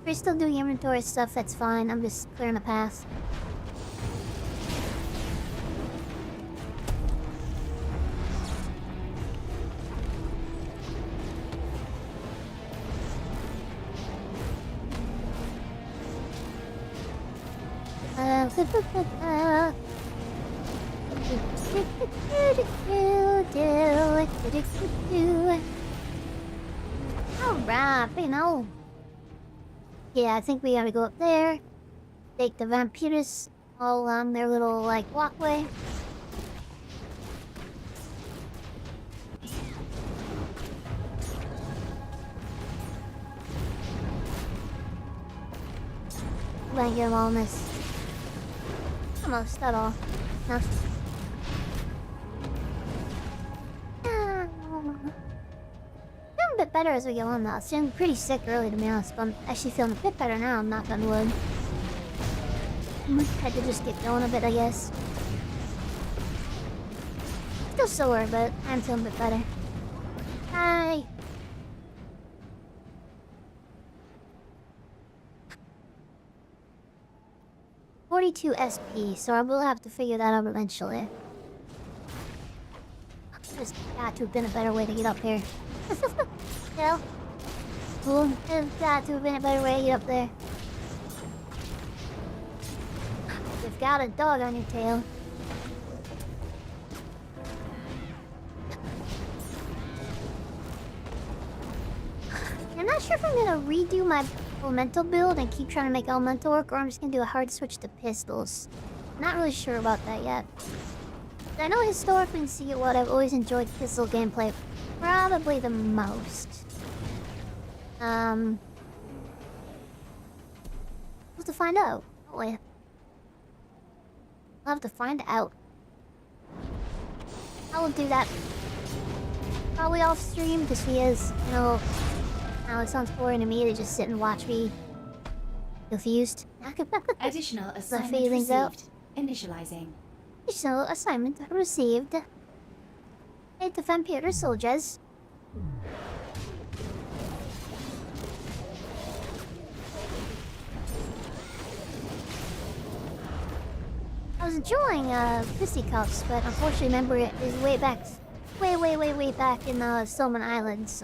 If we're still doing inventory stuff, that's fine. I'm just clearing the path. Alright, you know. Yeah, I think we gotta go up there. Take the vampires all on their little, like, walkway. Try and get them all in this. Almost at all. No. Feeling a bit better as we go on though. I was feeling pretty sick early to be honest, but I'm actually feeling a bit better now, knock on wood. Had to just get going a bit, I guess. Still sore, but I'm feeling a bit better. Hi! $42 SP, so I will have to figure that out eventually. There's got to have been a better way to get up here. No? Cool. There's got to have been a better way to get up there. You've got a dog on your tail. I'm not sure if I'm gonna redo my elemental build and keep trying to make elemental work, or I'm just gonna do a hard switch to pistols. Not really sure about that yet. I know historically in CE1 I've always enjoyed pistol gameplay probably the most. We'll have to find out. We'll have to find out. I will do that probably off stream because he is, you know, now it sounds boring to me to just sit and watch me confused. Additional The assignment feelings out. received. Initializing. Additional assignment received. Hey, the vampire soldiers. I was enjoying fisticuffs, but unfortunately, remember it is way back, way back in Solomon Islands.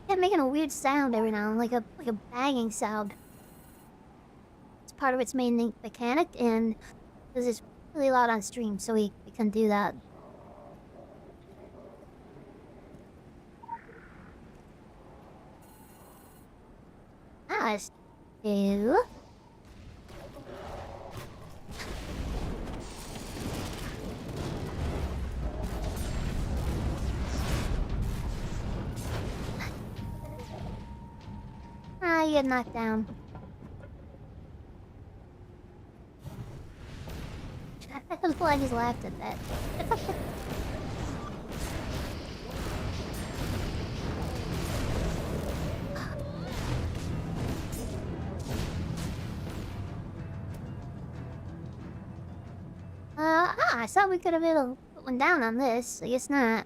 Kept making a weird sound every now and then, like a banging sound. It's part of its main mechanic, and because it's really loud on stream, so we couldn't do that. Nice. Ew. Ah, you get knocked down. I was glad he's laughed at that. I thought we could have put one down on this. I guess not.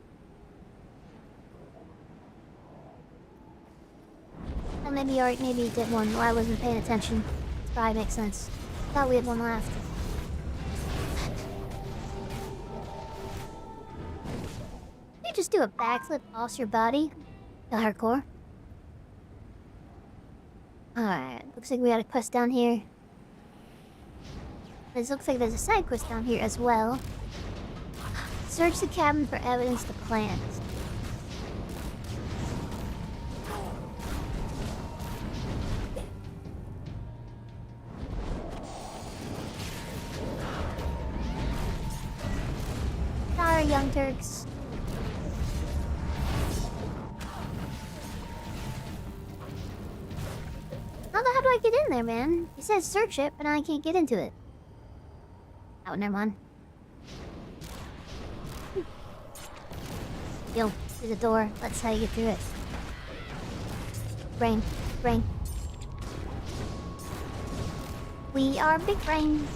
Well, maybe maybe he did one while I wasn't paying attention. This probably makes sense. Thought we had one left. You just do a backflip off your body. Hardcore. Alright, looks like we got a quest down here. This looks like there's a side quest down here as well. Search the cabin for evidence to plant. Sorry, young Turks. How do I get in there, man? It says search it, but I can't get into it. Oh, never mind. Yo, there's a door. That's how you get through it. Brain. Brain. We are big brains.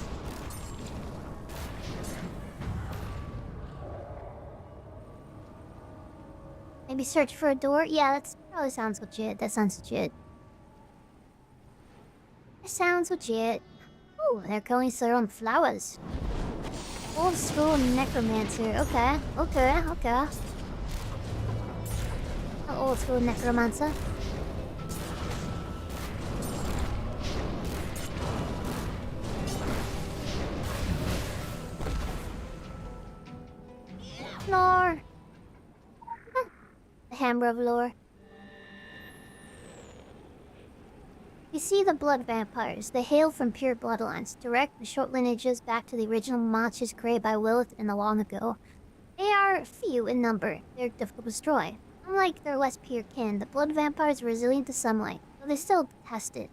Maybe search for a door? Yeah, that probably sounds legit. That sounds legit. That sounds legit. Ooh, they're going through on flowers. Old school necromancer. Okay, okay, okay. An old school necromancer. Lore. The hammer of lore. see the blood vampires. They hail from pure bloodlines, direct and short lineages back to the original monsters created by Lilith in the long ago. They are few in number. They're difficult to destroy. Unlike their less pure kin, the blood vampires are resilient to sunlight, though they still test it.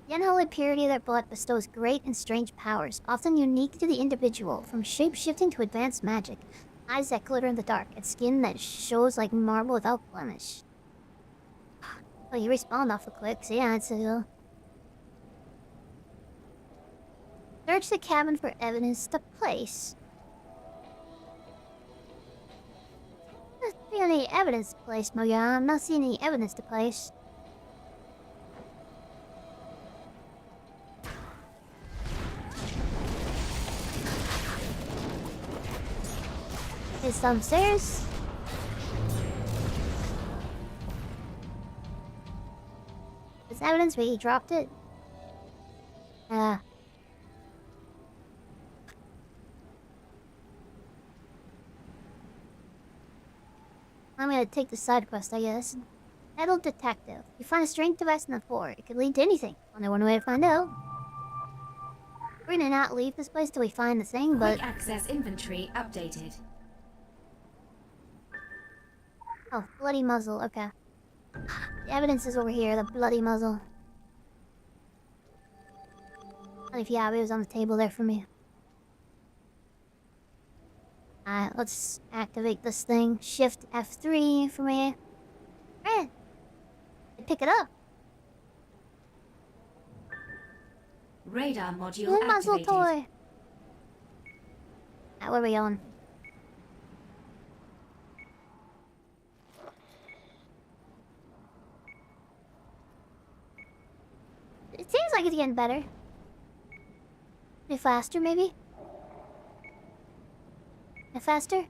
The unholy purity of their blood bestows great and strange powers, often unique to the individual, from shape-shifting to advanced magic, eyes that glitter in the dark, and skin that shows like marble without blemish. Oh, you respawned awful quick, so yeah, it's a... Search the cabin for evidence to place. Not seeing any evidence to place, Moya. I'm not seeing any evidence to place. It's downstairs. There's evidence where he dropped it. I'm gonna take the side quest, I guess. Metal detective. You find a strange device in the floor. It could lead to anything. Only one way to find out. We're gonna not leave this place till we find the thing, but... Quick access inventory updated. Oh, bloody muzzle, okay. The evidence is over here, the bloody muzzle. And if yeah, it was on the table there for me. Alright, let's activate this thing. Shift F3 for me. Right. Pick it up. Radar module New muzzle activated. toy. Alright, where are we on? It seems like it's getting better. A bit faster, maybe? A bit faster?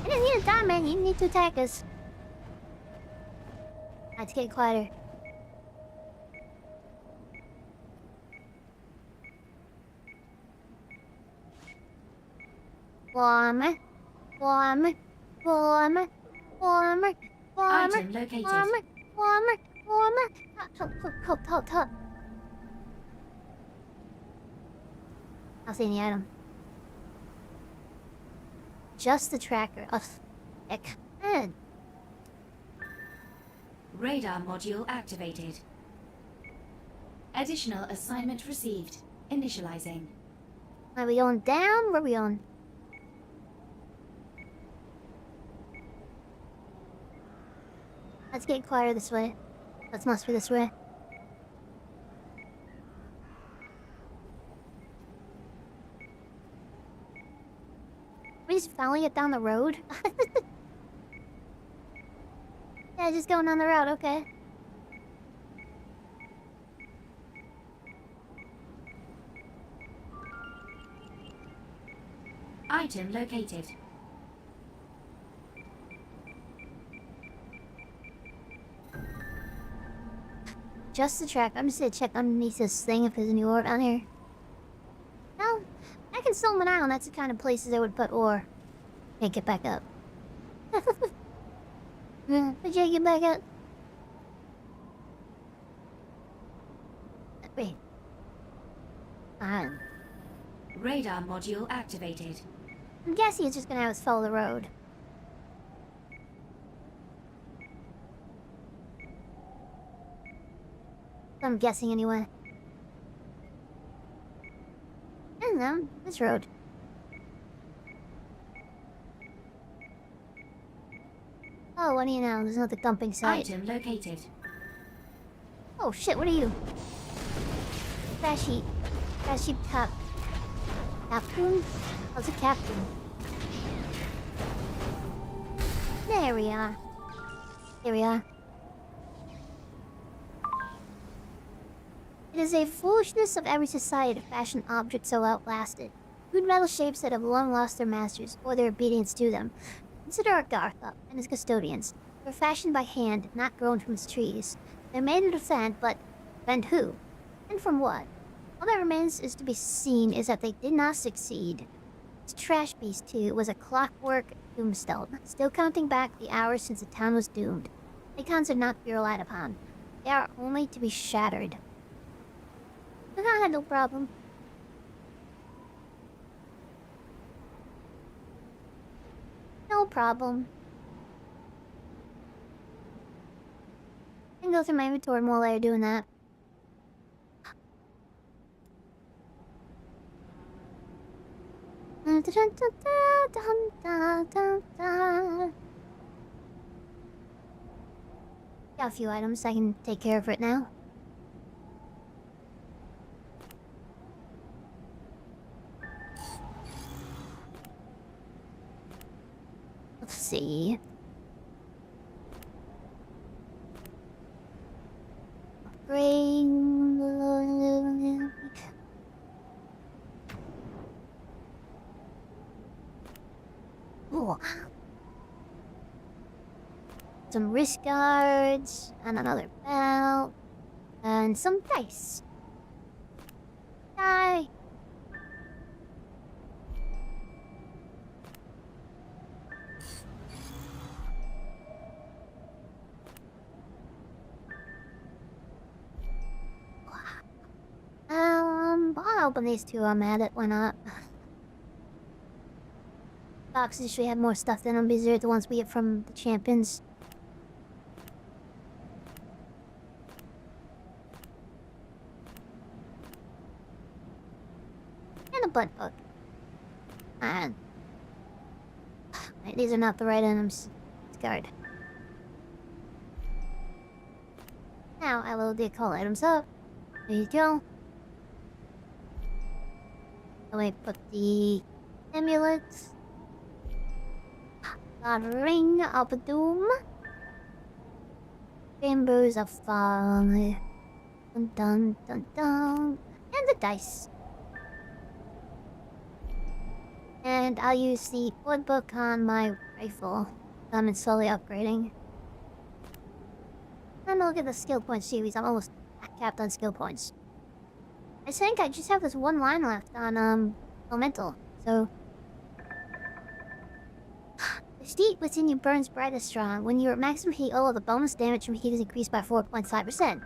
I didn't need to die, man. You need to attack us. Let's get quieter. Warmer. Warmer. Warmer. Warmer. Warmer. Item located. Warmer. Warmer. Warmer. Halt. I'll see any item. Just the tracker. Oh, heck. Man. Radar module activated. Additional assignment received. Initializing. Are we on down? Where are we on? Let's get quieter this way. Let's muster this way. We just following it down the road? Yeah, just going down the road, okay. Item located. Just the track. I'm just gonna check underneath this thing if there's any ore down here. No, I can Solomon Island. That's the kind of places I would put ore. Can't get back up. Would you get back up? Wait. Radar module activated. I'm guessing it's just gonna have us follow the road. I'm guessing anyway. I don't know. This road. Oh, what do you know? There's another dumping site. Item located. Oh shit, what are you? Crash heap. Crash heap cap. Captain? How's a captain? There we are. Here we are. It is a foolishness of every society to fashion objects so outlasted. Crude metal shapes that have long lost their masters, or their obedience to them. Consider our Gartha and his custodians. They're fashioned by hand, not grown from its trees. They're made to defend, but defend who? And from what? All that remains is to be seen is that they did not succeed. This trash beast, too, was a clockwork tombstone, still counting back the hours since the town was doomed. Icons are not to be relied upon. They are only to be shattered. But I had no problem. No problem. I can go through my inventory more while you're doing that. Got a few items, I can take care of it now. Let's see. Upgrade. Ooh. Some wrist guards, and another belt, and some dice. Die! I'll open these two. I'm at it. Why not? Boxes usually have more stuff in them because they're the ones we get from the champions. And a butt book. And wait, these are not the right items. Discard. Now I will decall items up. There you go. Let me put the amulets. Got a ring of doom. Rainbows of fire. Dun dun dun dun. And the dice. And I'll use the wood book on my rifle. I'm slowly upgrading. And look at the skill point series. I'm almost capped on skill points. I think I just have this one line left on elemental. So the heat within you burns bright as strong. When you're at maximum heat, all of the bonus damage from heat is increased by 4.5%.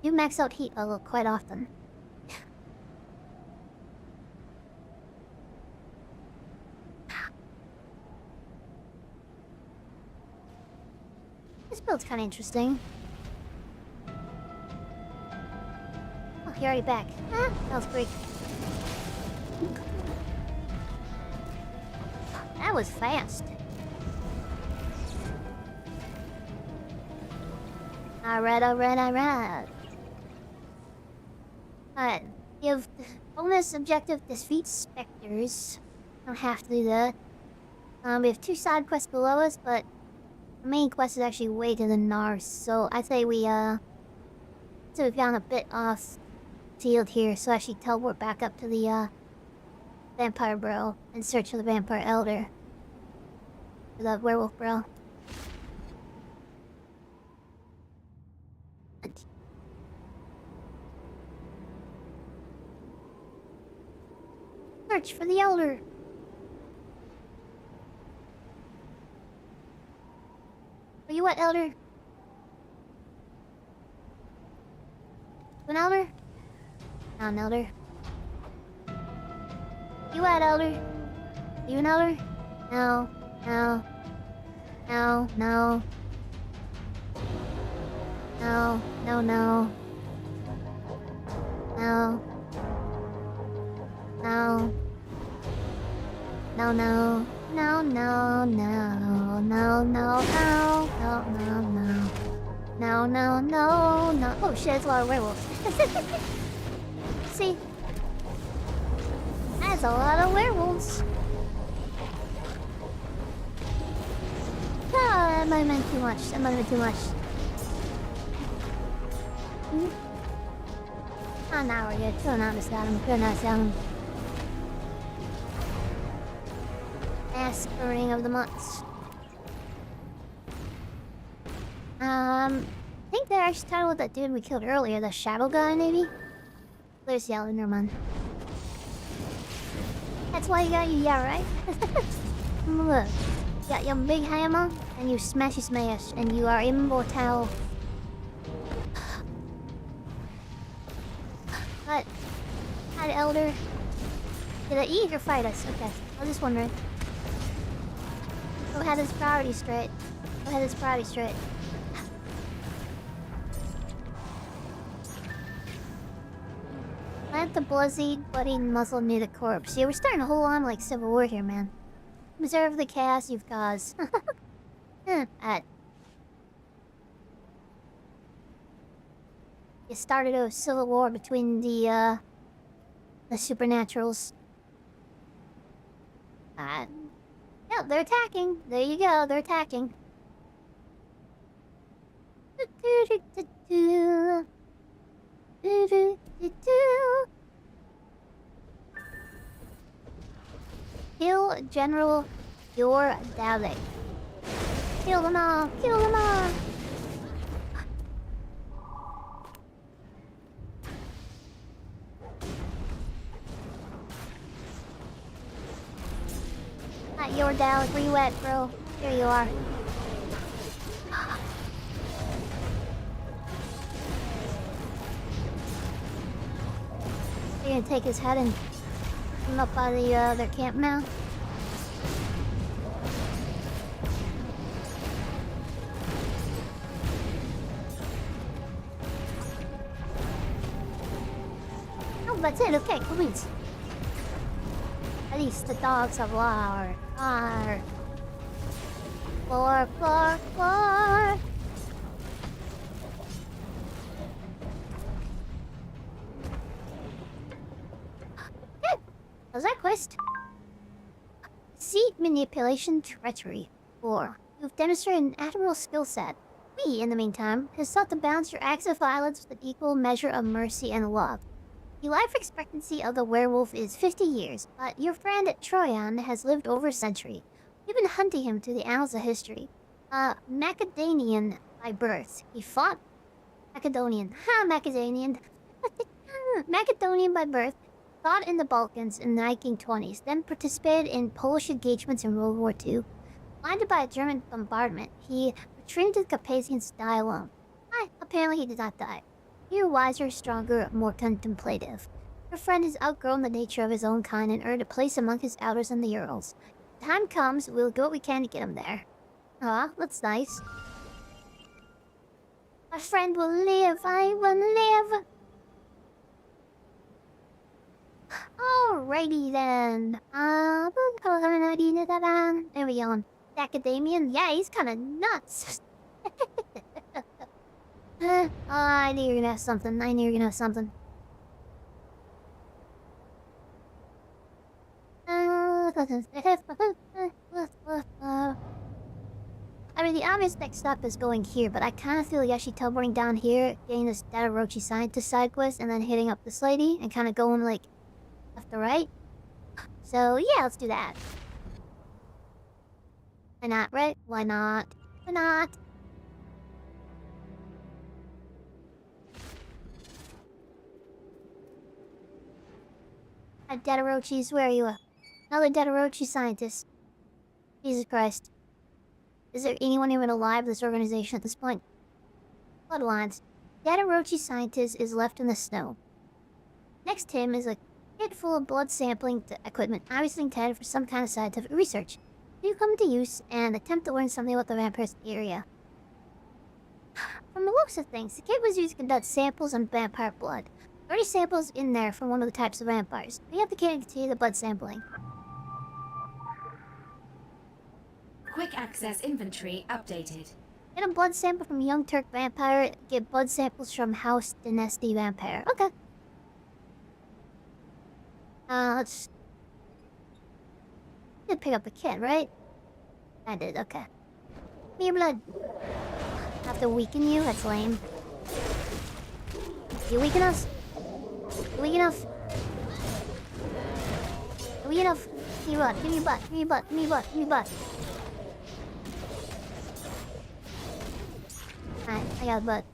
You max out heat level quite often. This build's kind of interesting. Oh, you're already back. Ah, that was quick. That was fast. Alright. Alright. Give bonus objective defeat specters. Don't have to do that. We have 2 side quests below us, but the main quest is actually way to the north, so I say we found a bit off field here, so actually teleport back up to the vampire bro and search for the vampire elder. For the werewolf bro. Search for the elder. Are you what, elder? An elder? Not an elder. You what, elder? You an elder? No. No. No. No. No. No. No. No. No. No. No. No, no, no, no, no, no, no, no, no. No, no, no, no. Oh shit, it's a lot of werewolves. See? That's a lot of werewolves. Ah, that might have been too much. That might have been too much. Oh, now we're good. Put on this down. Put on this down. Mass burning of the months. I think they're actually titled that dude we killed earlier, the shadow guy, maybe? There's yellow, never mind. That's why you got you, yeah, right? Look, you got your big hammer, and you smashy smash, and you are immortal. What? Hi, Elder. Did I eat or fight us? Okay, I was just wondering. Go ahead, this priority straight. Go ahead, this priority straight. Plant the bloody muzzle near the corpse. Yeah, we're starting a whole on like civil war here, man. Observe the chaos you've caused. You started a civil war between the supernaturals. Yeah, they're attacking. There you go, they're attacking. Kill General your Dalek. Kill them all! Kill them all! Not your Dalek, where you at, bro? There you are. They're gonna take his head and put him up by their camp now. Oh, that's it. Okay, cool. At least the dogs have war. Floor, floor, floor. How's that quest? Seat manipulation treachery. 4. You've demonstrated an admirable skill set. We, in the meantime, have sought to balance your acts of violence with an equal measure of mercy and love. The life expectancy of the werewolf is 50 years, but your friend Troyan has lived over a century. We've been hunting him through the annals of history. Macedonian by birth. He fought... Macedonian. Macedonian. Macedonian by birth. Fought in the Balkans in the 1920s, then participated in Polish engagements in World War II. Blinded by a German bombardment, he retreated to the Carpathians to die alone. Apparently he did not die. You're wiser, stronger, more contemplative. Your friend has outgrown the nature of his own kind and earned a place among his elders in the Urals. When the time comes, we'll do what we can to get him there. Aw, that's nice. My friend will live, I will live! Alrighty then. There we go. Academian? Yeah, he's kinda nuts. I knew you were gonna have something. I knew you were gonna have something. I mean, the obvious next step is going here, but I kind of feel like actually teleporting down here, getting this Datarochi scientist side quest, and then hitting up this lady, and kind of going like left to right. So yeah, let's do that. Why not, right? Why not? Why not? Datarochis, where are you? Another Datarochi scientist. Jesus Christ. Is there anyone even alive in this organization at this point? Bloodlines. Datarochi scientist is left in the snow. Next to him is a kit full of blood sampling equipment, obviously intended for some kind of scientific research. Do come to use and attempt to learn something about the vampires area. From the looks of things, the kit was used to conduct samples on vampire blood. 30 samples in there from one of the types of vampires. We have the kit to continue the blood sampling. Quick access inventory updated. Get a blood sample from Young Turk Vampire. Get blood samples from House Dynasty Vampire. Okay. Let's... I did pick up the kit, right? I did, okay. Give me your blood. I have to weaken you? That's lame. You weaken us? You weak enough? You weak enough? Give me your butt, give me your butt, give me your butt, give me your butt, give me your butt. Alright, I got a butt.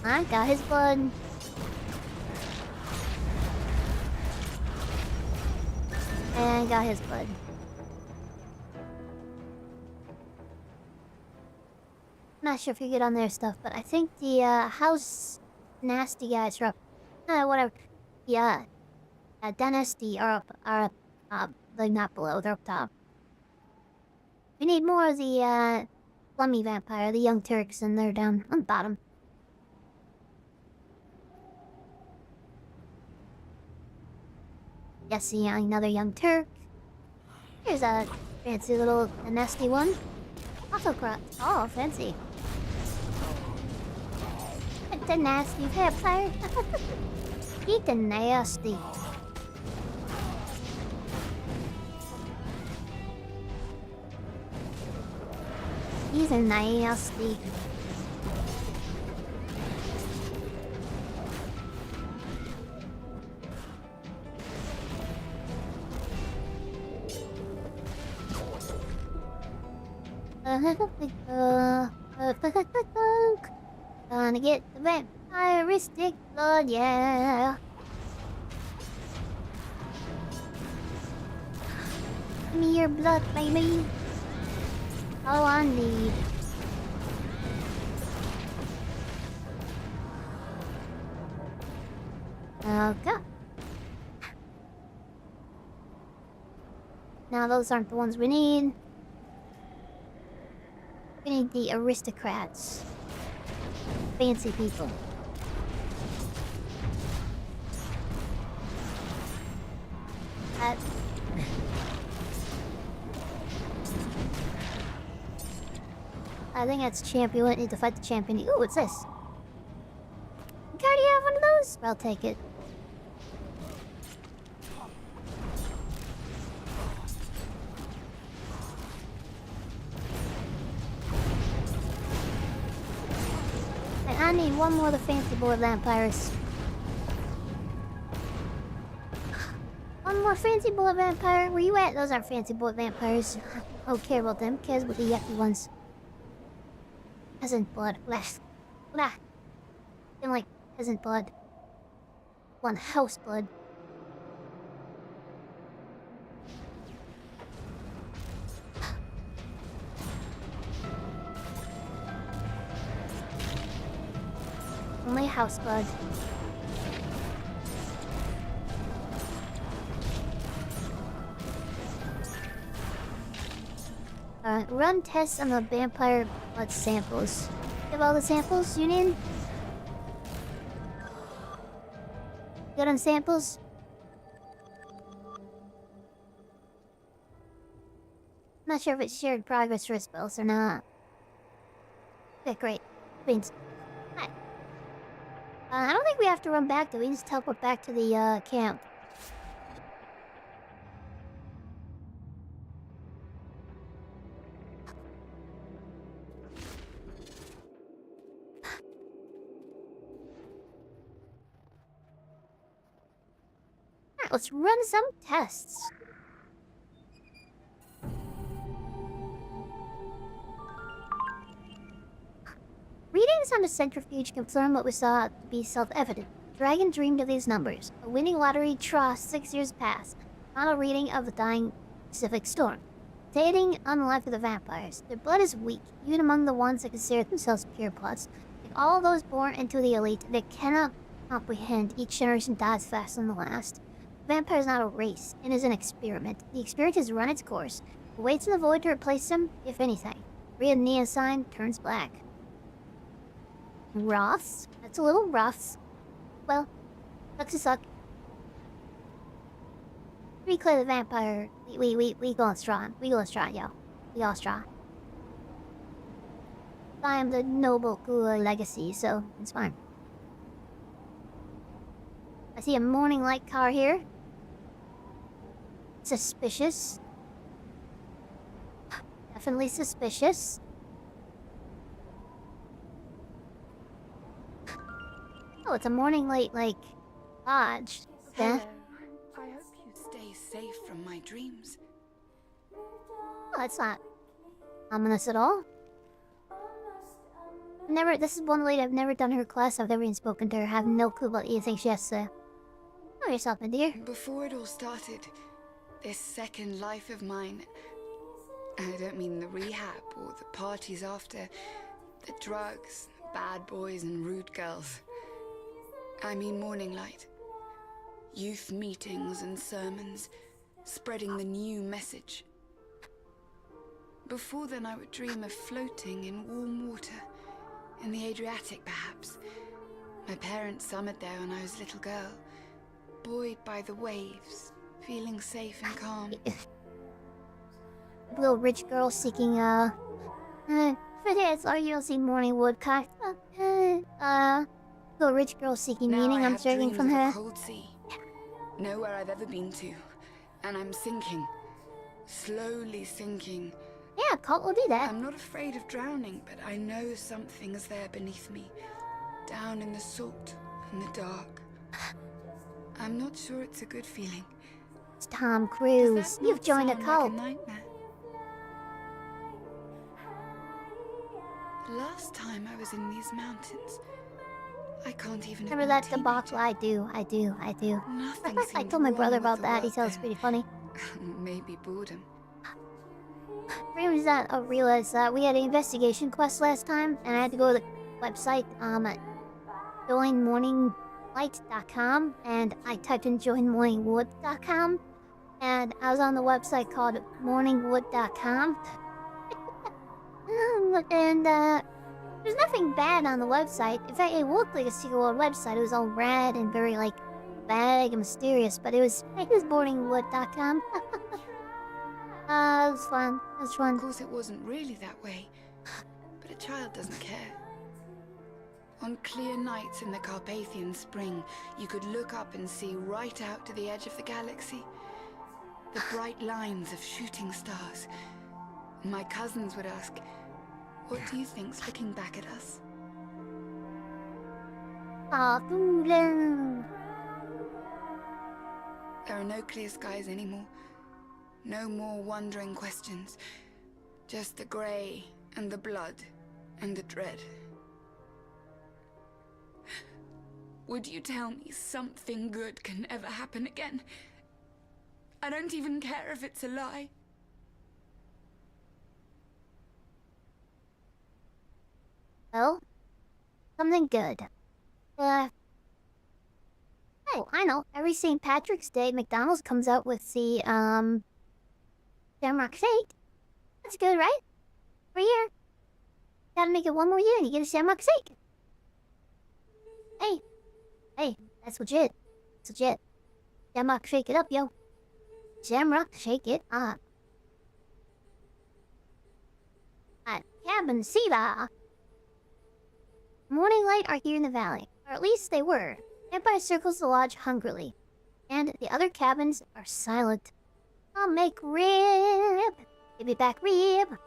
I got his blood. And got his blood. Not sure if you get on their stuff, but I think the house nasty guys are up. Whatever. Yeah. Dynasty are up, like not below, they're up top. We need more of the Flummy vampire, the young Turks, and they're down on the bottom. Yes, yeah, another young Turk. Here's a fancy little nasty one. Autocrat. Oh, fancy. The nasty vampire. Eat the nasty. These are nasty. Gonna get the vampiristic blood, yeah. Give me your blood, baby. All I need. Okay. Now those aren't the ones we need. We need the aristocrats. Fancy people. I think that's champion. We need to fight the champion. Ooh, what's this? You already have one of those? I'll take it. And I need one more of the fancy boy vampires. One more fancy boy vampire. Where you at? Those aren't fancy boy vampires. I don't care about them. Cares about the yucky ones. Peasant blood. Blah. Blah. Like peasant blood. Want house blood. Only house blood. Run tests on the vampire blood samples. You have all the samples you need? Good on samples? Not sure if it's shared progress for spells or not. Okay, great. Means I don't think we have to run back though. We just teleport back to the camp. Alright, let's run some tests. Readings on the centrifuge confirm what we saw to be self-evident. Dragon dreamed of these numbers. A winning lottery draw 6 years past. Final reading of the dying Pacific Storm. Stating on the life of the vampires. Their blood is weak, even among the ones that consider themselves pure bloods. Like all those born into the elite, they cannot comprehend each generation dies faster than the last. Vampire is not a race, it is an experiment. The experiment has run its course. It waits in the void to replace them, if anything. Red neon sign turns black. Rough? That's a little rough. Well, sucks to suck. We clear the vampire. We going strong. We going strong, yo. We all strong. I am the noble Gula legacy, so it's fine. I see a morning light car here. Suspicious. Definitely suspicious. Oh, it's a morning light, like, lodge. Hello. I hope you stay safe from my dreams. Oh, it's not ominous at all. Never. This is one lady I've never done her class. I've never even spoken to her. I have no clue about anything she has to say. Know yourself, my dear. Before it all started, this second life of mine, I don't mean the rehab or the parties after, the drugs, bad boys and rude girls. I mean morning light. Youth meetings and sermons, spreading the new message. Before then I would dream of floating in warm water, in the Adriatic perhaps. My parents summered there when I was a little girl, buoyed by the waves, feeling safe and calm. Little rich girl seeking, for this, are you see morning woodcock? Little rich girl seeking Now meaning, I I'm have searching dreams from of her. a cold sea, nowhere I've ever been to, and I'm sinking, slowly sinking. Yeah, Colt will do that. I'm not afraid of drowning, but I know something's there beneath me, down in the salt and the dark. I'm not sure it's a good feeling. It's Tom Cruise. You've joined a cult. Like a nightmare? Last time I was in these mountains, I can't even Remember that debacle? I do. Nothing I told my brother about that. He said it's pretty funny. Maybe boredom. Dreams that I realized that we had an investigation quest last time, and I had to go to the website at joinmorninglight.com, and I typed in joinmorningwood.com, and I was on the website called morningwood.com. And there's nothing bad on the website. In fact, it looked like a Secret World website. It was all red and very like vague and mysterious, but it was morningwood.com. It was fun. It was fun. Of course, it wasn't really that way, but a child doesn't care. On clear nights in the Carpathian spring, you could look up and see right out to the edge of the galaxy. The bright lines of shooting stars. My cousins would ask, "What do you think's looking back at us?" There are no clear skies anymore. No more wondering questions. Just the grey and the blood and the dread. Would you tell me something good can ever happen again? I don't even care if it's a lie. Well, something good. Oh, I know. Every St. Patrick's Day, McDonald's comes out with the, Shamrock Shake. That's good, right? Every year. Gotta make it one more year and you get a Shamrock Shake. Hey, that's legit. It's legit. Shamrock Shake it up, yo. Shamrock Shake it up. At Cabin Cedar. Morning light are here in the valley, or at least they were. Vampire circles the lodge hungrily, and the other cabins are silent. I'll make rib. Give me back rib.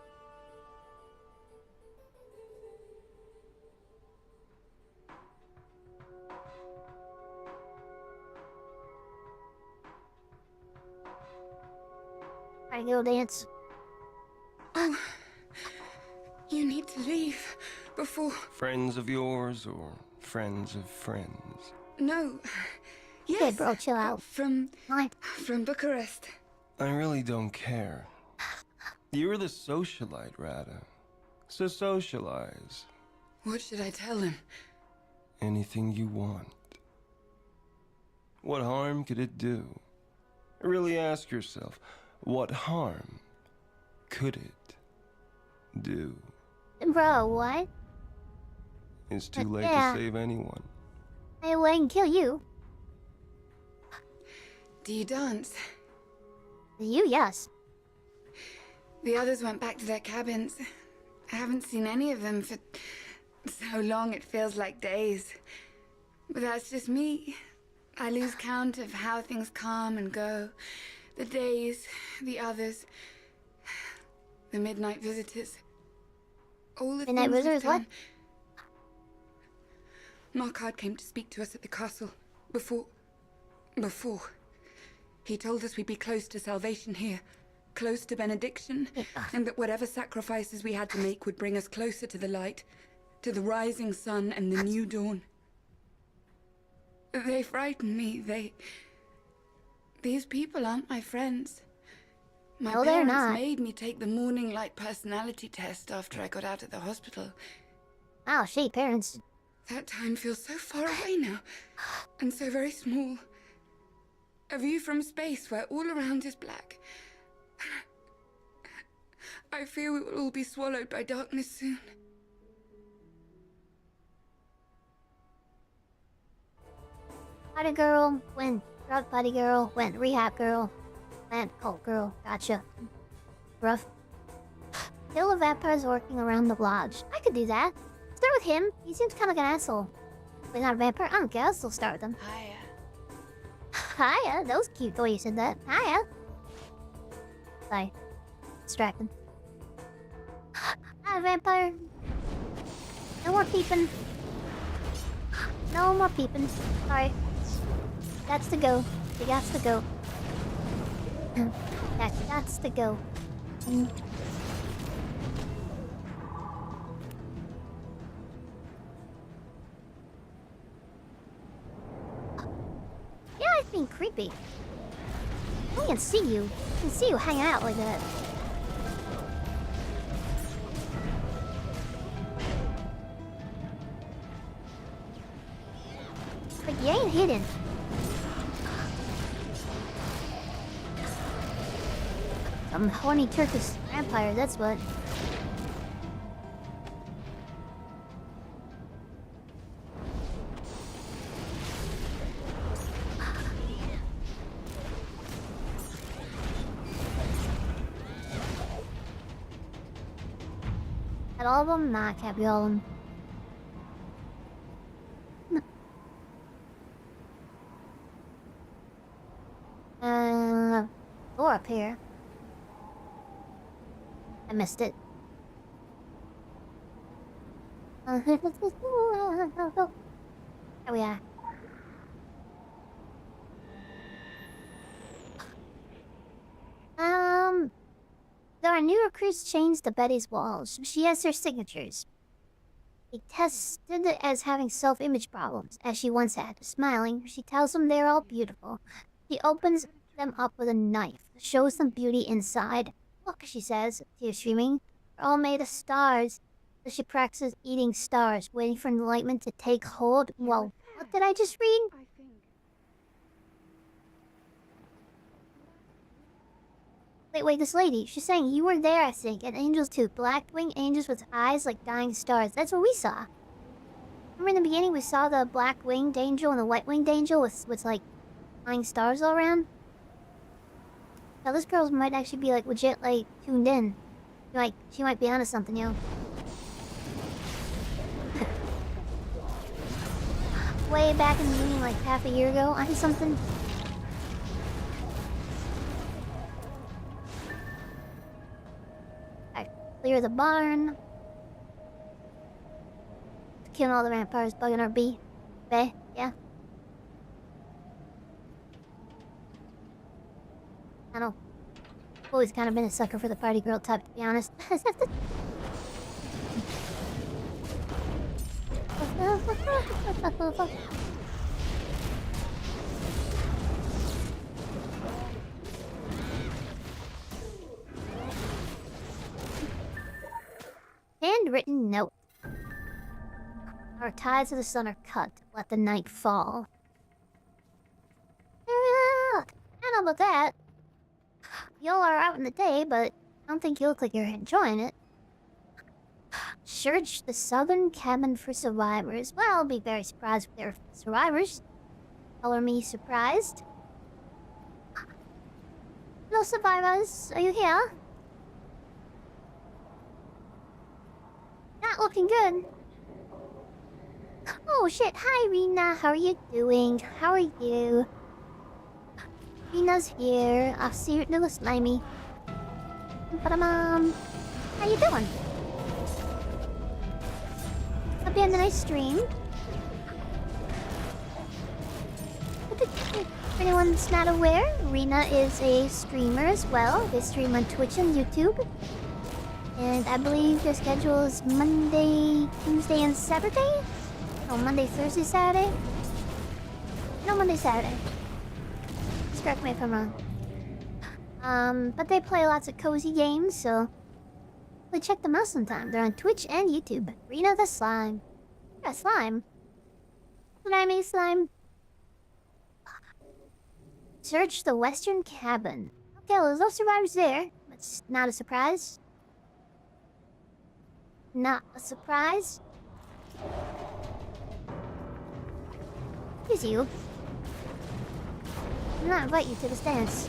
I go dance. Oh, you need to leave before... Friends of yours or friends of friends? No. Yes. Okay, bro, chill out. From Bucharest. I really don't care. You're the socialite, Rada. So socialize. What should I tell him? Anything you want. What harm could it do? Really ask yourself, what harm could it do? Bro, what? It's too late to save anyone. I will and kill you. Do you dance? You, yes. The others went back to their cabins. I haven't seen any of them for so long it feels like days. But that's just me. I lose count of how things come and go. The days, the others, the midnight visitors. All the midnight visitors, what? Markard came to speak to us at the castle. Before. He told us we'd be close to salvation here. Close to benediction. And that whatever sacrifices we had to make would bring us closer to the light. to the rising sun and the new dawn. They frighten me. These people aren't my friends. My No, they're parents not. made me take the morning light personality test after I got out of the hospital. Oh, shit, parents. That time feels so far away now, and so very small. A view from space where all around is black. I fear we will all be swallowed by darkness soon. Party girl, went drug party girl, went rehab girl, went cult girl. Gotcha. Rough. Kill the vampires working around the lodge. I could do that. Start with him. He seems kind of like an asshole. But not a vampire. I don't care. I'll still start with him. Hiya. That was cute the way you said that. Hiya. Sorry. Distracting. Hi, vampire. No more peeping. No more peeping. Sorry. That's to go. You got to go. That's to go. Yeah, it's being creepy. I can see you. I can see you hanging out like that. But you ain't hidden. Some horny Turkish vampire, that's what. At all of them? Nah, can't be all of them. Door up here. I missed it. There we are. There are new recruits chained to Betty's walls. She has their signatures. They tested it as having self-image problems, as she once had. Smiling, she tells them they're all beautiful. She opens them up with a knife, shows them beauty inside. Look, she says, tears streaming. We're all made of stars. So she practices eating stars, waiting for enlightenment to take hold. Whoa, what did I just read? Wait, this lady, she's saying you were there, I think, and angels too. Black-winged angels with eyes like dying stars. That's what we saw. Remember in the beginning we saw the black-winged angel and the white-winged angel with like, dying stars all around? Now this girl might actually be like legit like tuned in. She might be onto something, yo. Way back in the beginning, like half a year ago, onto something. Alright, clear the barn. Killing all the vampires, bugging our bee. Bay, yeah. I don't know. I've always kind of been a sucker for the party girl type, to be honest. Handwritten note. Our ties of the sun are cut. Let the night fall. I don't know about that. Y'all are out in the day, but I don't think you look like you're enjoying it. Search the southern cabin for survivors. Well, I'll be very surprised if they're survivors. Color me surprised. Hello, survivors. Are you here? Not looking good. Oh, shit. Hi, Rena. How are you doing? How are you? Rena's here. I'll see you, little slimy. Ba-da-mom. How you doing? Hope you had a nice stream. If anyone's not aware, Rena is a streamer as well. They stream on Twitch and YouTube. And I believe their schedule is Monday, Tuesday, and Saturday? No, Monday, Thursday, Saturday? No, Monday, Saturday. Just correct me if I'm wrong. But they play lots of cozy games, so check them out sometime. They're on Twitch and YouTube. Rena the Slime. Yeah, slime. Slimy slime. Search the western cabin. Okay, well, there's no survivors there. That's not a surprise. Not a surprise. Here's you. I'm not invite you to this dance.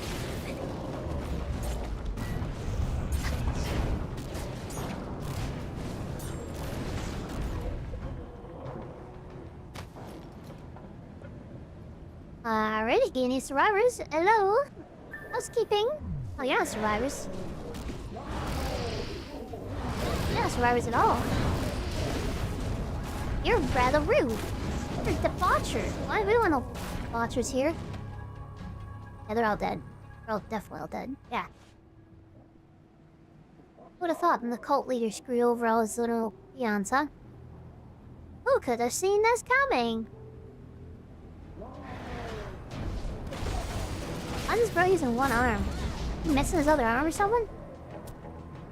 Alrighty, any survivors? Hello? Housekeeping? Oh, you're not survivors. You're not survivors at all. You're rather rude. You're a debaucher. Why? We don't want no debauchers here. Yeah, they're all dead. They're all definitely all dead. Yeah. Who'd have thought the cult leader screwed over all his little peons, huh? Who could have seen this coming? Why is this bro using one arm? He missing his other arm or something?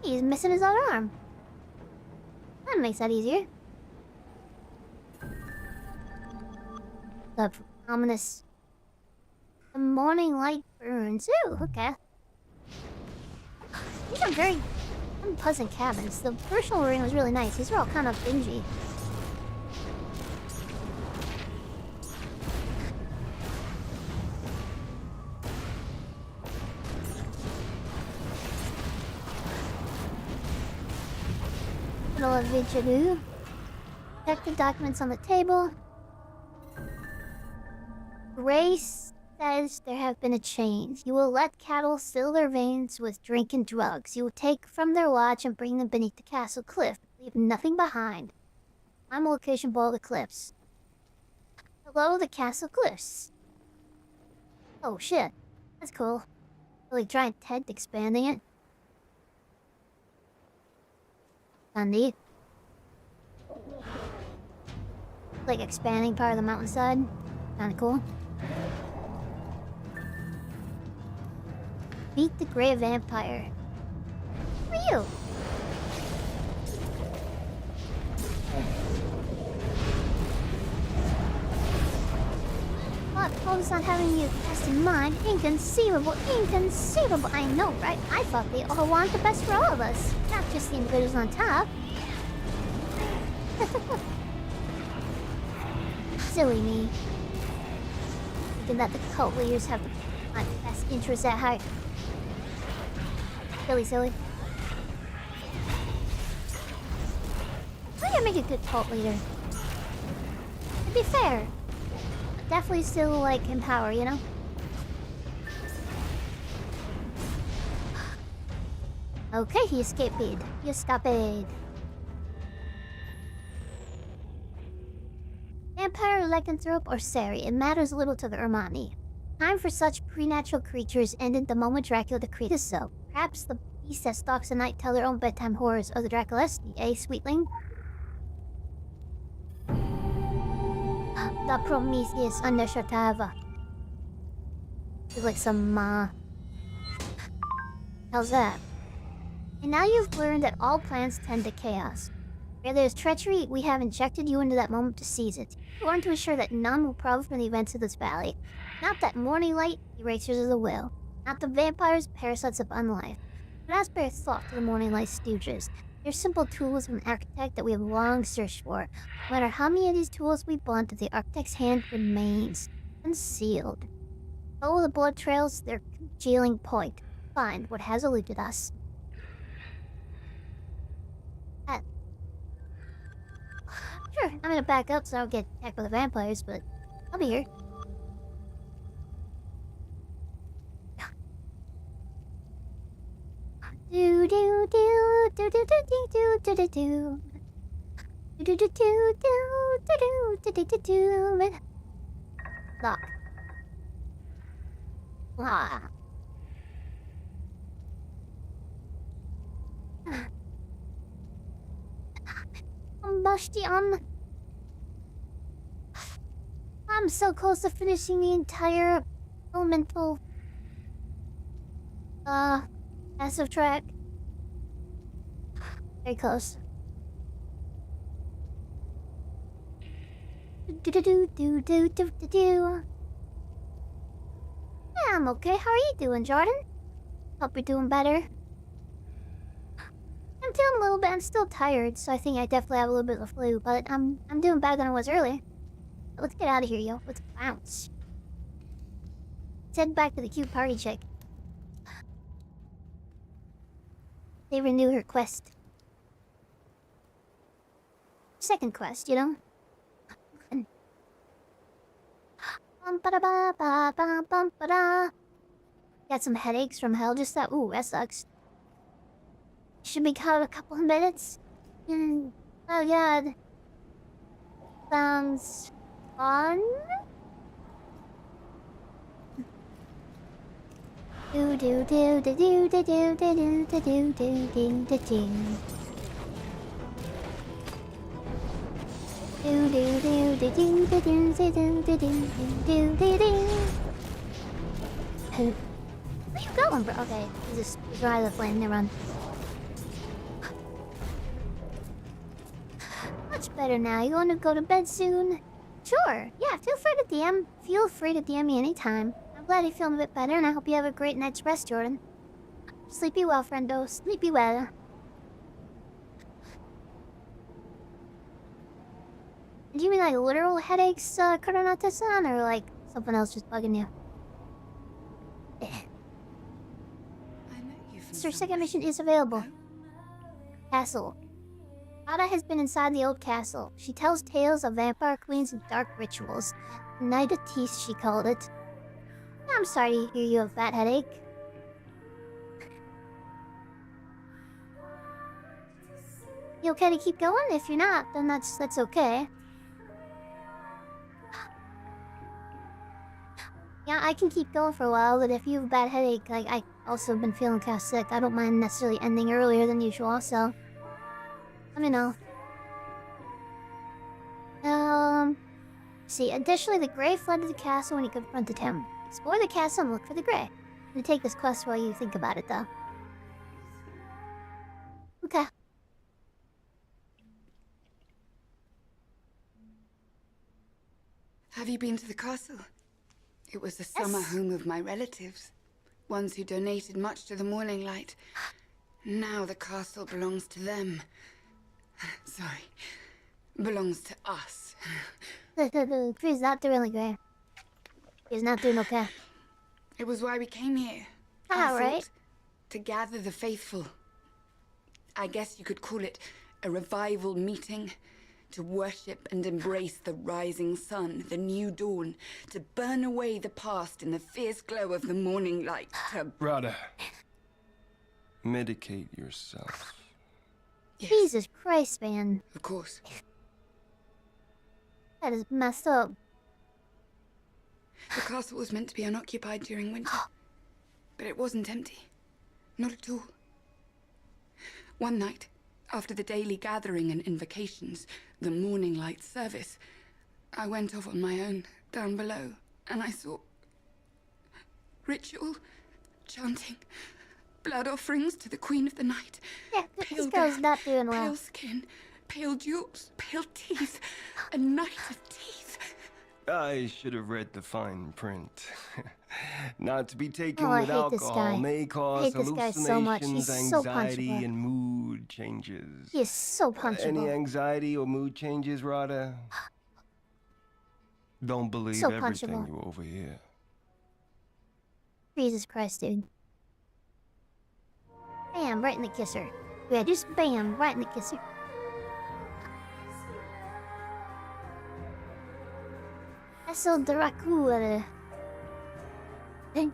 He's missing his other arm. That makes that easier. The ominous... The morning light burns. Ooh, okay. These are very unpleasant cabins. The personal arena was really nice. These are all kind of dingy. Little VTuber. Check the documents on the table. Grace says there have been a change. You will let cattle fill their veins with drink and drugs. You will take from their lodge and bring them beneath the castle cliff. Leave nothing behind. I'm location below the cliffs. Below the castle cliffs. Oh shit. That's cool. Like giant tent expanding it. Sandy. Like expanding part of the mountainside. Kinda cool. Beat the Grey Vampire. Who are you? But focus on having you best in mind. Inconceivable, inconceivable. I know, right? I thought they all want the best for all of us. Not just the individuals on top. Silly me. Thinking that the cult leaders have my best interests at heart. Silly. I think I make a good cult leader. To be fair. But definitely still, like, in power, you know? Okay, he escaped. He escaped. Vampire, lycanthrope, or Sari, it matters little to the Ermani. Time for such preternatural creatures ended the moment Dracula decreed so. Perhaps the beast that stalks the night tell their own bedtime horrors of the Draculesque, eh, sweetling? The Prometheus under Shatava. It's like some, How's that? And now you've learned that all plans tend to chaos. Where there's treachery, we have injected you into that moment to seize it. You learn to ensure that none will profit from the events of this valley. Not that morning light, erasers of the will. Not the vampires, parasites of unlife. But as spare thought to the morning light stooges. They're simple tools of an architect that we have long searched for. No matter how many of these tools we blunt, the architect's hand remains concealed. Follow the blood trails, their congealing point. Find what has eluded us. Sure, I'm gonna back up so I don't get attacked by the vampires, but I'll be here. Do do do do do do do do do do do do do do do do do do do. Lock. Bashti, I'm so close to finishing the entire elemental passive track. Very close. Do. Yeah, I'm okay. How are you doing, Jordan? Hope you're doing better. I'm feeling a little bit. I'm still tired, so I think I definitely have a little bit of a flu. But I'm doing better than I was earlier. Let's get out of here, yo. Let's bounce. Let's head back to the cute party chick. They renew her quest. Second quest, you know? Got some headaches from hell just that. Ooh, that sucks. Should be caught in a couple of minutes. Oh god. Sounds fun? Do do do do do do do do do do do do do do. Do do do do do do do do do do do do. Where you going, bro? Okay, just dry the flame. Never mind. Much better now. You want to go to bed soon? Sure. Yeah. Feel free to DM. Feel free to DM me anytime. I'm glad you're feeling a bit better, and I hope you have a great night's rest, Jordan. Sleepy well, friendo. Sleepy well. Do you mean like literal headaches, Kuronata-san, or like something else just bugging you? Sir, second mission is available. Castle. Ada has been inside the old castle. She tells tales of vampire queens and dark rituals. Night of teeth, she called it. I'm sorry to hear you have a bad headache. You okay to keep going? If you're not, then that's okay. Yeah, I can keep going for a while, but if you have a bad headache, like, I also been feeling kind of sick. I don't mind necessarily ending earlier than usual, so... let me know. See, additionally, the Grey fled to the castle when he confronted him. Explore the castle and look for the Grey. I'm gonna take this quest while you think about it, though. Okay. Have you been to the castle? It was the summer home of my relatives. Ones who donated much to the Morning Light. Now the castle belongs to them. Sorry. Belongs to us. He's not doing great. He's not doing okay. It was why we came here. Right. To gather the faithful. I guess you could call it a revival meeting. To worship and embrace the rising sun, the new dawn. To burn away the past in the fierce glow of the morning light. To... Rada. Medicate yourself. Yes. Jesus Christ, man. Of course. That is messed up. The castle was meant to be unoccupied during winter. But it wasn't empty. Not at all. One night, after the daily gathering and invocations, the morning light service, I went off on my own, down below, and I saw... ritual, chanting, blood offerings to the Queen of the Night. Yeah, this girl's not doing well. Pale skin, pale jewels, pale teeth, a night of teeth. I should have read the fine print. Not to be taken I with hate this alcohol guy. may I cause hate this guy so much. hallucinations, He's so anxiety, punchable. and mood changes. He is so punchable. Any anxiety or mood changes, Rada? Don't believe So everything punchable. you overhear. Jesus Christ, dude. Bam, right in the kisser. Yeah, just bam, right in the kisser. Eso Dracula. Dang.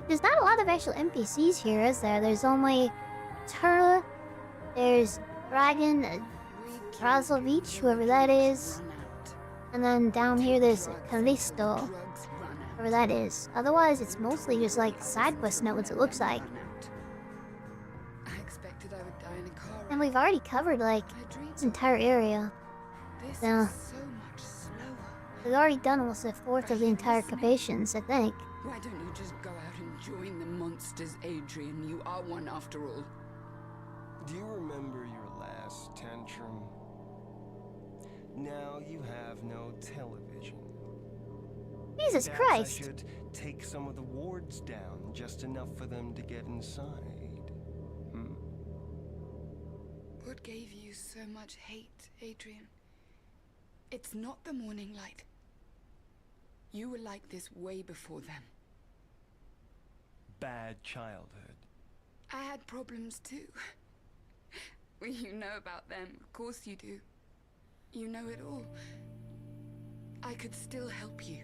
There's not a lot of actual NPCs here, is there? There's only Turla, there's Dragon, Transylvania, whoever that is. And then down here there's Callisto, wherever that is. Otherwise, it's mostly just like side quest notes, it looks like. I expected I would die in a car. And we've already covered like this entire area. This So is so much slower. we've already done almost a fourth of the entire Carpathians, I think. Why don't you just go out and join the monsters, Adrian? You are one after all. Do you remember your last tantrum? Now you have no television. Jesus Perhaps Christ! I should take some of the wards down, just enough for them to get inside. What gave you so much hate, Adrian? It's not the morning light. You were like this way before them. Bad childhood. I had problems too. Well, you know about them, of course you do. You know it all. I could still help you.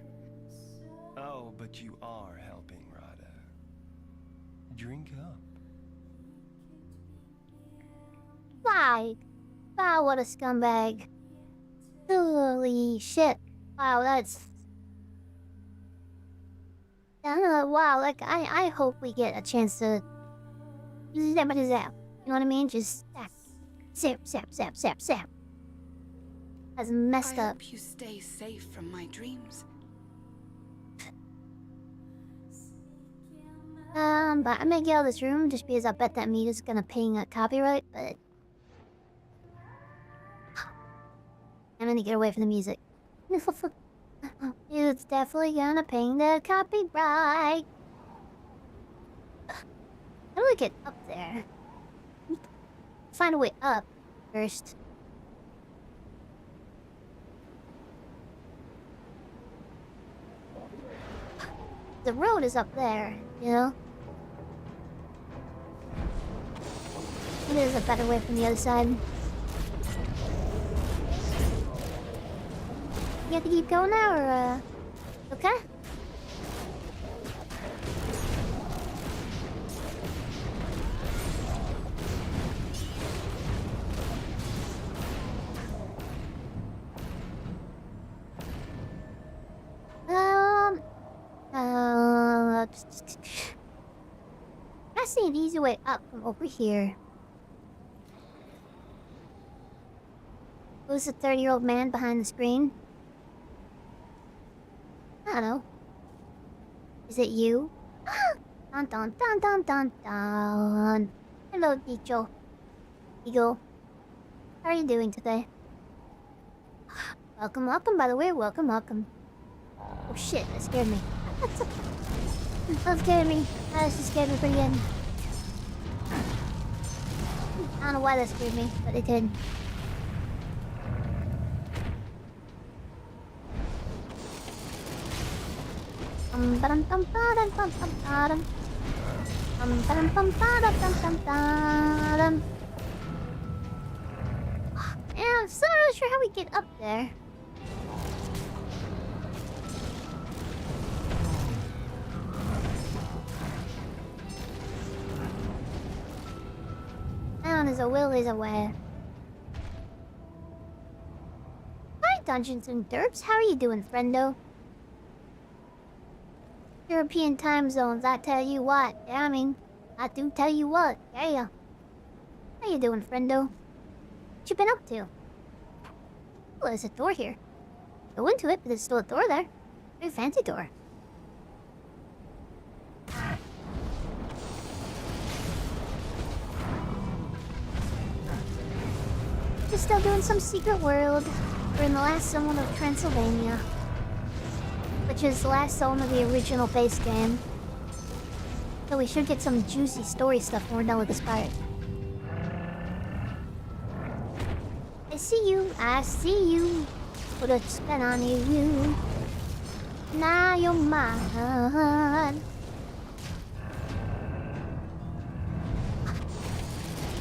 Oh, but you are helping, Rada. Drink up. Like, wow, what a scumbag. Holy shit. Wow, that's... wow, like, I hope we get a chance to... Zap it zap. You know what I mean? Just zap, zap, zap, zap, zap. That's messed I up. hope you stay safe from my dreams. But I'm gonna get out of this room just because I bet that meat is gonna ping a copyright, but... I'm gonna get away from the music. It's definitely gonna ping the copyright. How do I get up there? Find a way up first. The road is up there, you know? Maybe there's a better way from the other side. You have to keep going now, or, okay? I see an easy way up from over here. Who's the 30-year-old man behind the screen? I don't know. Is it you? Dun dun dun dun dun dun. Hello, Dicho. Eagle. How are you doing today? Welcome, welcome, by the way. Welcome, welcome. Oh shit, that scared me. That scared me. That just scared me pretty good. I don't know why that scared me, but it did. Yeah, I'm still not really sure how we get up there. Down is a will is a way. Hi, Dungeons and Derps. How are you doing, friendo? European time zones, I tell you what. Yeah, I mean, I do tell you what. Yeah. How you doing, friendo? What you been up to? Oh, there's a door here. Go into it, but there's still a door there. Very fancy door. Just still doing some secret world. We're in the last zone of Transylvania, which is the last zone of the original base game. So we should get some juicy story stuff when we're done with this part. I see you, I see you. Put a spell on you. Now you're mine.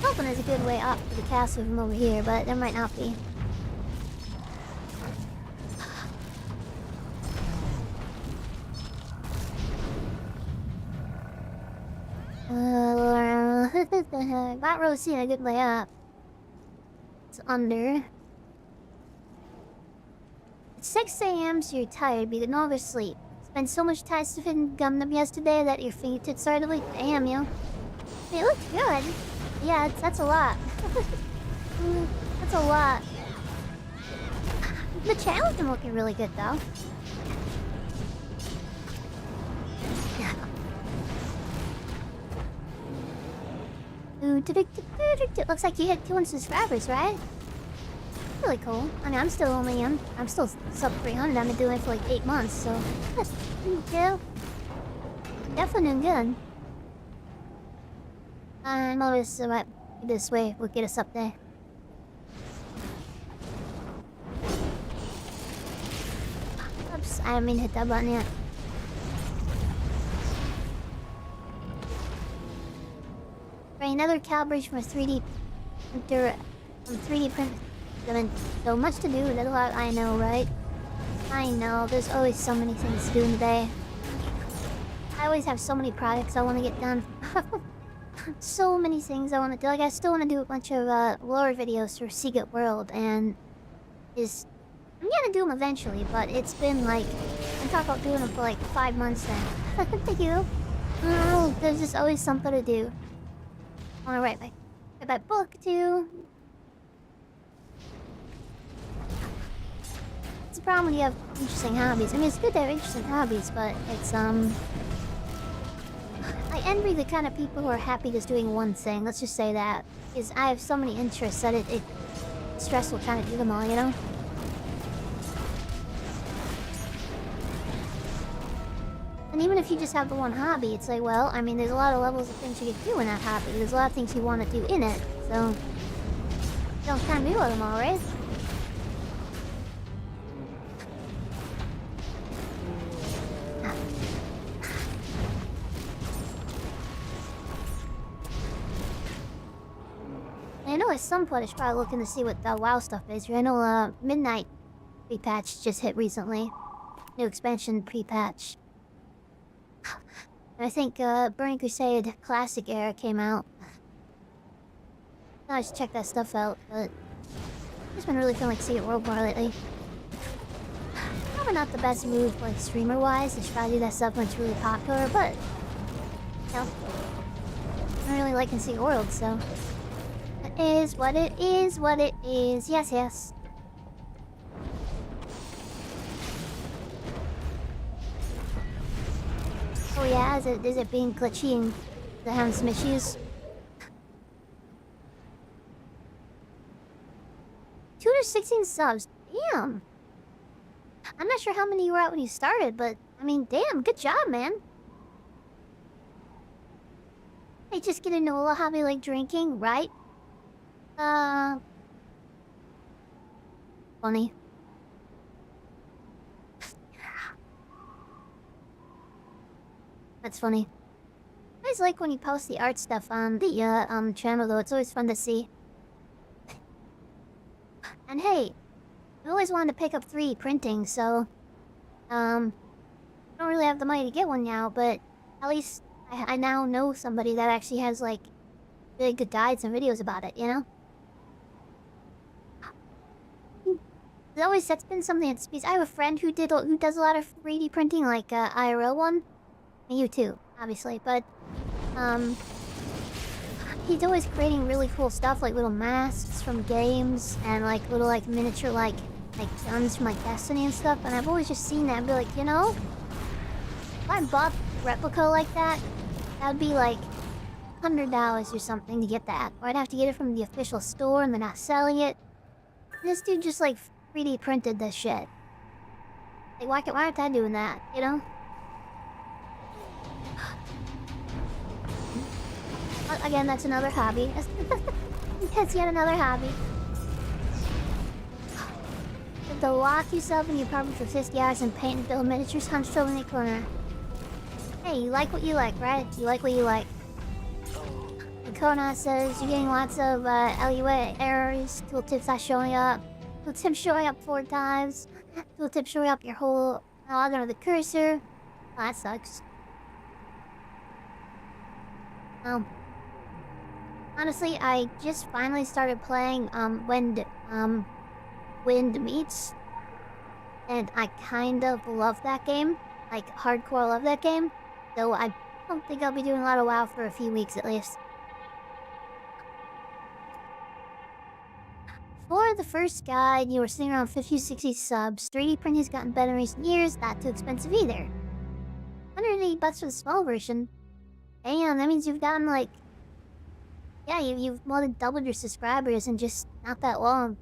Hoping there's a good way up to the castle from over here, but there might not be. Not really seeing a good way up. It's under. It's 6 a.m. so you're tired, but you can oversleep. Spent so much time sniffing gum yesterday that your fingertips started like, damn, yo. It looks good. Yeah, that's a lot. That's a lot. The channel's been looking really good, though. Looks like you hit 200 subscribers, right? Really cool. I mean, I'm still sub 300. I've been doing it for like 8 months, so yeah, definitely doing good. I'm always right this way will get us up there. Oops, I didn't mean to hit that button yet. Right, another calibration for 3D printer, 3D print. I mean, so much to do. There's a lot. I know, right? I know. There's always so many things to do in the day. I always have so many projects I want to get done. So many things I want to do. Like, I still want to do a bunch of lore videos for Secret World, and I'm gonna do them eventually. But it's been like I'm talking about doing them for like 5 months now. Thank you. Oh, there's just always something to do. I want to write my book too. It's a problem when you have interesting hobbies. I mean, it's good to have interesting hobbies, but it's I envy the kind of people who are happy just doing one thing. Let's just say that, because I have so many interests that it's stressful trying to do them all, you know. And even if you just have the one hobby, it's like, well, I mean, there's a lot of levels of things you can do in that hobby. There's a lot of things you want to do in it, so you don't kind of do them all, right? I know at some point I should probably look in to see what the WoW stuff is. I know Midnight pre-patch just hit recently. New expansion pre-patch. I think Burning Crusade Classic Era came out. I should check that stuff out, but I've just been really feeling like Secret World more lately. Probably not the best move, like, streamer-wise. I should probably do that stuff when it's really popular, but you know, I'm really liking Secret World, so it is what it is, what it is. Yes, yes. Oh yeah, is it being glitchy and they're having some issues? 216 subs. Damn. I'm not sure how many you were at when you started, but I mean, damn, good job, man. I just get into a hobby like drinking, right? Funny. That's funny. I always like when you post the art stuff on the channel, though. It's always fun to see. And hey, I always wanted to pick up 3D printing, so I don't really have the money to get one now, but at least I now know somebody that actually has like really good guides and videos about it, you know? That's been something that's, because I have a friend who does a lot of 3D printing, like IRL one. And you too, obviously, but he's always creating really cool stuff, like little masks from games and like little like miniature like guns from like Destiny and stuff. And I've always just seen that and be like, you know, if I bought a replica like that, that would be like $100 or something to get that, or I'd have to get it from the official store and they're not selling it. And this dude just like 3D printed this shit. Like, why aren't I doing that, you know? Again, that's another hobby. That's yet another hobby. You have to lock yourself in your apartment for 50 hours and paint and build miniatures hunched over in the corner. Hey, you like what you like, right? You like what you like. And Kona says you're getting lots of LUA errors, tooltips not showing up, tooltip showing up 4 times, tooltip showing up your whole log under the cursor. Oh, that sucks. Honestly, I just finally started playing Wind Meets. And I kind of love that game. Like, hardcore love that game. So I don't think I'll be doing a lot of WoW for a few weeks at least. For the first guide, you were sitting around 50-60 subs. 3D printing's gotten better in recent years, not too expensive either. 180 bucks for the small version. Damn, that means you've gotten like... Yeah, you've more than doubled your subscribers in just not that long.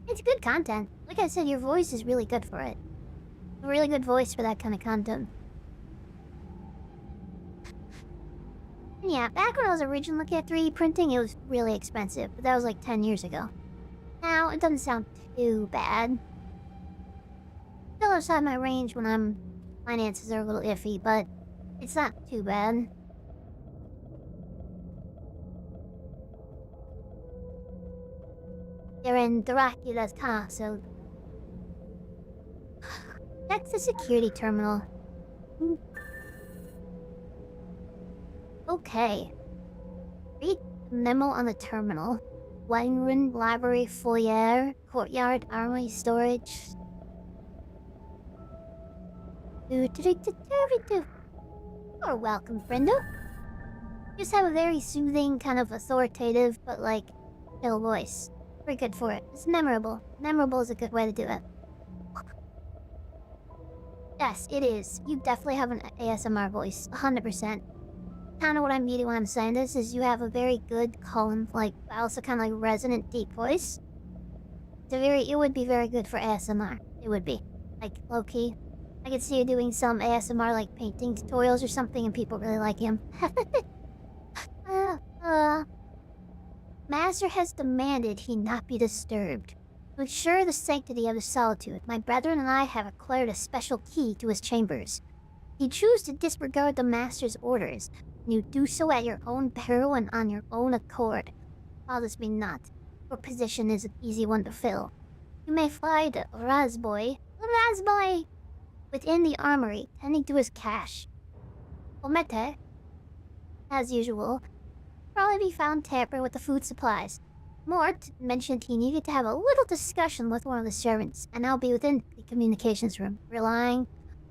It's good content. Like I said, your voice is really good for it. A really good voice for that kind of content. And yeah, back when I was originally looking at 3D printing, it was really expensive, but that was like 10 years ago. Now, it doesn't sound too bad. Still outside my range when finances are a little iffy, but it's not too bad. They're in Dracula's castle. Check the security terminal. Okay. Read the memo on the terminal. Wine room, library, foyer, courtyard, armory, storage. You're welcome, friendo. You just have a very soothing, kind of authoritative, but like, chill voice. Very good for it. It's memorable. Memorable is a good way to do it. Yes, it is. You definitely have an ASMR voice. 100%. Kind of what I'm meaning when I'm saying this is you have a very good, calm, like, but also kind of like resonant, deep voice. It would be very good for ASMR. It would be. Like, low-key. I could see you doing some ASMR, like, painting tutorials or something, and people really like him. Master has demanded he not be disturbed. To ensure the sanctity of his solitude, my brethren and I have acquired a special key to his chambers. If you choose to disregard the Master's orders, you do so at your own peril and on your own accord. Bothers me not. Your position is an easy one to fill. You may fly to Razboy, within the armory, tending to his cache. Omete, as usual, probably be found tampering with the food supplies. Mort mentioned he needed to have a little discussion with one of the servants, and I'll be within the communications room, relaying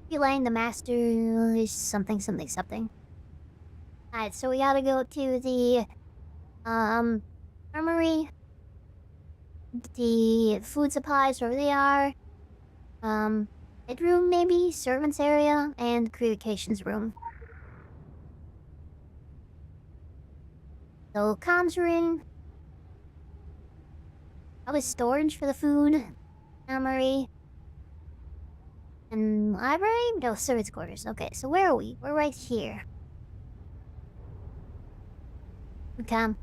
the master something. Alright, so we gotta go to the armory, the food supplies wherever they are, bedroom maybe, servants area, and communications room. So comms room, probably storage for the food, armory, and library? No, servants' quarters. Okay, so where are we? We're right here. Come.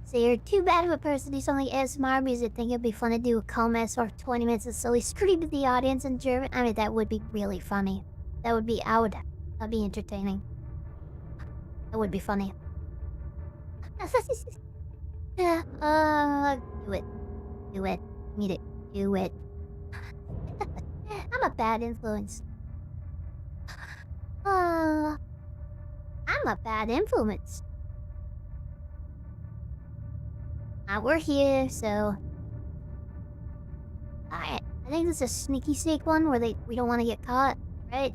So you're too bad of a person to do something ASMR because you think it'd be fun to do a comment or 20 minutes of silly scream at the audience in German. I mean, that would be really funny. That'd be entertaining. That would be funny. Yeah, do it. Need it. Do it. I'm a bad influence. I'm a bad influence. We're here, so... Alright, I think this is a sneaky snake one where we don't want to get caught, right?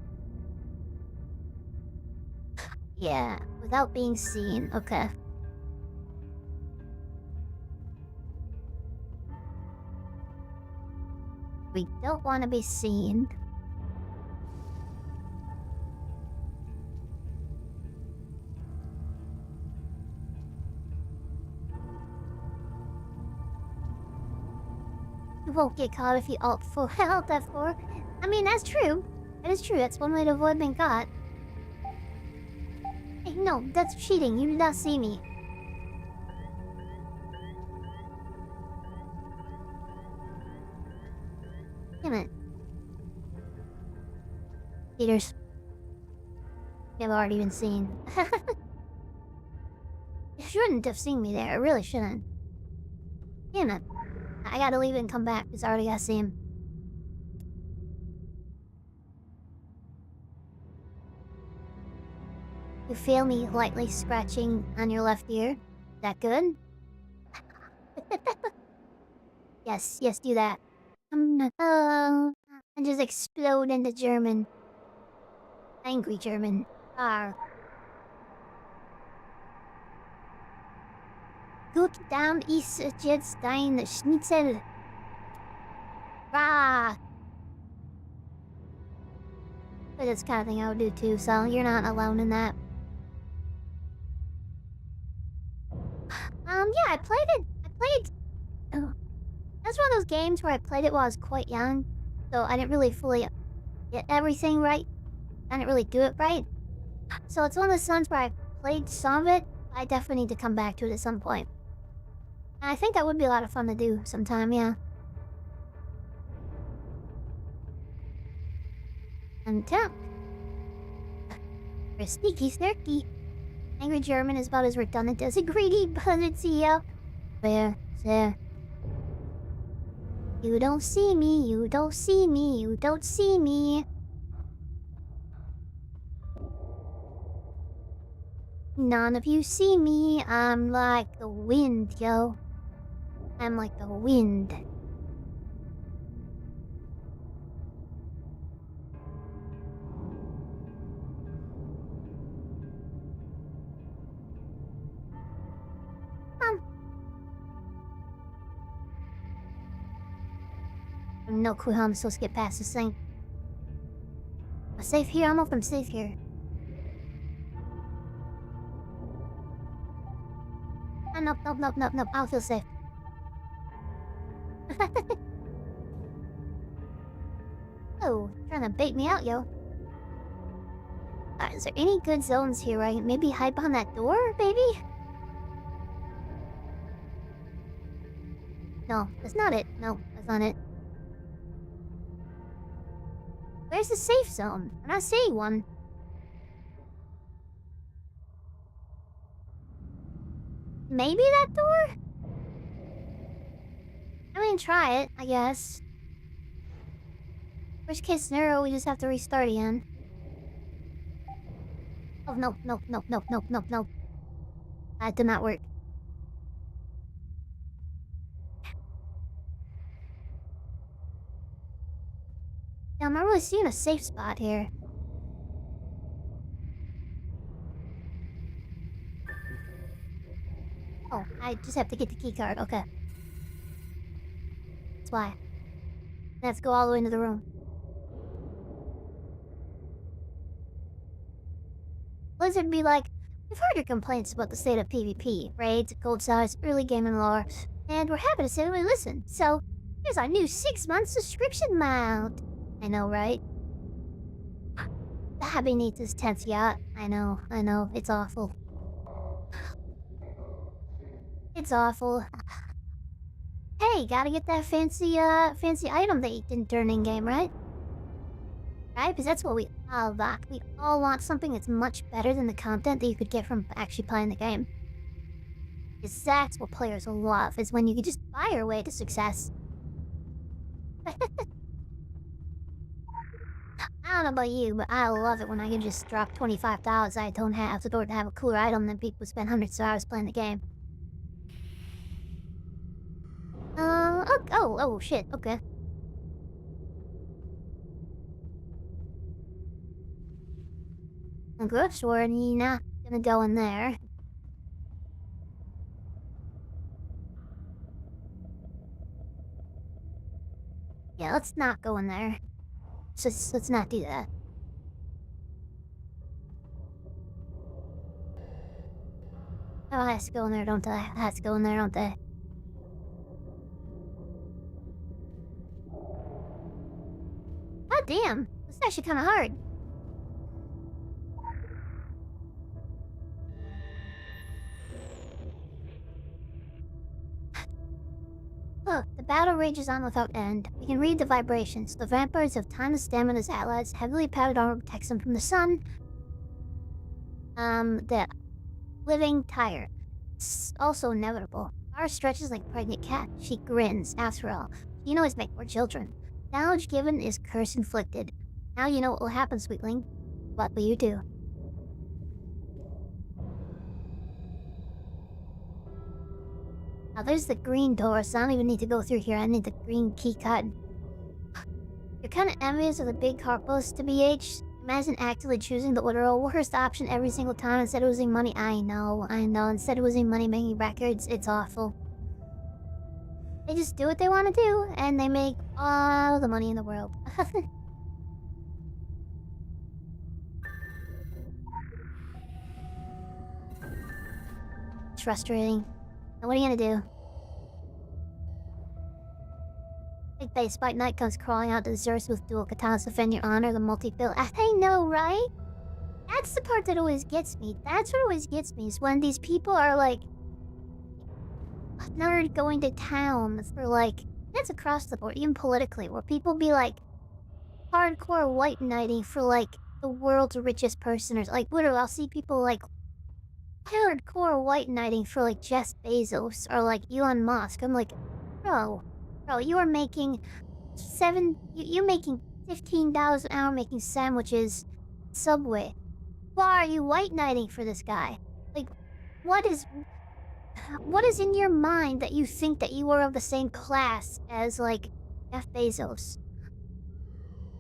Yeah, without being seen, okay. We don't want to be seen. You won't get caught if you alt F4. I mean, that's true. That is true. That's one way to avoid being caught. Hey, no, that's cheating. You did not see me. Damn it. Cheaters. You've already been seen. You shouldn't have seen me there. I really shouldn't. Damn it. I gotta leave and come back because I already gotta see him. You feel me lightly scratching on your left ear? Is that good? Yes, yes, do that. Oh, and just explode into German. Angry German. Arr. Gut down ist jetzt dein Schnitzel. Rah! But that's the kind of thing I would do too, so you're not alone in that. Yeah, I played it. Oh, that's one of those games where I played it while I was quite young, so I didn't really fully get everything right. I didn't really do it right. So it's one of those ones where I played some of it. I definitely need to come back to it at some point. And I think that would be a lot of fun to do sometime, yeah. Untapped. We're sneaky snarky. Angry German is about as redundant as a greedy buzzard CEO. Where, sir? You don't see me, you don't see me, you don't see me. None of you see me. I'm like the wind, yo. I'm like the wind. No clue how I'm supposed to get past this thing. I'm safe here? I don't know if I'm safe here. Nope. I don't feel safe. Oh, trying to bait me out, yo. Is there any good zones here where I can maybe hide behind that door, baby? No, that's not it. No, that's not it. Where's the safe zone? I'm not seeing one. Maybe that door? I mean, try it, I guess. Worst case scenario, we just have to restart again. Oh, no. That did not work. Yeah, I'm not really seeing a safe spot here. Oh, I just have to get the key card. Okay. That's why. Let's go all the way into the room. Blizzard be like, we've heard your complaints about the state of PvP, raids, gold stars, early gaming lore, and we're happy to say that we listen. So, here's our new 6-month subscription mount. I know, right? The hobby needs his 10th yacht. I know, it's awful. It's awful. Hey, gotta get that fancy item that you didn't turn in game, right? Right? Because that's what we all want. We all want something that's much better than the content that you could get from actually playing the game. Because that's what players will love, is when you can just buy your way to success. I don't know about you, but I love it when I can just drop $25 I don't have in order to have a cooler item than people spend hundreds of hours playing the game. Oh, shit, okay. Good, so we're not gonna go in there. Yeah, let's not go in there. Let's not do that. Oh, I have to go in there, don't I? I have to go in there, don't I? God damn! This is actually kind of hard. Look, the battle rages on without end. We can read the vibrations. The vampires have time to stamina as allies. Heavily padded armor protects them from the sun. The living tire. It's also inevitable. Our stretches like a pregnant cat. She grins. After all, you know, always make more children. Knowledge given is curse inflicted. Now you know what will happen, sweetling. What will you do? Oh, there's the green door, so I don't even need to go through here. I need the green key card. You're kind of envious of the big car post to BH. Imagine actively choosing the order worst option every single time instead of losing money. I know. Instead of losing money making records, it's awful. They just do what they want to do, and they make all the money in the world. It's frustrating. Now what are you gonna do? Big base Spike Knight comes crawling out to the Zerus with dual katanas to defend your honor, the multi-fill. I know, right? That's the part that always gets me. That's what always gets me, is when these people are like... nerd going to town for like... That's across the board, even politically, where people be like... hardcore white knighting for like the world's richest person, or like literally I'll see people like hardcore white knighting for like Jeff Bezos or like Elon Musk. I'm like, bro, you are making you're making $15 an hour making sandwiches, Subway. Why are you white knighting for this guy? Like, what is in your mind that you think that you are of the same class as like Jeff Bezos?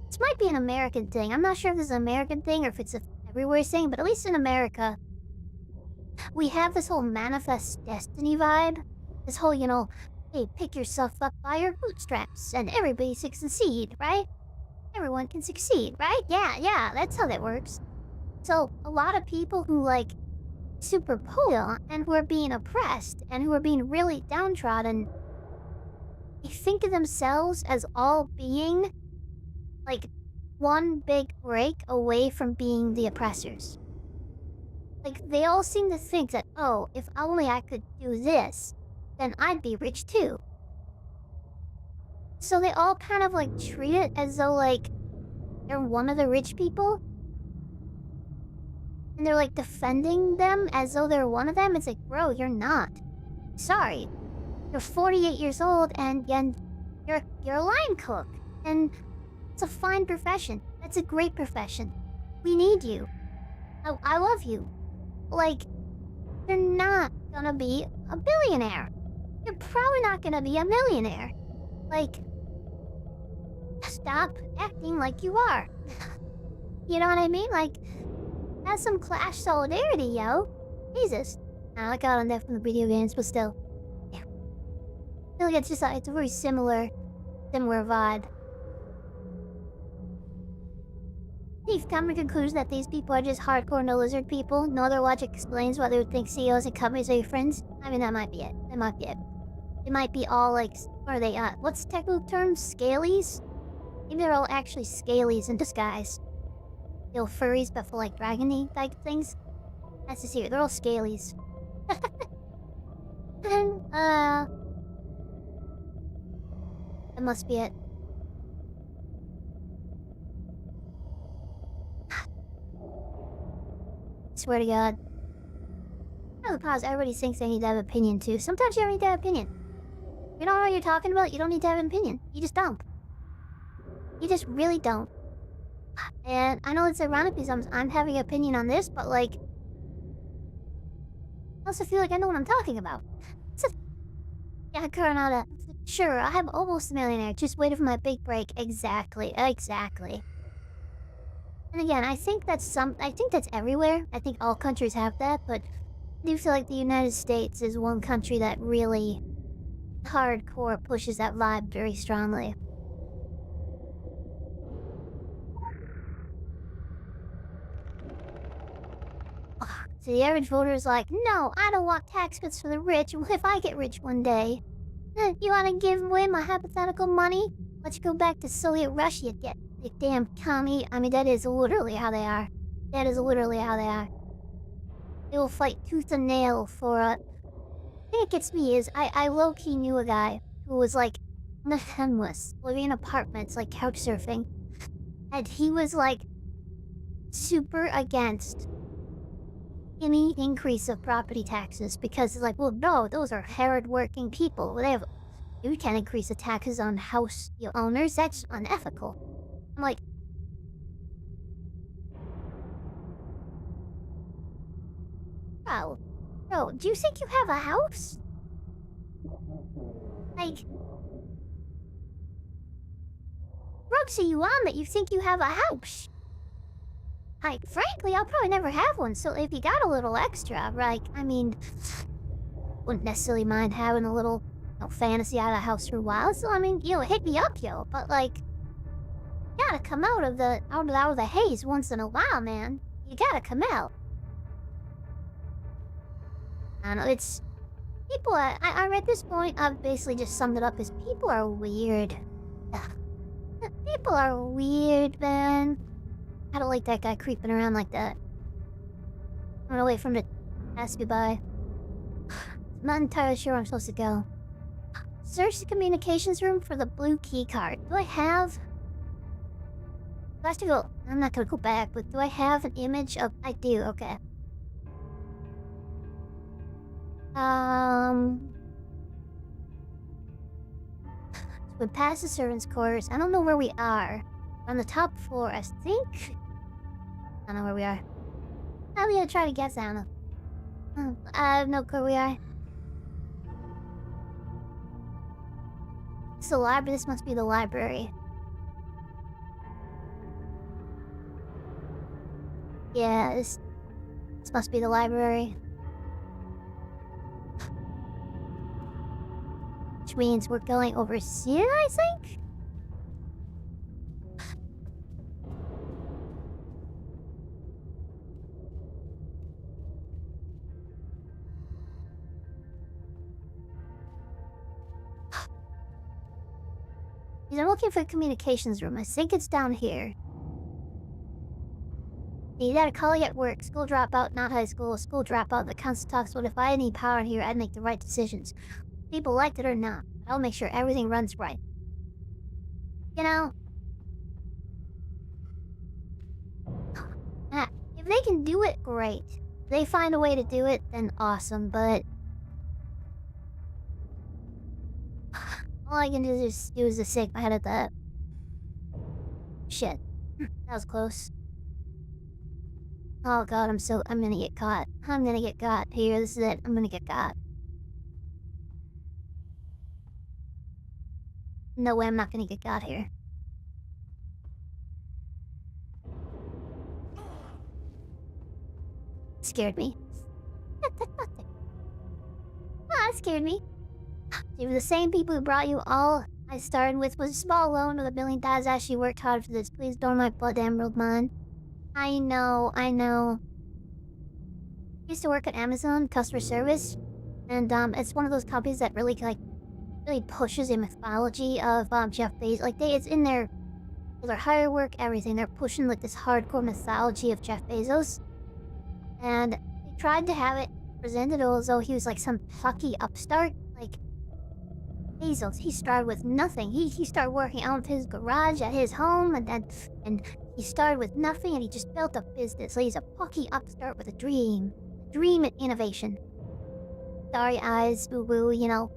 This might be an American thing. I'm not sure if this is an American thing or if it's a everywhere thing, but at least in America, we have this whole manifest destiny vibe. This whole, you know, hey, pick yourself up by your bootstraps and everybody can succeed, right? Everyone can succeed, right? Yeah, that's how that works. So, a lot of people who, like, super poor and who are being oppressed and who are being really downtrodden, they think of themselves as all being like one big break away from being the oppressors. Like, they all seem to think that, oh, if only I could do this, then I'd be rich too. So they all kind of like treat it as though like they're one of the rich people. And they're like defending them as though they're one of them. It's like, bro, you're not. Sorry. You're 48 years old and you're a line cook. And it's a fine profession. That's a great profession. We need you. I love you. Like, you're not gonna be a billionaire. You're probably not gonna be a millionaire. Like, stop acting like you are. You know what I mean? Like, have some clash solidarity, yo. Jesus. I got on that from the video games, but still. Yeah. I feel like it's just it's a very similar vibe. You've come to conclusion that these people are just hardcore no lizard people. No other logic explains why they would think CEOs and companies are your friends. I mean, that might be it. That might be it. They might be all like, what are they, what's the technical term? Scalies? Maybe they're all actually scalies in disguise. They're furries, but for like dragon-y type things. That's the secret. They're all scalies. And, that must be it. Swear to God. I would pause. Everybody thinks they need to have an opinion too. Sometimes you don't need to have an opinion. If you don't know what you're talking about, you don't need to have an opinion. You just don't. You just really don't. And I know it's ironic because I'm having an opinion on this, but like... I also feel like I know what I'm talking about. So, yeah, Coronada. Sure, I'm almost a millionaire. Just waiting for my big break. Exactly. And again, I think that's everywhere. I think all countries have that, but I do feel like the United States is one country that really hardcore pushes that vibe very strongly. So the average voter is like, no, I don't want tax cuts for the rich. If I get rich one day, you want to give away my hypothetical money? Let's go back to Soviet Russia, you damn commie. I mean, that is literally how they are. That is literally how they are. They will fight tooth and nail for the thing that gets me is, I low-key knew a guy who was like, homeless, living in apartments, like couch surfing. And he was like, super against any increase of property taxes because it's like, well, no, those are hard-working people. You can't increase the taxes on house owners. That's unethical. I'm like, bro, do you think you have a house? Like, drugs are you on that you think you have a house? Like, frankly, I'll probably never have one, so if you got a little extra, like, I mean, wouldn't necessarily mind having a little, fantasy out of the house for a while, so I mean, hit me up, yo, but like, you gotta come out of the haze once in a while, man. You gotta come out. I don't know, it's... People are... I'm at this point, I've basically just summed it up as people are weird. Ugh. People are weird, man. I don't like that guy creeping around like that. I'm gonna wait for him to pass me by. I'm not entirely sure where I'm supposed to go. Search the communications room for the blue key card. Do I have... Do I have to go... I'm not gonna go back, but do I have an image of... I do, okay. We passed the servants' quarters. I don't know where we are. We're on the top floor, I think. I don't know where we are. I'm gonna try to guess. I don't know. I have no clue where we are. It's the library. This must be the library. Yeah, this must be the library. Which means we're going over here, I think? I'm looking for the communications room. I think it's down here. You got a colleague at work, school dropout, not high school, school dropout. The council talks about if I had any power in here, I'd make the right decisions. People liked it or not. I'll make sure everything runs right. You know? If they can do it, great. If they find a way to do it, then awesome, but... all I can do is just shake my head at that. Shit. That was close. Oh god, I'm gonna get caught. I'm gonna get caught. Here, this is it. I'm gonna get caught. No way I'm not gonna get caught here. Scared me. That scared me. They were the same people who brought you all I started with was a small loan with $1 million. I actually worked hard for this. Please don't my blood emerald mine. I know. I used to work at Amazon customer service, and it's one of those companies that really pushes the mythology of Jeff Bezos. Like it's in their hire work, everything. They're pushing like this hardcore mythology of Jeff Bezos, and they tried to have it presented as though he was like some plucky upstart. Like Bezos, he started with nothing. He started working out of his garage at his home, and he started with nothing, and he just built a business. So he's a plucky upstart with a dream and innovation. Starry eyes, boo boo, you know.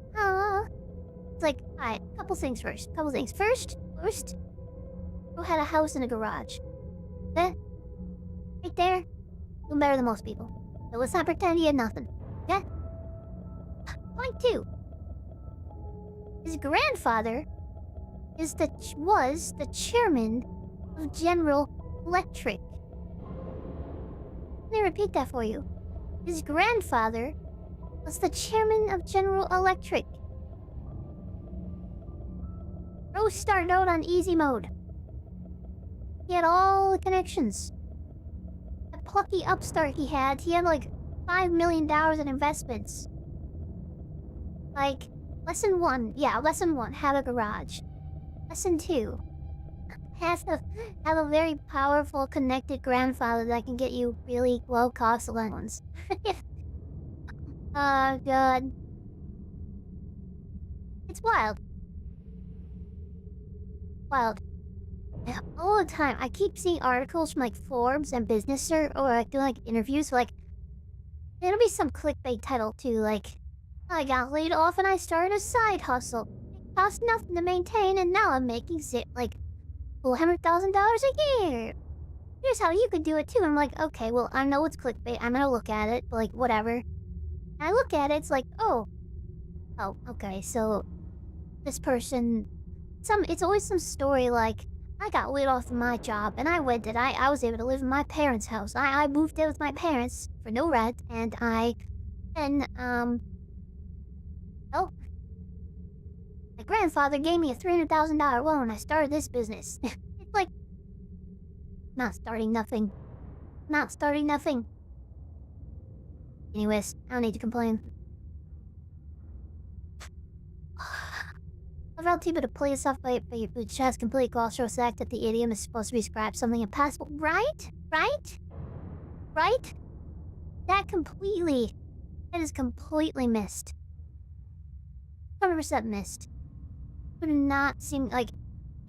It's like, alright, couple things first. First, who had a house and a garage? Right there, doing better than most people. So let's not pretend he had nothing. Yeah? Point 2. His grandfather was the chairman of General Electric. Let me repeat that for you. His grandfather was the chairman of General Electric. Rose started out on easy mode. He had all the connections. That plucky upstart he had like $5 million in investments. Like, lesson 1, have a garage. Lesson 2, have a very powerful, connected grandfather that can get you really low-cost loans. Oh, God. It's wild. Wild. All the time, I keep seeing articles from, like, Forbes and Business or like, doing, like, interviews, like, it'll be some clickbait title, too, like, I got laid off and I started a side hustle. It cost nothing to maintain, and now I'm making, like, $100,000 a year. Here's how you could do it, too. I'm like, okay, well, I know it's clickbait. I'm gonna look at it, but, like, whatever. And I look at it, it's like, oh, okay, so this person, it's always some story like, I got laid off from my job, and I was able to live in my parents' house. I moved in with my parents for no rent, and well, my grandfather gave me a $300,000 loan. I started this business. It's like, not starting nothing. Not starting nothing. Anyways, I don't need to complain. I've allowed people to play this off by which has complete cultural act that the idiom is supposed to describe something impossible. Right? Right? Right? That is completely missed. 100% missed. Do not seem like,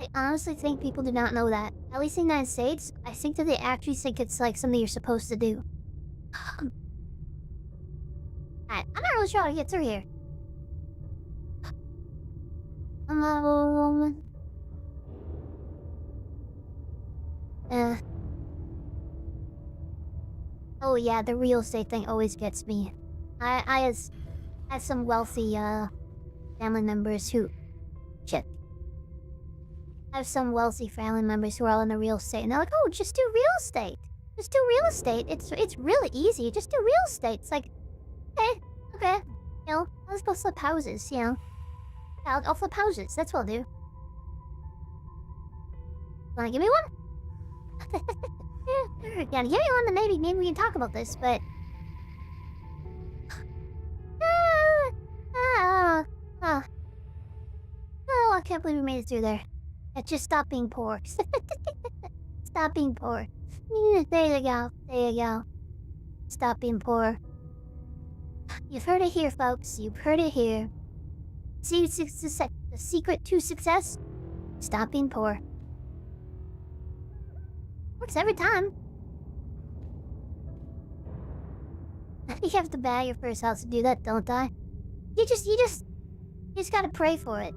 I honestly think people do not know that. At least in the United States, I think that they actually think it's like something you're supposed to do. I'm not really sure how to get through here. Oh yeah, the real estate thing always gets me. I have some wealthy family members who shit. I have some wealthy family members who are all in the real estate, and they're like, "Oh, just do real estate. Just do real estate. It's really easy. Just do real estate." It's like, okay, you know, I'll just go flip houses. You know, I'll flip houses. That's what I'll do. Wanna give me one? Yeah, give me one, then maybe we can talk about this. But oh, I can't believe we made it through there. Yeah, just stop being poor. Stop being poor. There you go. There you go. Stop being poor. You've heard it here, folks. You've heard it here. See, the secret to success? Stop being poor. Works every time. You have to buy your first house to do that, don't I? You just gotta pray for it.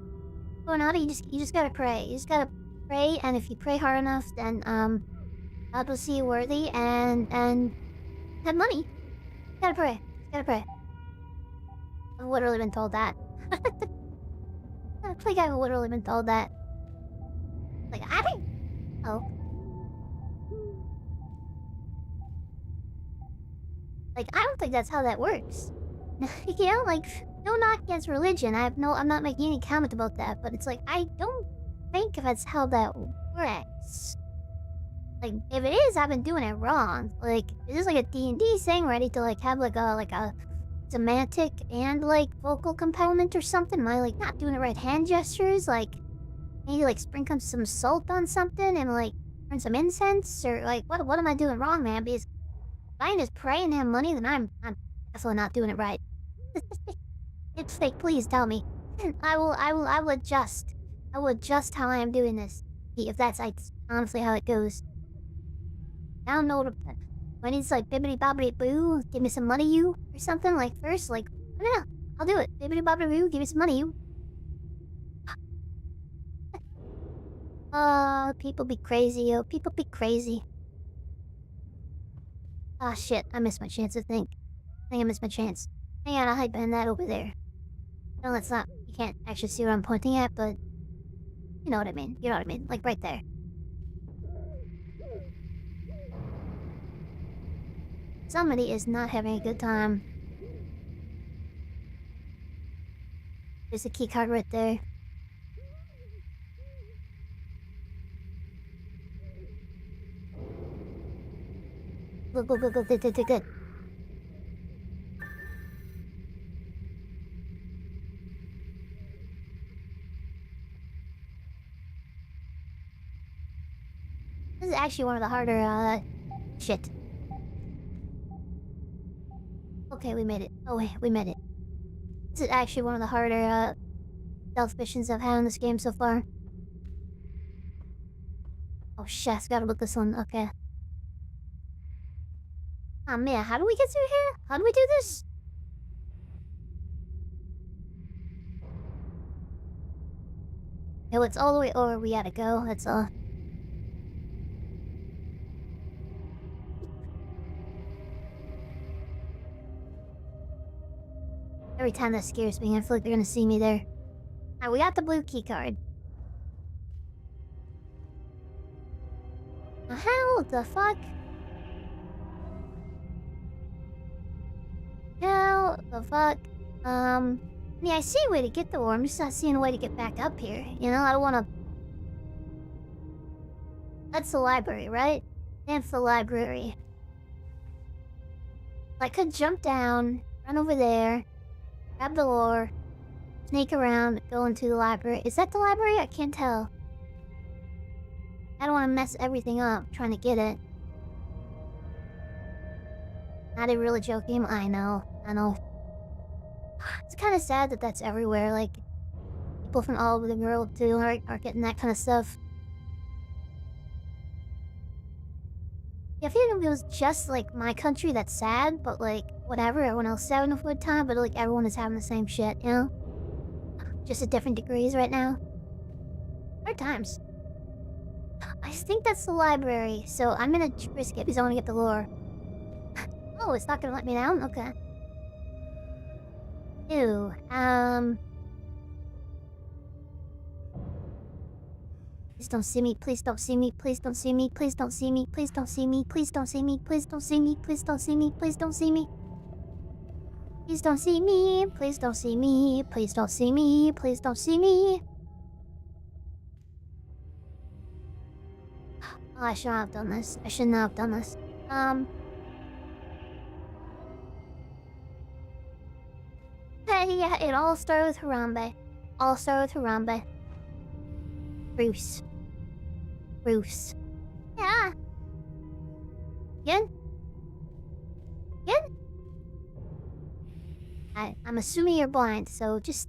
Ronaldo, you just gotta pray. You just gotta pray, and if you pray hard enough, then God will see you worthy and have money. You gotta pray. You gotta pray. I've literally been told that. I think I've literally been told that. Like, I don't... Oh. Like, I don't think that's how that works. You know, like, no knock against religion. I'm not making any comment about that, but it's like, I don't think that's how that works. Like, if it is, I've been doing it wrong. Like, is this like a D&D thing where I need to, like, have, like a semantic and, like, vocal component or something? Am I, like, not doing the right hand gestures? Like, maybe, like, sprinkle some salt on something and, like, burn some incense? Or, like, what am I doing wrong, man? Because if I can just pray and have money, then I'm definitely not doing it right. It's fake, please tell me. I will adjust. I will adjust how I am doing this. If that's, like, honestly how it goes. I don't know when it's like bibbity bobbity boo, give me some money you or something like first, like I don't know, I'll do it. Bibbity bobbity boo, give me some money you. People be crazy, yo. People be crazy. Ah shit, I missed my chance, I think. I missed my chance. Hang on, I'll hide behind that over there. No, that's not, you can't actually see what I'm pointing at, but you know what I mean. You know what I mean, like right there. Somebody is not having a good time. There's a key card right there. Go, good. This is actually one of the harder, shit. Okay, we made it. Oh wait, we made it. This is actually one of the harder, stealth missions I've had in this game so far. Oh shit, I gotta look this one. Okay. Oh man, how do we get through here? How do we do this? Oh, it's all the way over. We gotta go. That's all. Every time that scares me, I feel like they're gonna see me there. Alright, we got the blue key card. How the fuck? How the fuck? Yeah, I see a way to get the ore. I'm just not seeing a way to get back up here. You know, I don't want to... That's the library, right? That's the library. I could jump down, run over there, grab the ore, sneak around, go into the library. Is that the library? I can't tell. I don't want to mess everything up trying to get it. Not a really joking. I know. It's kind of sad that that's everywhere. Like, people from all over the world too are getting that kind of stuff. Yeah, I feel like if it was just like my country that's sad, but like whatever, everyone else is having a good time, but like everyone is having the same shit, you know? Just at different degrees right now. Hard times. I think that's the library, so I'm gonna risk it because I want to get the lore. Oh, it's not gonna let me down? Okay. Ew, Please don't see me, please don't see me, please don't see me, please don't see me, please don't see me, please don't see me, please don't see me, please don't see me, please don't see me. Please don't see me, please don't see me, please don't see me, please don't see me. Oh, I should not have done this. I should not have done this. Hey, yeah, it all started with Harambe. All started with Harambe. Bruce. Yeah. Again? I'm assuming you're blind, so just...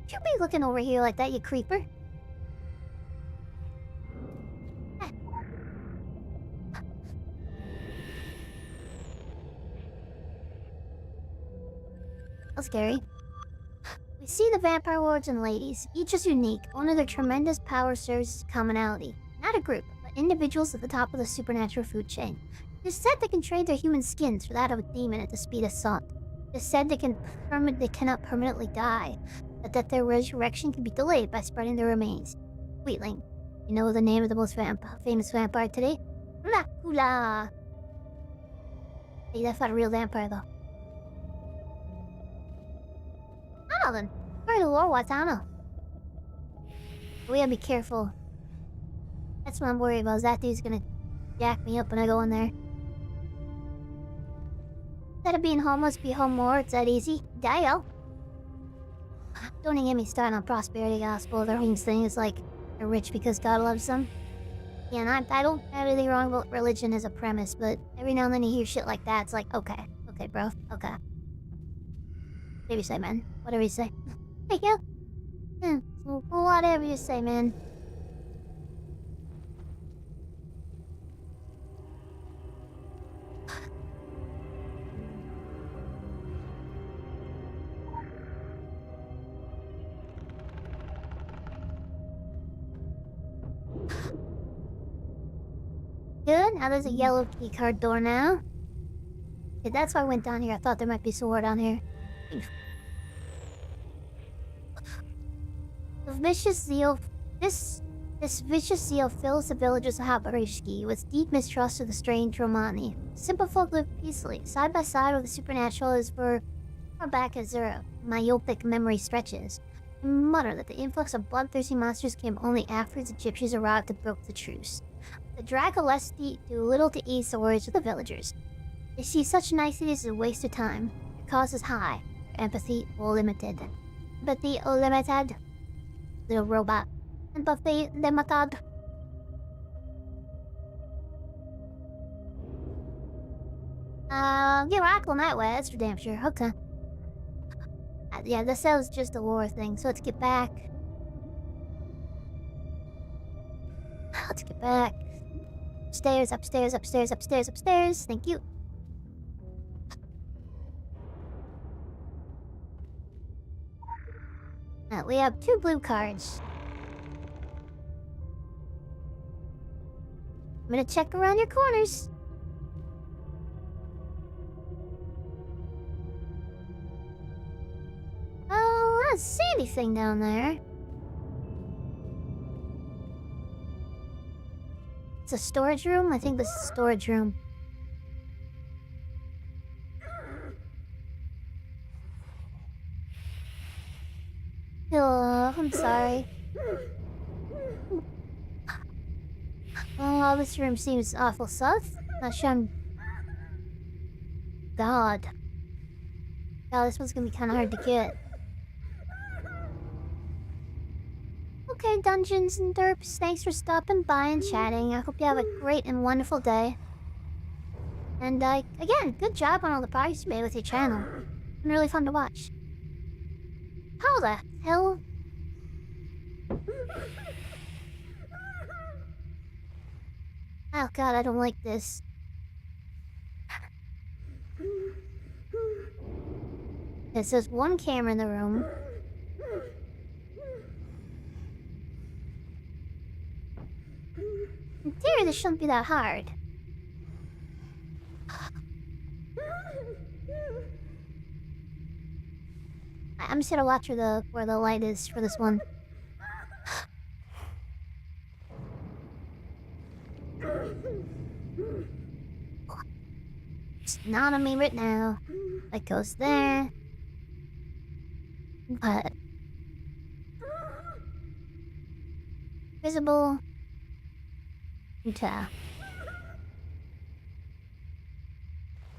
You be looking over here like that, you creeper. That's scary. We see the vampire lords and ladies. Each is unique. Only their tremendous power serves as commonality. Not a group, but individuals at the top of the supernatural food chain. It is said they can trade their human skins for that of a demon at the speed of thought. It is said they cannot permanently die, but that their resurrection can be delayed by spreading their remains. Wheatling, you know the name of the most famous vampire today? Dracula! Hey, that's not a real vampire, though. I don't know, then. Part of the lore, what's I don't know. We gotta be careful. That's what I'm worried about, is that dude's gonna jack me up when I go in there. Instead of being homeless, be home more. It's that easy. Dio. Don't even get me started on prosperity gospel. Their whole thing is like, they're rich because God loves them. Yeah, and I don't have anything wrong about religion as a premise, but every now and then you hear shit like that, it's like, okay. Okay, bro. Okay. Whatever you say, man. Whatever you say. Thank you. Yeah, whatever you say, man. Good. Now there's a yellow key card door now. Okay, that's why I went down here. I thought there might be some more down here. The vicious zeal... This vicious zeal fills the villagers of Habarishki with deep mistrust of the strange Romani. Simple folk live peacefully, side by side with the supernatural as far back as their myopic memory stretches. They mutter that the influx of bloodthirsty monsters came only after the gypsies arrived and broke the truce. The Dracolesti do little to ease the words of the villagers. They see such niceties as a waste of time. Their cause is high, their empathy limited. Empathy limited. Little robot. Empathy limited. Get Oracle Nightway, that's for damn sure. Okay. Yeah, this is just a lore thing, so let's get back. Let's get back. Upstairs, upstairs, upstairs, upstairs, upstairs. Thank you. We have 2 blue cards. I'm gonna check around your corners. can't see anything down there. It's a storage room? I think this is a storage room. Oh, I'm sorry. Oh, this room seems awful sus. Not sure I'm... God. God, this one's gonna be kinda hard to get. Okay, Dungeons and Derps, thanks for stopping by and chatting. I hope you have a great and wonderful day. And, again, good job on all the progress you made with your channel. It's been really fun to watch. How the hell? Oh god, I don't like this. It says one camera in the room. In theory, this shouldn't be that hard. I'm just gonna watch where the light is for this one. It's not on me right now. It goes there. But visible. Okay. I'm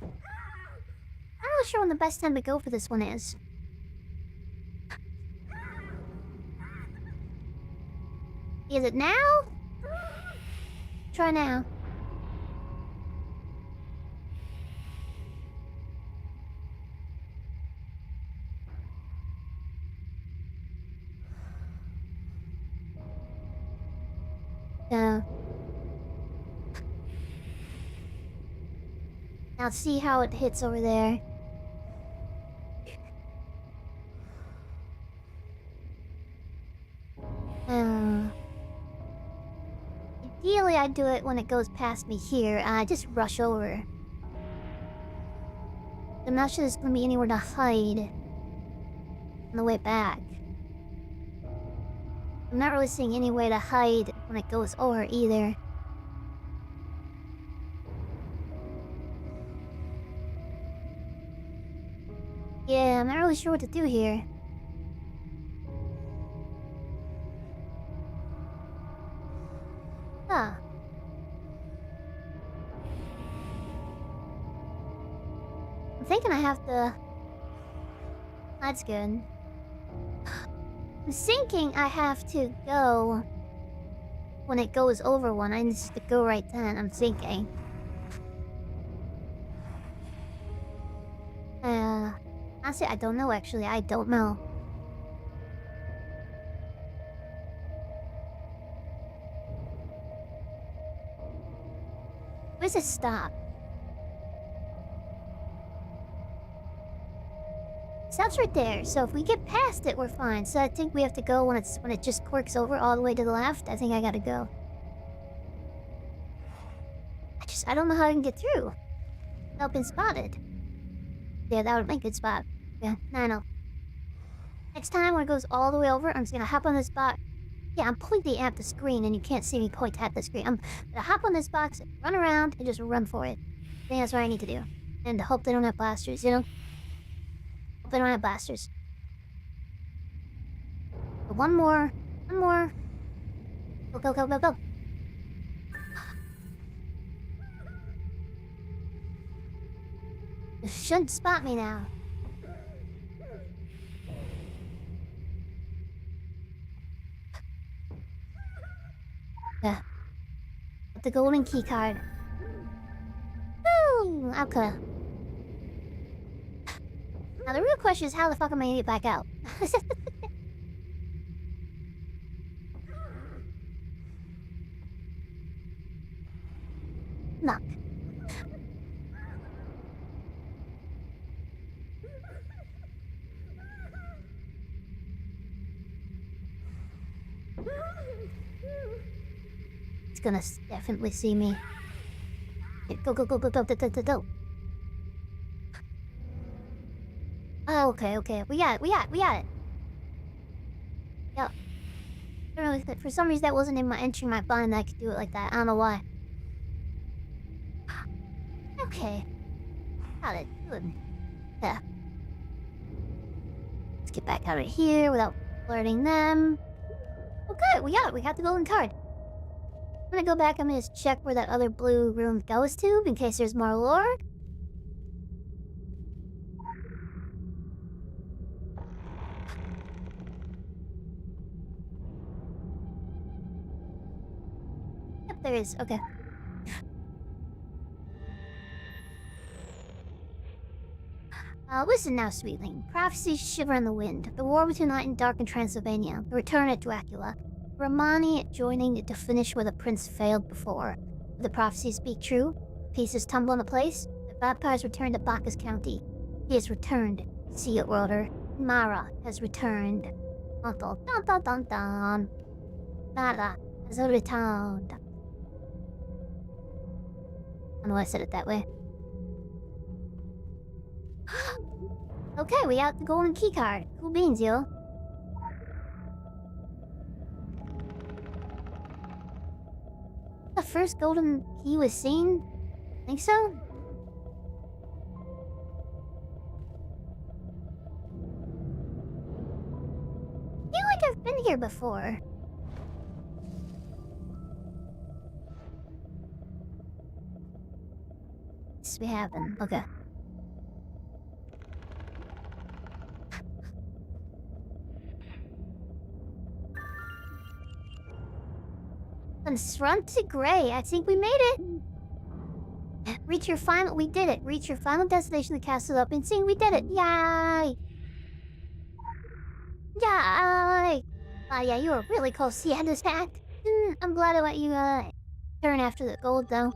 not sure when the best time to go for this one is. Is it now? Try now. Yeah. Now see how it hits over there. Ideally, I'd do it when it goes past me here. Just rush over. I'm not sure there's gonna be anywhere to hide on the way back. I'm not really seeing any way to hide when it goes over either. Yeah, I'm not really sure what to do here. Huh. I'm thinking I have to... That's good. I'm thinking I have to go when it goes over one. I need to go right then, I'm thinking. Honestly, I don't know actually. I don't know. Where's it stop? Stops right there, so if we get past it, we're fine. So I think we have to go when it just quirks over all the way to the left. I think I gotta go. I don't know how I can get through. I've been spotted. Yeah, that would make a good spot. Yeah, I know. Next time when it goes all the way over, I'm just gonna hop on this box. Yeah, I'm pointing at the screen and you can't see me point at the screen. I'm gonna hop on this box, run around, and just run for it. I think that's what I need to do. And hope they don't have blasters, you know? Hope they don't have blasters. But one more. One more. Go, go, go, go, go. You shouldn't spot me now. Yeah. Get the golden key card. Woo! Okay. Now the real question is how the fuck am I gonna get back out? Knock. It's gonna definitely see me. Go, go, go, go, go, go, go, go, go. Oh, okay, okay. We got it, we got it, we got it. Yep. I don't know, for some reason that wasn't in my entering my bind that I could do it like that. I don't know why. Okay. Got it. Good. Yeah. Let's get back out of here without flirting them. Okay, we got the golden card. I'm gonna go back, I'm gonna just check where that other blue room goes to in case there's more lore. Yep, there is. Okay. Listen now, sweetling. Prophecies shiver in the wind. The war between light and dark in Transylvania. The return of Dracula. Romani joining to finish where the prince failed before. If the prophecies speak true, pieces tumble into place. The vampires return to Bacchus County. He has returned. See it, worlder. Mara has returned. Dun dun dun dun dun dun. Mara has returned. I know I said it that way. Okay, we got the golden key card. Cool beans, yo. The first golden key was seen? Think so? I feel like I've been here before. Yes, we haven't. Okay. Confronted Gray. I think we made it. Reach your final. We did it. Reach your final destination, the castle up and sing. We did it. Yay! Yay! Oh yeah, you were really close to the end of that. I'm glad I let you turn after the gold though.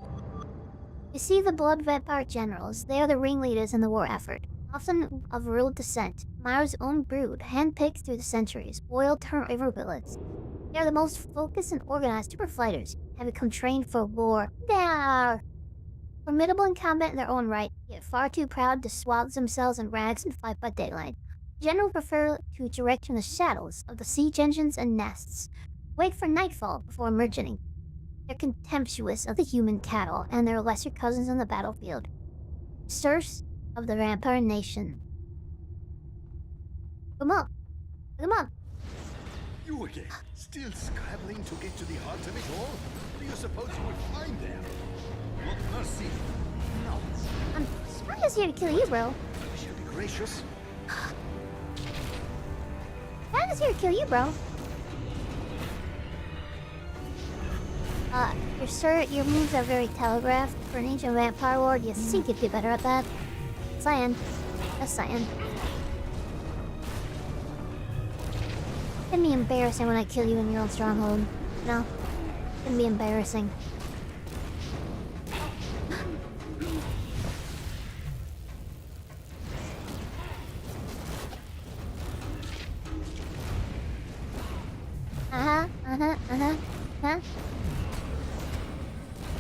You see the blood vampire generals. They are the ringleaders in the war effort, often of rural descent. Myra's own brood, handpicked through the centuries, boiled her river bullets. They are the most focused and organized super fighters, have become trained for war. They are formidable in combat in their own right, yet far too proud to swathe themselves in rags and fight by daylight. Generals prefer to direct from the shadows of the siege engines and nests. Wait for nightfall before emerging. They're contemptuous of the human cattle and their lesser cousins on the battlefield. Serfs of the vampire nation. Come on. Come on. You again, still scrabbling to get to the heart of it all? What do you suppose you will find there? What mercy? No. I'm just here to kill you, bro. I shall be gracious. I'm just here to kill you, bro. Your moves are very telegraphed. For an ancient vampire lord, you think you'd be better at that. Saying. Just saying. It's gonna be embarrassing when I kill you in your own stronghold. No. It's gonna be embarrassing. Huh?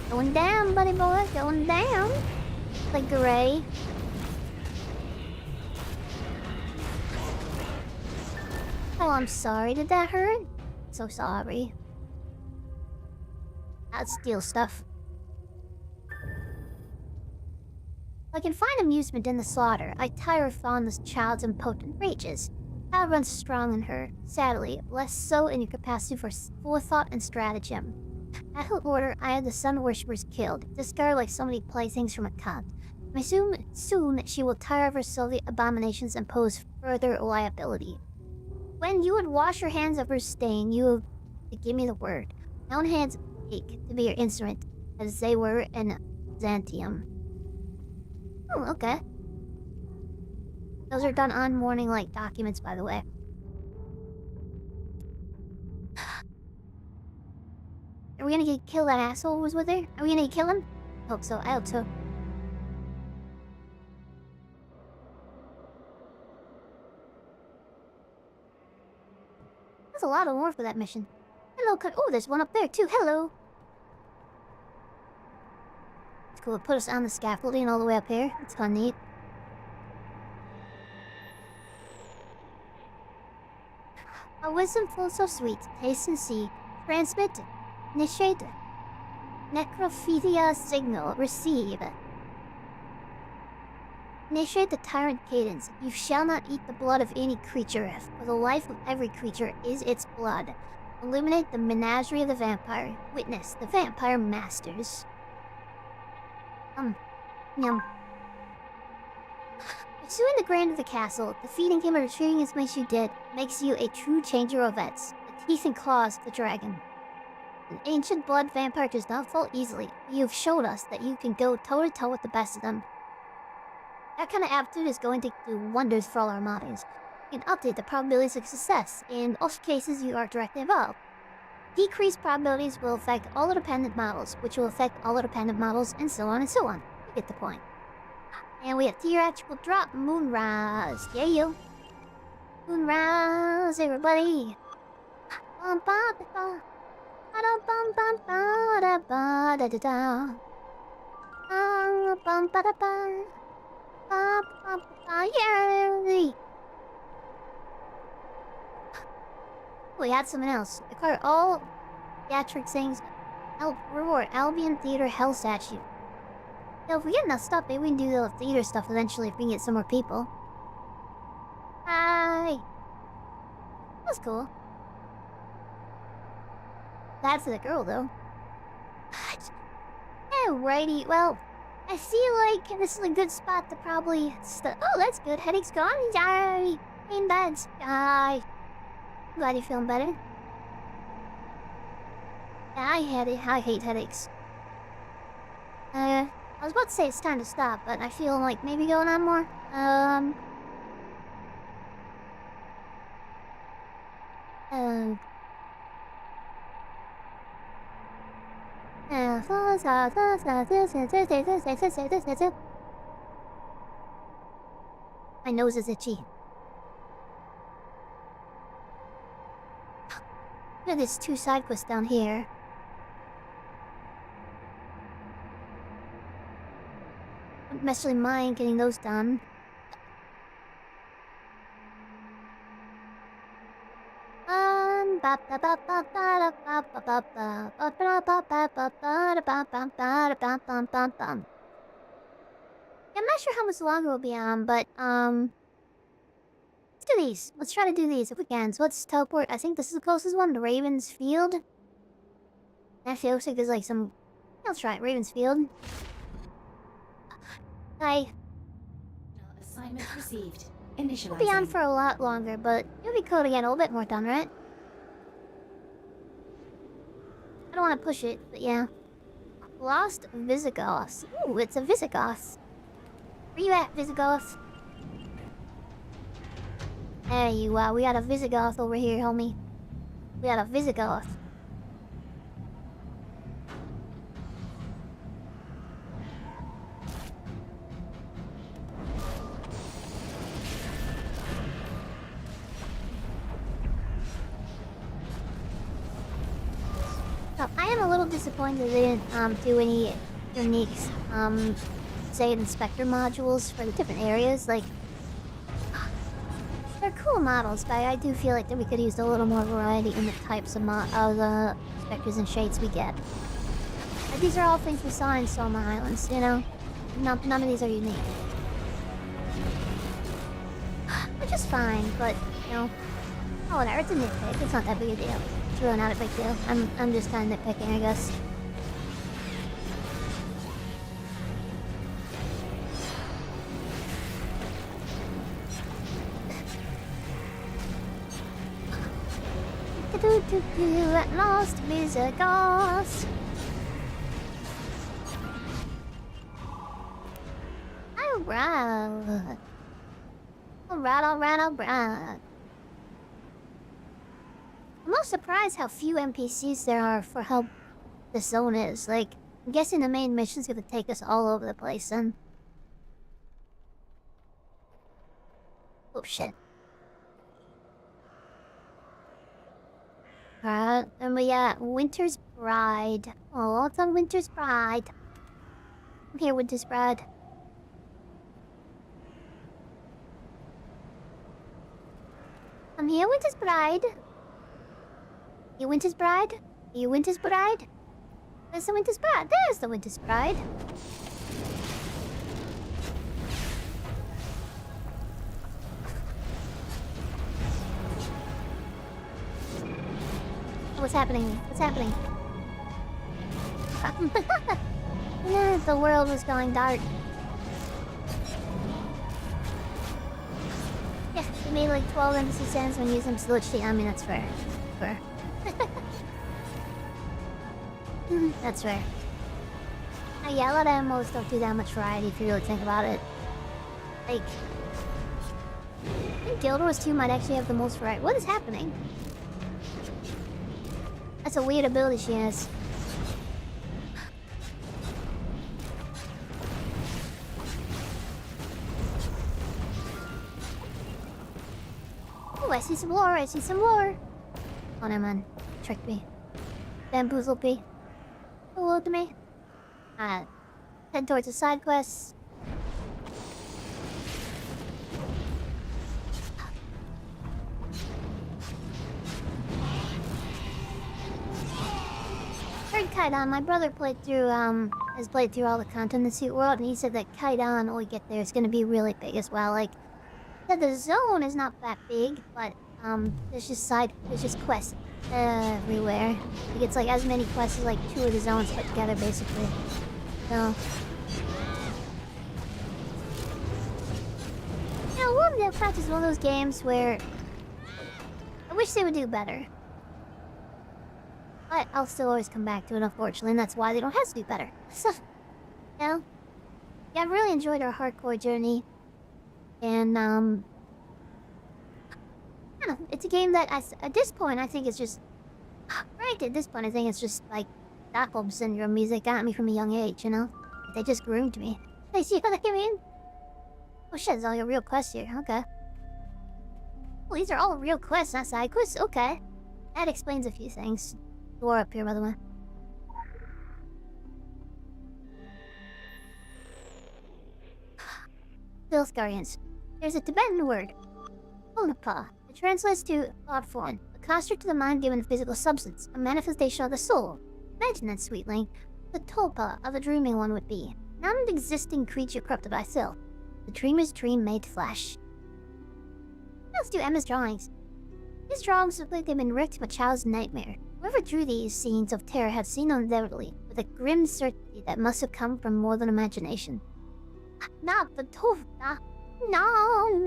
Going down, buddy boy. Going down. Like Gray. Oh, I'm sorry. Did that hurt? So sorry. I'd steal stuff. I can find amusement in the slaughter. I tire of fondness child's impotent rages. Child runs strong in her. Sadly, less so in your capacity for forethought and stratagem. At her order, I had the sun worshippers killed, discarded like so many playthings from a cot. I assume soon she will tire of her silly abominations and pose further liability. When you would wash your hands of her stain, you have to give me the word. My own hands ache to be your instrument, as they were in Byzantium. Oh, okay. Those are done on morning-like documents, by the way. Are we gonna kill that asshole who was with her? Are we gonna kill him? I hope so. I hope so. That's a lot of more for that mission. Hello, oh, there's one up there too. Hello. It's cool. It put us on the scaffolding all the way up here. It's kind of neat. Our wisdom flows so sweet, taste and see. Transmit. Initiate. Necrophilia signal. Receive. Initiate the tyrant cadence. You shall not eat the blood of any creature, for the life of every creature is its blood. Illuminate the menagerie of the vampire. Witness the vampire masters. Yum. Pursuing the grand of the castle, defeating him or retrieving as much you did, makes you a true changer of vets. The teeth and claws of the dragon. An ancient blood vampire does not fall easily. You've showed us that you can go toe-to-toe with the best of them. That kind of aptitude is going to do wonders for all our models. You can update the probabilities of success. In most cases, you are directly involved. Decreased probabilities will affect all the dependent models, which will affect all the dependent models, and so on and so on. You get the point. And we have theoretical drop Moonrise. Yeah, you. Moonrise, everybody. Bum ba da ba. Bum bum ba da ba da da da. Bum ba da ba. Ba ba ba. Yay! We had something else. Acquire all theatric things. Reward Albion Theater Hell Statue. Yeah, if we get enough stuff, maybe we can do the theater stuff eventually if we can get some more people. Hi! That's cool. That's the girl, though. Alrighty, well, I feel like this is a good spot to probably... Oh, that's good. Headache's gone. Yay! Pain beds. Yay! Glad you're feeling better. Yeah, I hate headaches. I was about to say it's time to stop, but I feel like maybe going on more. My nose is itchy. There's 2 side quests down here. Wouldn't necessarily mind getting those done. I'm not sure how much longer we'll be on, but let's do these. Let's try to do these if we can. So let's teleport. I think this is the closest one to Raven's Field. That feels like there's like some... Let's try it. Raven's Field. Hi. Assignment received. Initializing. We'll be on for a lot longer, but it'll be cool to get a little bit more done, right? I don't want to push it, but yeah. Lost Visigoth. Ooh, it's a Visigoth. Where you at, Visigoth? There you are. We got a Visigoth over here, homie. We got a Visigoth. So, I am a little disappointed they didn't do any unique, say, inspector modules for the different areas. Like, they're cool models, but I do feel like that we could use a little more variety in the types of the specters and shades we get. Like, these are all things we saw in Soma Islands, you know? None of these are unique. Which is fine, but, you know... Oh, whatever, it's a nitpick. It's not that big a deal. It's really not a big deal. I'm just kind of nitpicking, I guess. At Lost Visigoth. Alright. Alright. I'm most surprised how few NPCs there are for how the zone is. Like, I'm guessing the main mission's gonna take us all over the place then. Oh shit. Alright, and we got Winter's Bride. Oh, it's on Winter's Bride. I'm here, Winter's Bride. I'm here, Winter's Bride. You Winter's Bride? You Winter's Bride? There's the Winter's Bride. There's the Winter's Bride. What's happening? What's happening? Yeah, the world was going dark. Yeah, we made like 12 NPC cents when using Sludge. I mean, that's fair. Fair. That's fair. Yeah, a lot of MMOs don't do that much variety if you really think about it. Like, I think Guild Wars 2 might actually have the most variety. What is happening? That's a weird ability she has. Oh, I see some lore, I see some lore. Oh no, man. Tricked me. Bamboozled me. Hello to me. Head towards the side quests. Heard Kaidan, my brother played through, has played through all the content in the Suit World, and he said that Kaidan, when we get there, is gonna be really big as well. Like, said the zone is not that big, but, there's just quests everywhere. Like, it's like as many quests as like 2 of the zones put together, basically. So... You know, World of Warcraft is one of those games where... I wish they would do better. But I'll still always come back to it, unfortunately, and that's why they don't have to do better. So, you know? Yeah, I've really enjoyed our hardcore journey. And, I don't know, it's a game that, at this point, I think it's just... Right, at this point, I think it's just, like, Stockholm Syndrome music got me from a young age, you know? They just groomed me. You see what I mean? Oh shit, there's all your real quests here, okay. Well, these are all real quests, not side quests, okay. That explains a few things. Door up here, by the way. Filth Guardians. There's a Tibetan word, Onapa. It translates to God form, a construct to the mind given a physical substance, a manifestation of the soul. Imagine that, sweetling. The Tulpa of a dreaming one would be, not an existing creature corrupted by self. The dreamer's dream made flesh. Let's do Emma's drawings. These drawings look like they've been ripped from a child's nightmare. Whoever drew these scenes of terror had seen them vividly, with a grim certainty that must have come from more than imagination. Not the Tulpa. No.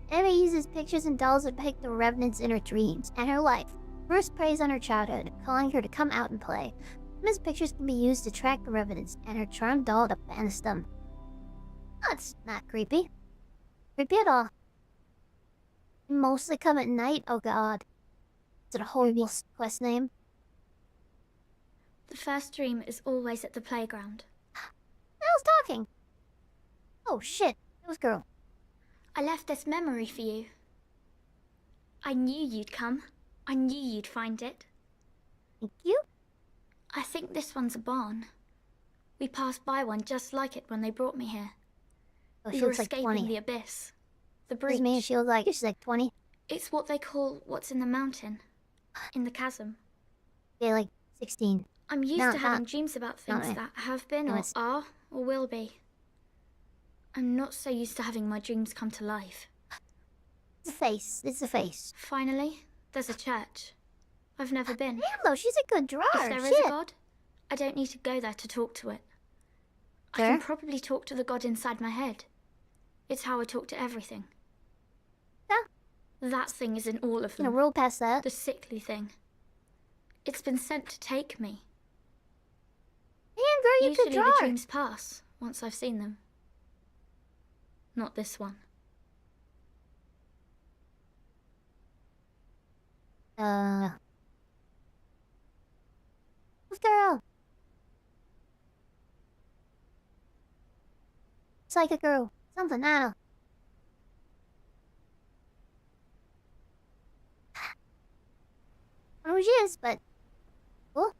Emma uses pictures and dolls to depict the Revenant's inner dreams and her life. First preys on her childhood, calling her to come out and play. Emma's pictures can be used to track the Revenants and her charmed doll to banish them. That's not creepy. Creepy at all. They mostly come at night? Oh god. Is it a horrible quest name? The first dream is always at the playground. I was talking. Oh shit, it was girl. I left this memory for you. I knew you'd come. I knew you'd find it. Thank you? I think this one's a barn. We passed by one just like it when they brought me here. Oh, we she were looks like escaping 20. the abyss. The breach. Excuse me, she looks like she's like 20. It's what they call what's in the mountain. In the chasm. Yeah, like 16. I'm used to having dreams about things not that have been or are or will be. I'm not so used to having my dreams come to life. It's a face. It's a face. Finally, there's a church. I've never been. Damn though, she's a good drawer. If there is a god, I don't need to go there to talk to it. I can probably talk to the god inside my head. It's how I talk to everything. Yeah. That thing is in all of them. You know, roll past that. The sickly thing. It's been sent to take me. Man, girl, you could draw. Usually the dreams pass once I've seen them. Not this one. Girl. It's like a girl. Something, I don't know. I don't know who she is, but... Cool.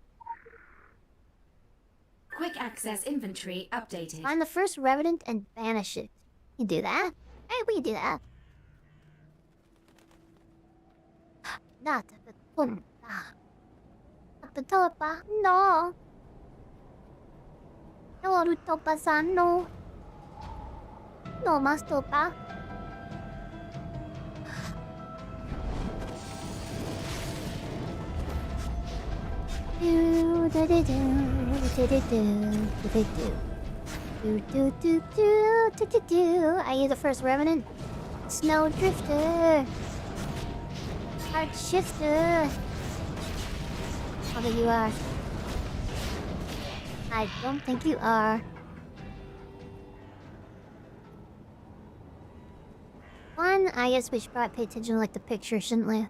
Quick access inventory updated. Find the first Revenant and banish it. You do that? Hey, we can do that. data per punta. Topa, no. No, Rutopa-san, no. No, Mastopa. Do do do do do do do do do do do do do. I hear the first revenant. Snow drifter. Heart shifter. Although you are. I don't think you are. One, I guess we should probably pay attention to like the picture, shouldn't we?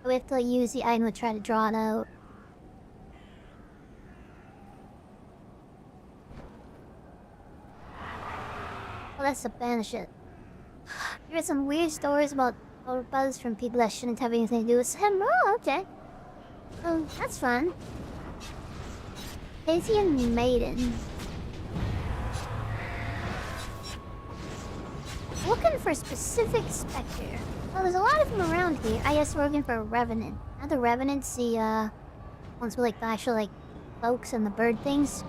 We have to use the item to try to draw it out. Well, that's to banish it. There are some weird stories about buzz from people that shouldn't have anything to do with him. Oh, okay. Oh, that's fun. Haitian Maiden. Looking for a specific specter. Well, there's a lot of them around here. I guess we're looking for a revenant. Now the revenants, the ones with like the actual like cloaks and the bird things.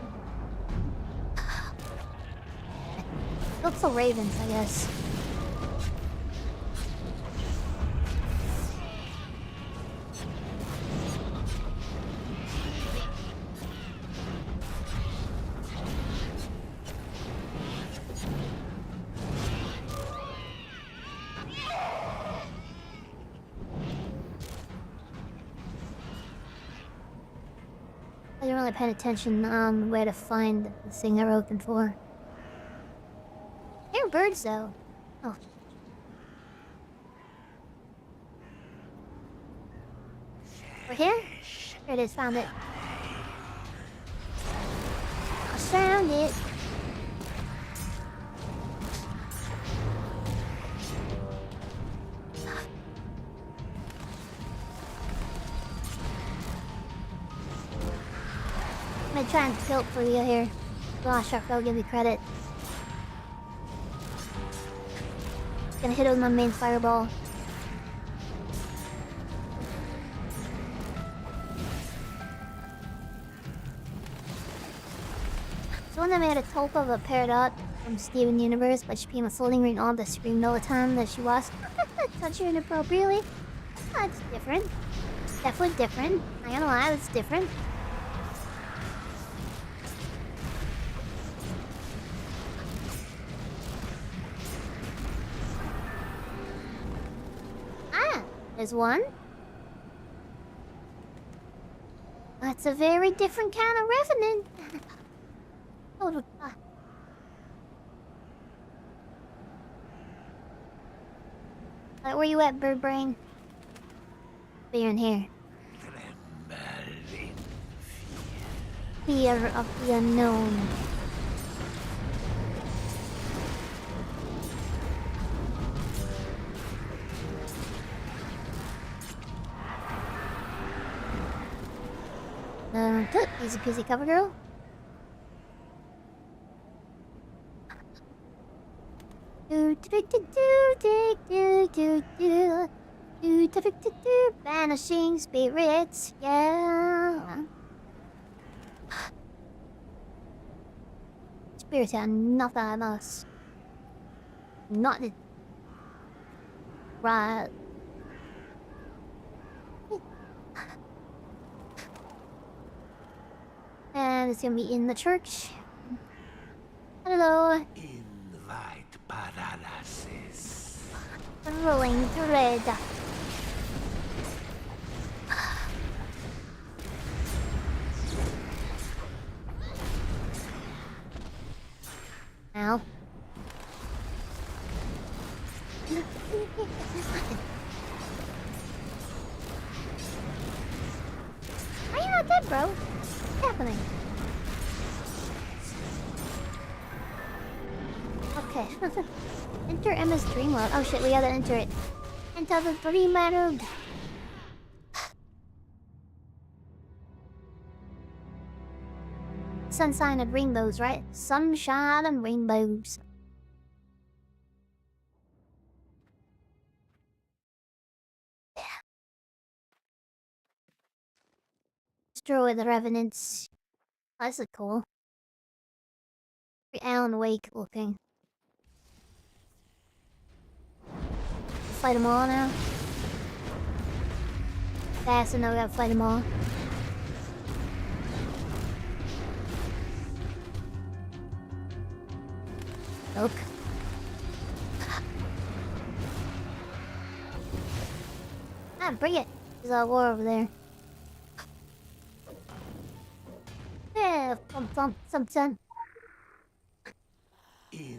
Look for ravens, I guess. I didn't really pay attention on where to find the thing they were looking for. They're birds, though. Oh. We're here? There it is, found it. I found it. I'm gonna try and kill it for you here. Gosh, I'll give you credit. Gonna hit it with my main fireball. Someone that made a tulpa of a Peridot from Steven Universe, but she became a floating ring on the screamed all the time that she was. Touch her inappropriately. That's different. It's definitely different. I ain't gonna lie, it's different. There's one. That's a very different kind of revenant. Oh, where you at, bird brain? You're in here. Fear of the unknown. Good. Easy peasy cover girl. Vanishing spirits, yeah. Spirits are not on us. Not it. Right. And it's gonna be in the church. Hello. Invite paralysis. Rolling thread. Ow. Why are you not dead, bro? What's happening? Okay. Enter Emma's dream world. Oh shit, we gotta enter it. Enter the dream world. sunshine and rainbows, right? Sunshine and rainbows. Destroy the revenants. Oh, this is cool. Very Alan Wake looking. Fight them all now. Fast enough, we gotta fight them all. Look. Ah, bring it. There's a war over there. Yeah, thump, thump, thump, thump. The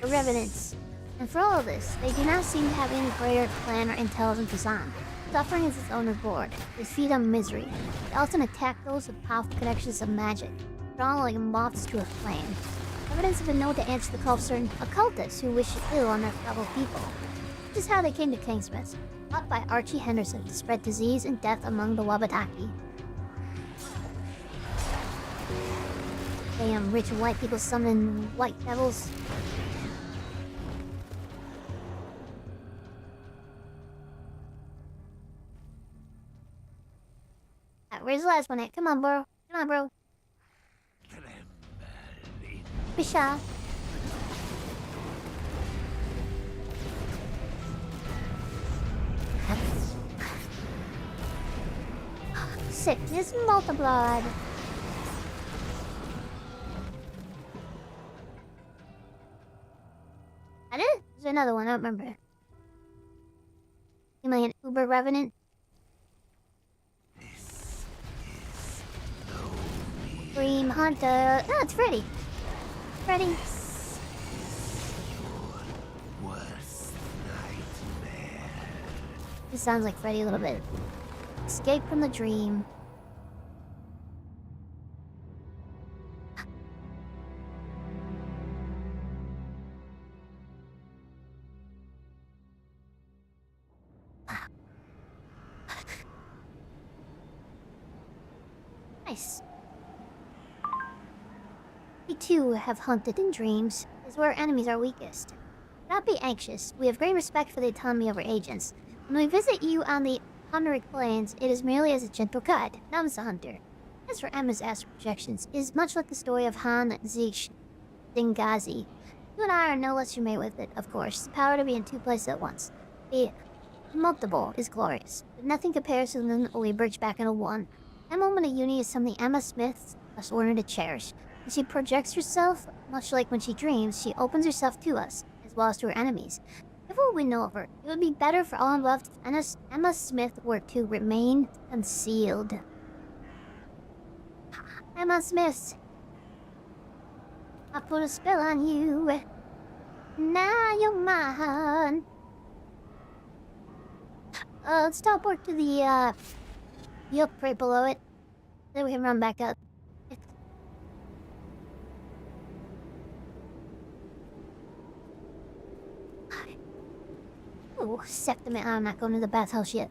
Revenants. And for all of this, they do not seem to have any greater plan or intelligence design. Suffering is its own reward. They feed on misery. They often attack those with powerful connections of magic, drawn like moths to a flame. Evidence have been known to answer the call of certain occultists who wish ill on their fellow people. This is how they came to Kingsmith, taught by Archie Henderson to spread disease and death among the Wabataki. Damn, rich white people summon white devils. Alright, where's the last one at? Come on, bro. Come on, bro. Bisha. Sickness multiplied. That it? There's another one, I don't remember. Am I an Uber Revenant? Dream Hunter. Oh, it's Freddy. Freddy. This sounds like Freddy a little bit. Escape from the dream. Nice. We too have hunted in dreams, is where our enemies are weakest. Do not be anxious. We have great respect for the autonomy of our agents. When we visit you on the Honoric Plains, it is merely as a gentle guide, not as a hunter. As for Emma's astral projections, it is much like the story of Han Zich Dingazi. You and I are no less familiar with it, of course. The power to be in two places at once. Be multiple is glorious, but nothing compares to when we bridge back into one. That moment of unity is something Emma Smith must learn to cherish. When she projects herself, much like when she dreams, she opens herself to us, as well as to her enemies. If we know of her, it would be better for all involved if Emma Smith were to remain concealed. Emma Smith, I put a spell on you. Now you're mine. Let's teleport to the upgrade below it. Then we can run back up. Oh, Septimate. I'm not going to the bathhouse yet.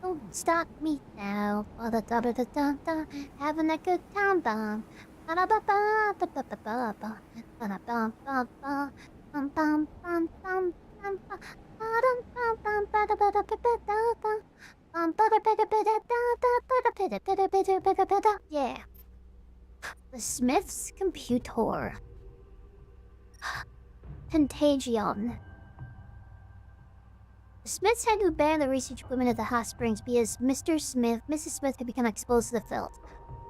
Don't stop me now. Having a good time. Yeah. The Smiths Computer. Contagion. The Smiths had to abandon the research equipment at the hot springs because Mrs. Smith had become exposed to the filth.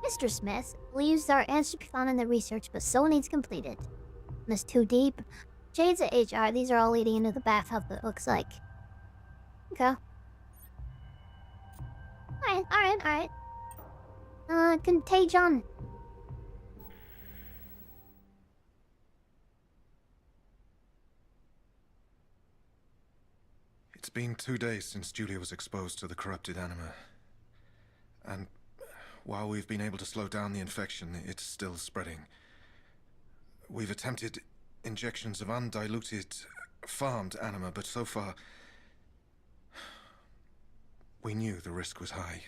Mr. Smith believes there are answers to be found in the research, but so needs completed. And it's too deep. Shades of HR, these are all leading into the bathhouse, it looks like. Okay. Alright. Contagion. It's been 2 days since Julia was exposed to the corrupted anima. And while we've been able to slow down the infection, it's still spreading. We've attempted injections of undiluted, farmed anima, but so far We knew the risk was high,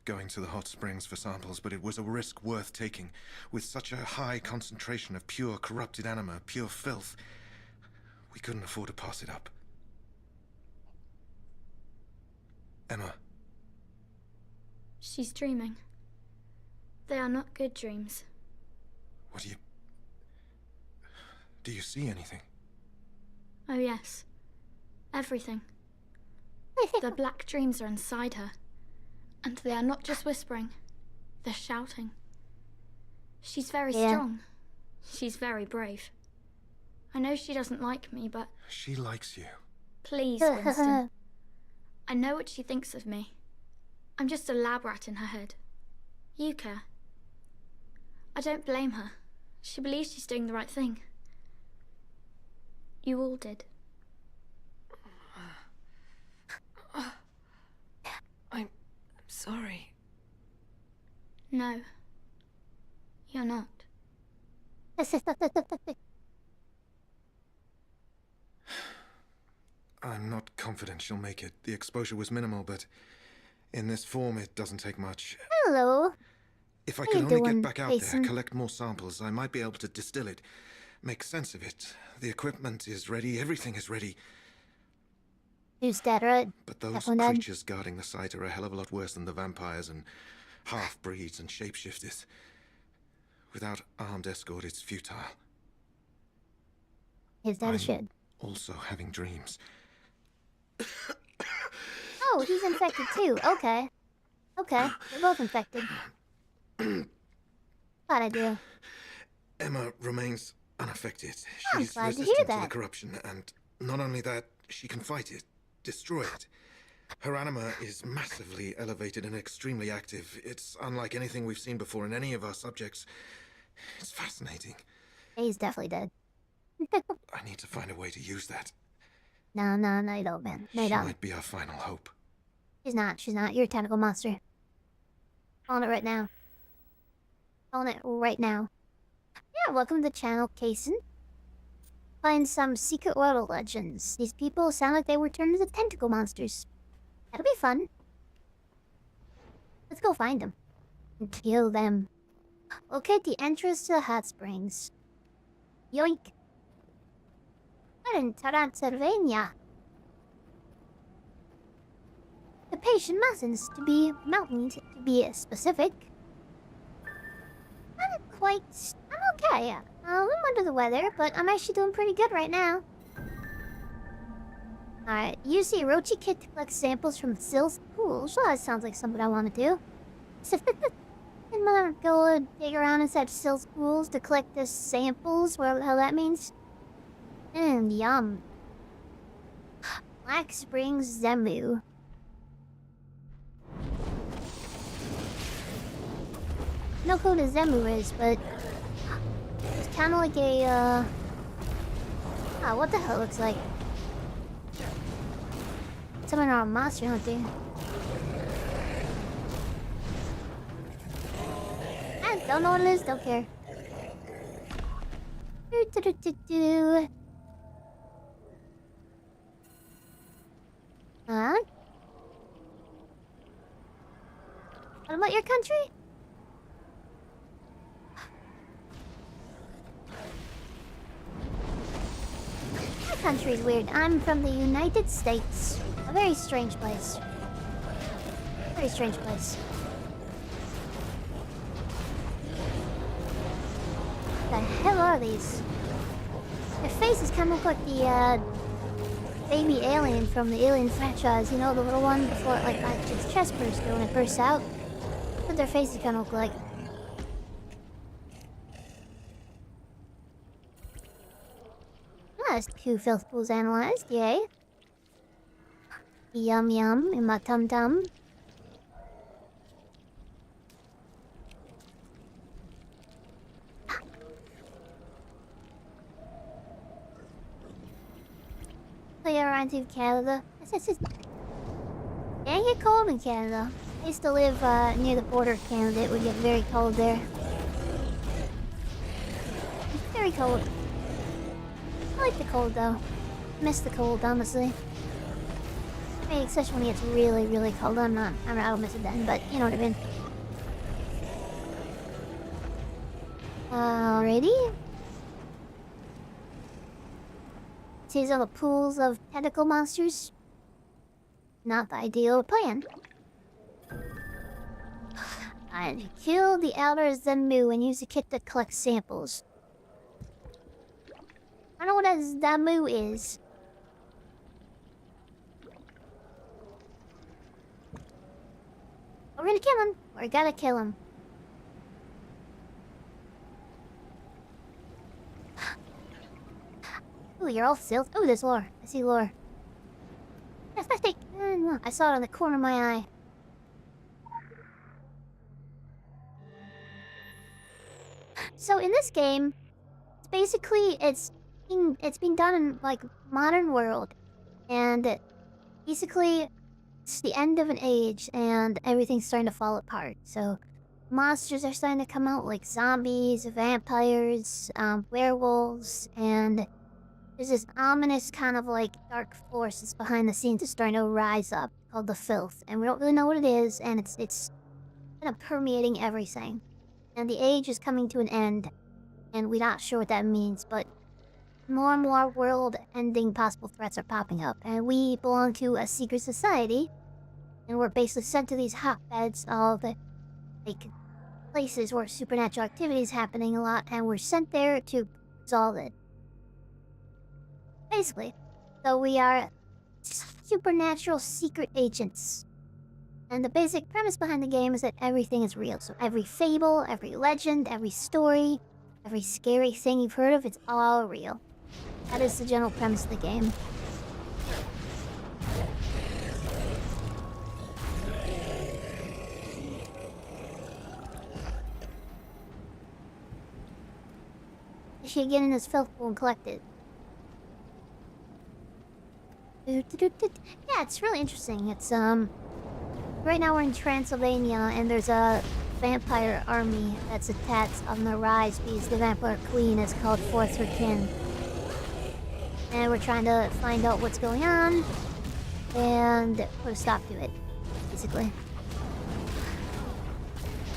going to the hot springs for samples, but it was a risk worth taking. With such a high concentration of pure corrupted anima, pure filth, we couldn't afford to pass it up. Emma. She's dreaming. They are not good dreams. What do you see anything? Oh yes. Everything. The black dreams are inside her. And they are not just whispering. They're shouting. She's very strong. She's very brave. I know she doesn't like me, but... She likes you. Please, Winston. I know what she thinks of me. I'm just a lab rat in her head. You care. I don't blame her. She believes she's doing the right thing. You all did. I'm sorry. No. You're not. I'm not confident she'll make it. The exposure was minimal, but in this form it doesn't take much. Hello. If I could only get back out there, collect more samples, I might be able to distill it, make sense of it. The equipment is ready, everything is ready. Who's dead, right? But those creatures guarding the site are a hell of a lot worse than the vampires and half-breeds and shapeshifters. Without armed escort, it's futile. His dad is shit. Also having dreams. Oh, he's infected too. Okay. Okay, they're both infected. Bad idea. Emma remains unaffected. I'm She's glad to resistant hear to the that. corruption, and not only that, she can fight it, destroy it. Her anima is massively elevated and extremely active. It's unlike anything we've seen before in any of our subjects. It's fascinating. He's definitely dead. I need to find a way to use that. No, you don't, man. No, you She don't. might be our final hope. She's not. You're a tentacle monster. Calling it right now. Calling it right now. Yeah, welcome to the channel, Kason. Find some secret world legends. These people sound like they were turned into tentacle monsters. That'll be fun. Let's go find them. And kill them. Locate the entrance to the hot springs. Yoink. We're in Transylvania. The patient mountains to be specific. I'm okay. I'm under the weather, but I'm actually doing pretty good right now. Alright, use the Orochi kit to collect samples from Sill's pools. Well, that sounds like something I want to do. I'm gonna go dig around inside Sill's pools to collect the samples, whatever the hell that means. Yum. Black Springs Zemu. No clue what a Zemu is, but it's kind of like a, what the hell it looks like? Someone on a monster hunting. I don't know what it is, don't care. Huh? What about your country? My country's weird. I'm from the United States. A very strange place. Very strange place. What the hell are these? Their faces kind of look like the, baby alien from the Alien franchise. You know, the little one before it, like, its chest burst when it bursts out. That's what their faces kind of look like. That's 2 filth pools analyzed, yay. Yum yum in my tum tum. Play around to Canada. It can get cold in Canada. I used to live near the border of Canada. It would get very cold there. It's very cold. I like the cold though. Miss the cold, honestly. Maybe especially when it gets really, really cold. I don't miss it then, but you know what I mean. Alrighty. These are the pools of tentacle monsters. Not the ideal plan. And kill the Elder Zenmu and use the kit to collect samples. I don't know what a Zenmu is. We're gonna kill him. We're gonna kill him. Ooh, you're all silk. Ooh, there's lore. I see lore. That's my stick. I saw it on the corner of my eye. So in this game, it's being done in like modern world, and basically it's the end of an age, and everything's starting to fall apart. So monsters are starting to come out, like zombies, vampires, werewolves, and there's this ominous kind of like dark forces behind the scenes that's starting to rise up called the Filth, and we don't really know what it is, and it's kind of permeating everything. And the age is coming to an end, and we're not sure what that means, but more and more world-ending possible threats are popping up, and we belong to a secret society, and we're basically sent to these hotbeds of like places where supernatural activity is happening a lot, and we're sent there to resolve it. Basically, so we are supernatural secret agents. And the basic premise behind the game is that everything is real. So every fable, every legend, every story, every scary thing you've heard of, it's all real. That is the general premise of the game. You should get in this filth pool and collect it. Yeah, it's really interesting. It's right now we're in Transylvania, and there's a vampire army that's attacked on the rise because the vampire queen has called forth her kin. And we're trying to find out what's going on and put a stop to it, basically.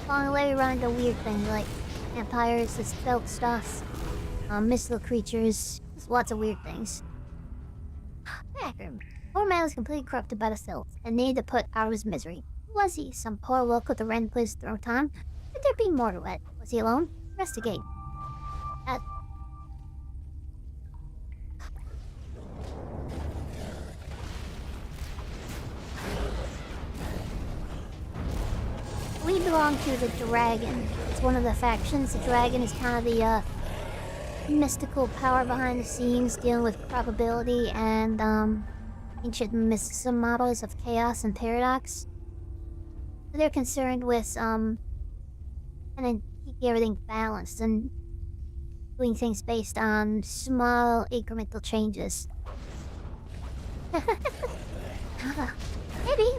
Along the way, we run into weird things like vampires, this filth stuff, mystical creatures, just lots of weird things. Backroom. Poor man was completely corrupted by the filth and needed to put out of his misery. Who was he? Some poor local at the random place to throw time? Could there be more to it? Was he alone? Investigate. We belong to the Dragon. It's one of the factions. The Dragon is kind of the mystical power behind the scenes, dealing with probability and ancient mysticism models of chaos and paradox. They're concerned with kind of keeping everything balanced and doing things based on small incremental changes.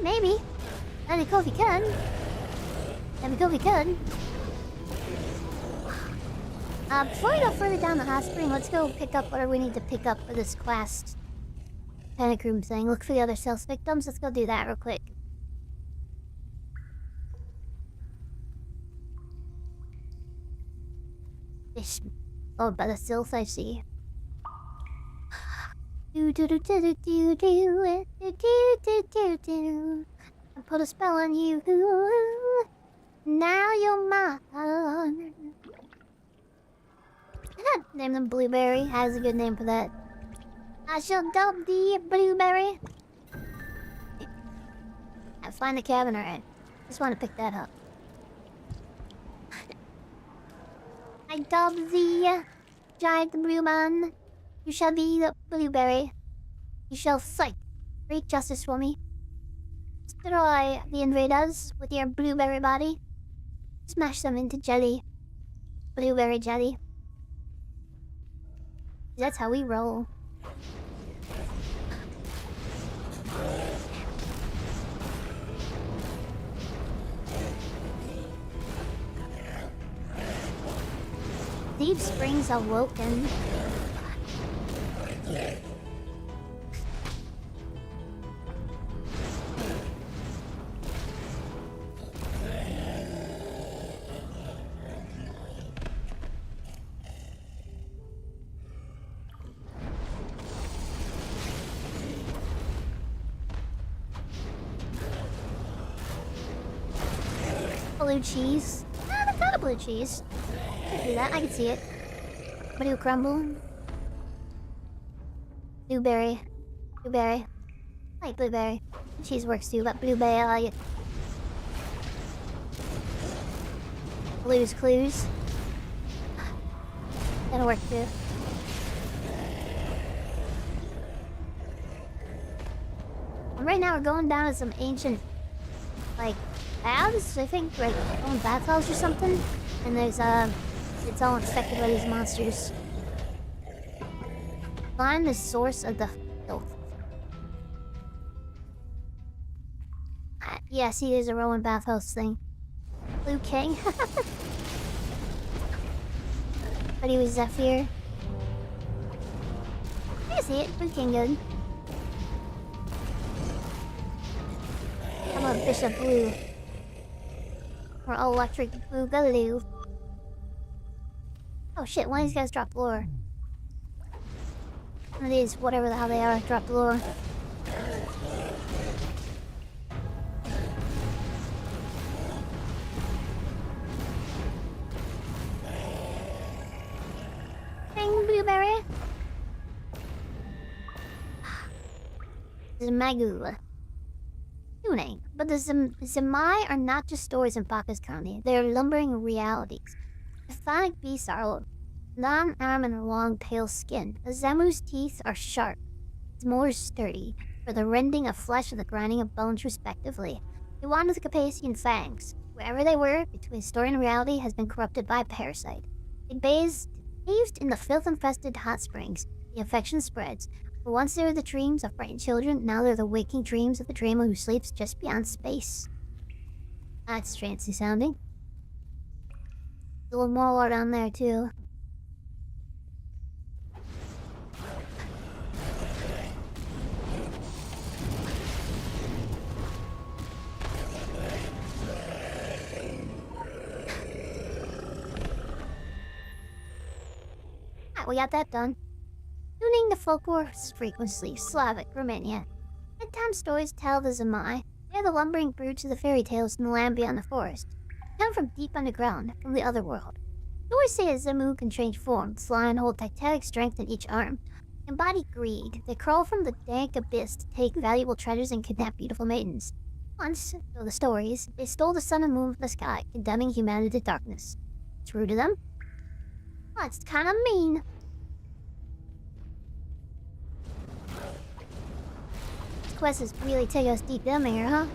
Maybe. That'd be cool if you could. Before we go further down the hot spring, let's go pick up whatever we need to pick up for this quest. Panic room thing. Look for the other Cells victims. Let's go do that real quick. This by the Cells I see. I put a spell on you. Now you're mine. Name them Blueberry. Has a good name for that. I shall dub thee Blueberry. I find the cabin, alright. Just want to pick that up. I dub thee, giant blue man. You shall be the Blueberry. You shall fight great justice for me. Destroy the invaders with your blueberry body. Smash them into jelly. Blueberry jelly. That's how we roll. Deep springs awoken. blue cheese. Ah, that's not a blue cheese. I can do that. I can see it. Blue crumble. Blueberry. Blueberry. I like blueberry. Cheese works too, but blueberry, I like it. Blue's Clues. That'll work too. And right now we're going down to some ancient, like, baths, I think, like, own bathhouse or something. And there's, it's all infected by these monsters. Find the source of the filth. Yeah, see, there's a Rowan bathhouse thing. Blue King. But he was Zephyr. I see it. Blue King good. How about Bishop Blue? Or Electric Boogaloo? Oh shit, one of these guys dropped lore. One of these, whatever the hell they are, dropped lore. Blueberry. Zamagu. Tuning. But the Zamai are not just stories in Bacchus County. They are lumbering realities. The Chthonic beasts are long-armed and long, pale skin. The Zamu's teeth are sharp. It's more sturdy, for the rending of flesh and the grinding of bones respectively. They wander the Carpathian fangs. Wherever they were, between story and reality has been corrupted by a parasite. They bathed in the filth-infested hot springs. The infection spreads. For once they were the dreams of frightened children, now they're the waking dreams of the dreamer who sleeps just beyond space. That's fancy sounding. There's a little more lore down there too. We got that done. Tuning the folklore frequency, Slavic, Romania. Bedtime stories tell the Zamai. They are the lumbering brutes of the fairy tales in the land beyond the forest. They come from deep underground, from the other world. Stories say a Zamu can change forms, fly and hold titanic strength in each arm. They embody greed. They crawl from the dank abyss to take valuable treasures and kidnap beautiful maidens. Once, so the stories, they stole the sun and moon from the sky, condemning humanity to darkness. True to them? That's kind of mean. Quest is really taking us deep down here, huh?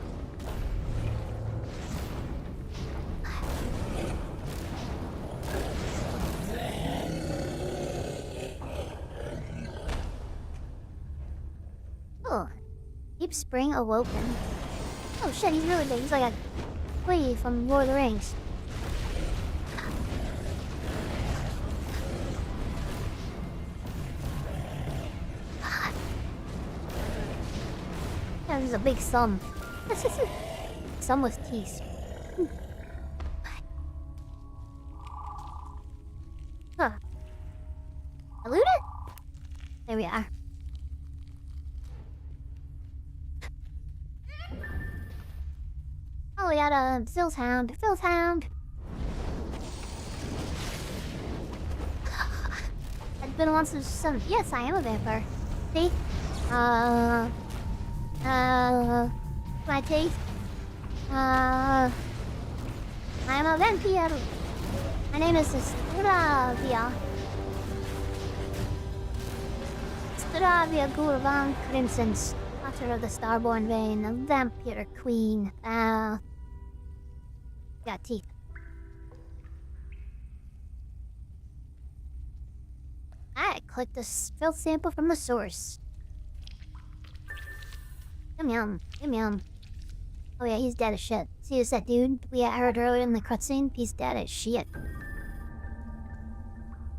Oh, Deep Spring Awoken. Oh shit, he's really big. He's like a Quee from Lord of the Rings. There's a big sum. Sum with teeth. Huh. I loot it? There we are. Oh, we got a Phil's Hound. Phil's Hound. It's been a while since some. Yes, I am a vampire. See? My teeth. I am a vampire. My name is Stravia. Stravia Gurvan Crimson, daughter of the Starborn Vein, a vampire queen. Got teeth. I clicked the filth sample from the source. Yum yum, yum yum. Oh yeah, he's dead as shit. See, it's that dude we heard earlier in the cutscene? He's dead as shit. Do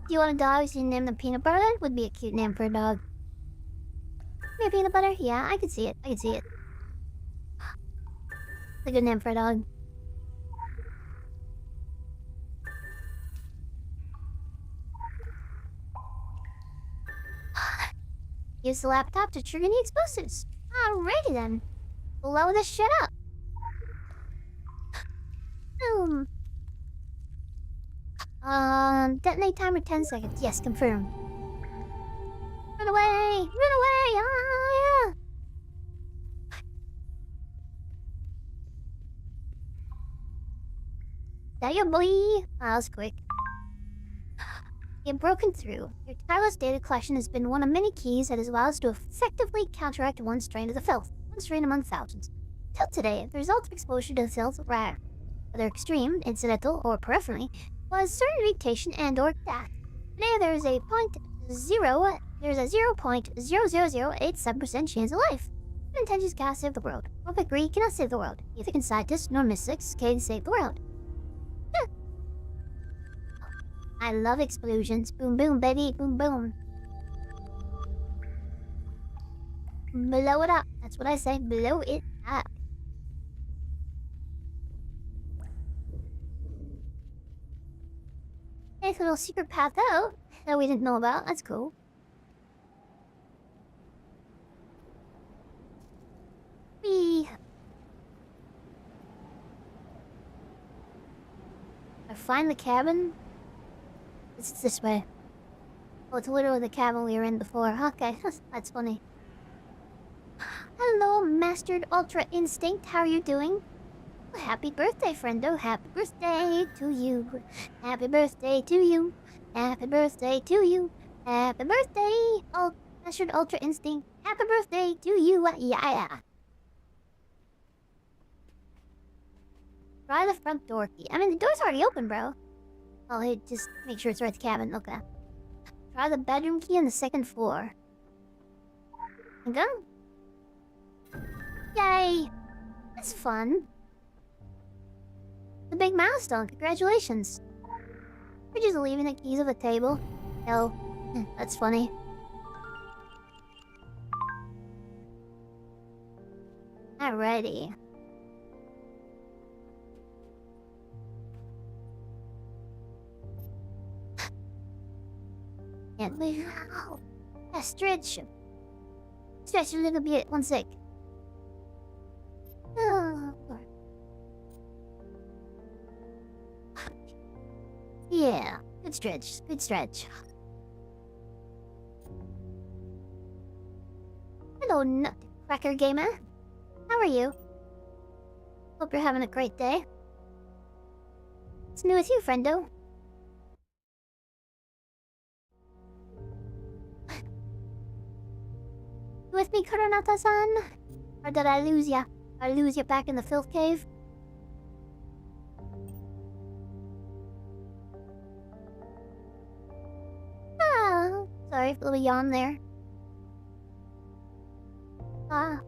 you want a dog? So you name them Peanut Butter? Would be a cute name for a dog. Maybe Peanut Butter? Yeah, I could see it. I could see it. It's a good name for a dog. Use the laptop to trigger the explosives. Alrighty then. Blow this shit up. Boom. Detonate timer 10 seconds. Yes, confirm. Run away! Run away! Ah, yeah! That your boy? Oh, that was quick. You've broken through. Your tireless data collection has been one of many keys that has allowed us to effectively counteract one strain of the filth. One strain among thousands. Till today, the result of exposure to the filth, rare, whether extreme, incidental, or peripherally, was certain mutation and or death. Today there is a 0.00087% chance of life. Good intentions cannot save the world. Perfect greed cannot save the world. Neither can scientists nor mystics can save the world. I love explosions. Boom boom baby, boom boom. Blow it up. That's what I say. Blow it up. Nice little secret path out that we didn't know about. That's cool. Whee! I find the cabin. It's this way. Oh, it's literally the cabin we were in before. Okay, that's funny. Hello, Mastered Ultra Instinct. How are you doing? Happy birthday, friendo. Happy birthday to you. Happy birthday to you. Happy birthday to you. Happy birthday, Mastered Ultra Instinct. Happy birthday to you. Yeah. Try the front door key. I mean, the door's already open, bro. Oh, hey, just make sure it's right at the cabin. Okay. Try the bedroom key on the second floor. Okay. Yay! That's fun. It's a big milestone. Congratulations. We're just leaving the keys on the table. Oh, that's funny. Alrighty. And we... Oh, yeah, stretch. Stretch a little bit. One sec. Oh, yeah, good stretch. Good stretch. Hello, Nutcracker Gamer. How are you? Hope you're having a great day. What's new with you, friendo? You with me, Kuronata-san? Or did I lose ya? Did I lose ya back in the filth cave? Ah, sorry for the yawn there. Ah.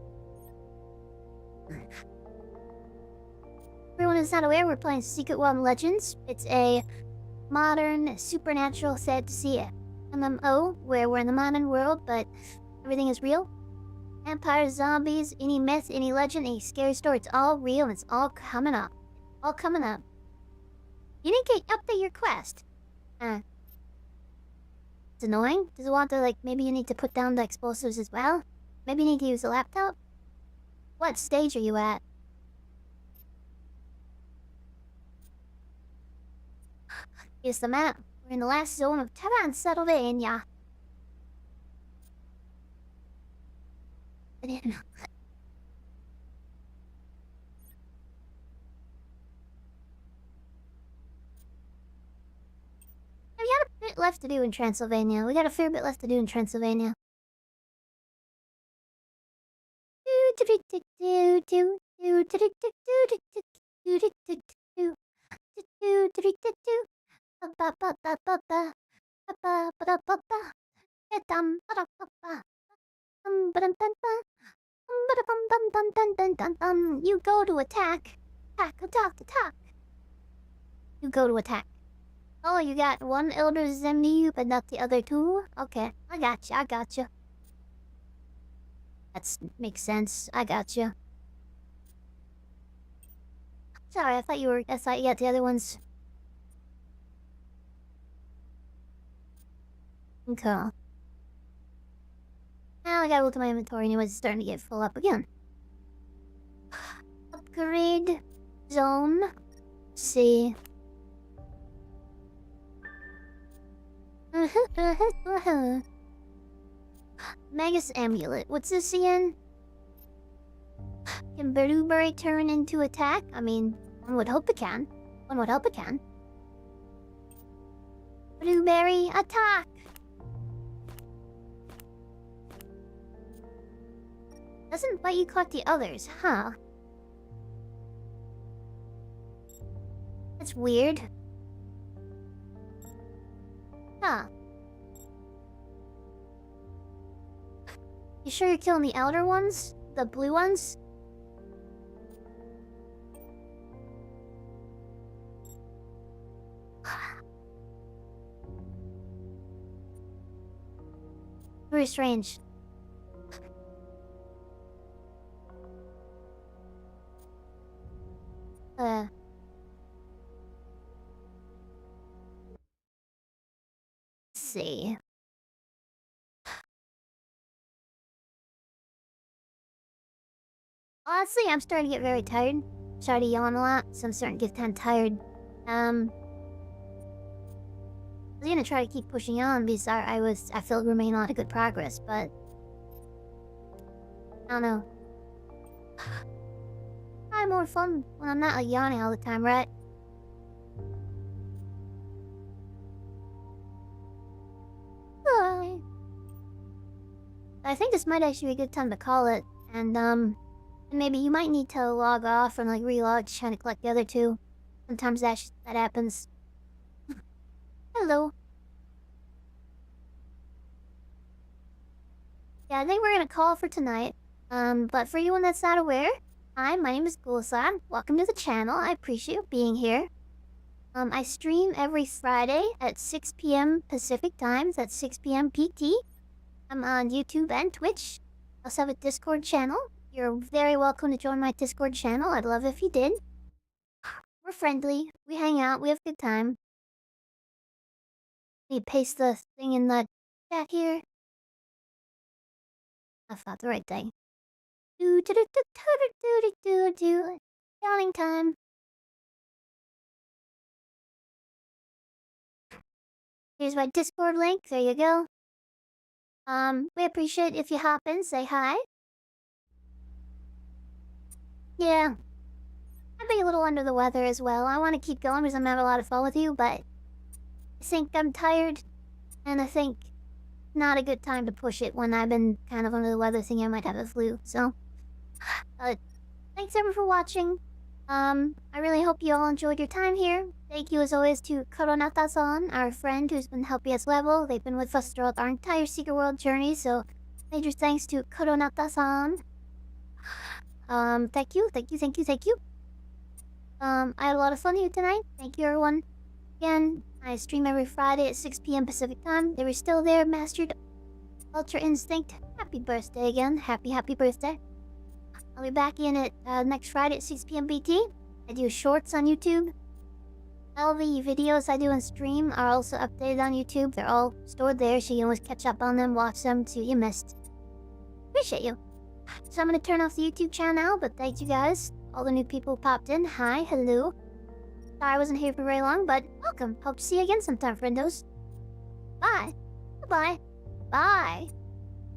Everyone is not aware, we're playing Secret World Legends. It's a modern, supernatural fantasy MMO where we're in the modern world, but everything is real. Empires, zombies, any myth, any legend, any scary story, it's all real and it's all coming up. All coming up. You need to update your quest. It's annoying. Does it want to, like, maybe you need to put down the explosives as well? Maybe you need to use a laptop? What stage are you at? Here's the map. We're in the last zone of Transylvania. I didn't know. We got a bit left to do in Transylvania. We got a fair bit left to do in Transylvania. You go to attack. Attack. You go to attack. Oh, you got one Elder Zemni, but not the other two? Okay, I got you. That makes sense. I got you. Sorry, I thought you got the other ones. Okay. Now I gotta look at my inventory anyways, it's starting to get full up again. Upgrade zone. See. Magus Amulet. What's this again? Can Blueberry turn into attack? I mean, one would hope it can. One would hope it can. Blueberry, attack! Doesn't bite you caught the others, huh? That's weird. Huh. You sure you're killing the elder ones? The blue ones? Very strange. Let's see. Honestly, I'm starting to get very tired. Starting to yawn a lot, so I'm starting to get kind of tired. I was gonna try to keep pushing on because I feel we made a lot of good progress, but I don't know. I'm more fun when I'm not like yawning all the time, right? Bye. I think this might actually be a good time to call it, and maybe you might need to log off and like relog to try to collect the other two. Sometimes that happens. Hello. Yeah, I think we're gonna call for tonight. But for anyone that's not aware, hi, my name is Gulsan. Welcome to the channel. I appreciate you being here. I stream every Friday at 6 p.m. Pacific time. That's 6 p.m. PT. I'm on YouTube and Twitch. I also have a Discord channel. You're very welcome to join my Discord channel. I'd love if you did. We're friendly. We hang out. We have a good time. Let me paste the thing in the chat here. That's not the right thing. Yawning time. Here's my Discord link. There you go. We appreciate if you hop in, say hi. Yeah. I've been a little under the weather as well. I want to keep going because I'm having a lot of fun with you, but I think I'm tired, and I think not a good time to push it when I've been kind of under the weather thinking I might have a flu, so... thanks everyone for watching. I really hope you all enjoyed your time here. Thank you as always to Koronata-san, our friend who's been helping us level. They've been with us throughout our entire Secret World journey, so major thanks to Koronata-san. Thank you. I had a lot of fun here tonight. Thank you everyone. Again, I stream every Friday at 6 p.m. Pacific time. They were still there, mastered Ultra Instinct. Happy birthday again. Happy birthday. I'll be back in at next Friday at 6 p.m. BT. I do shorts on YouTube. All the videos I do on stream are also updated on YouTube. They're all stored there, so you can always catch up on them, watch them, see what you missed. Appreciate you. So I'm gonna turn off the YouTube channel now, but thank you guys. All the new people who popped in. Hi, hello. Sorry I wasn't here for very long, but welcome. Hope to see you again sometime, friendos. Bye. Bye-bye. Bye.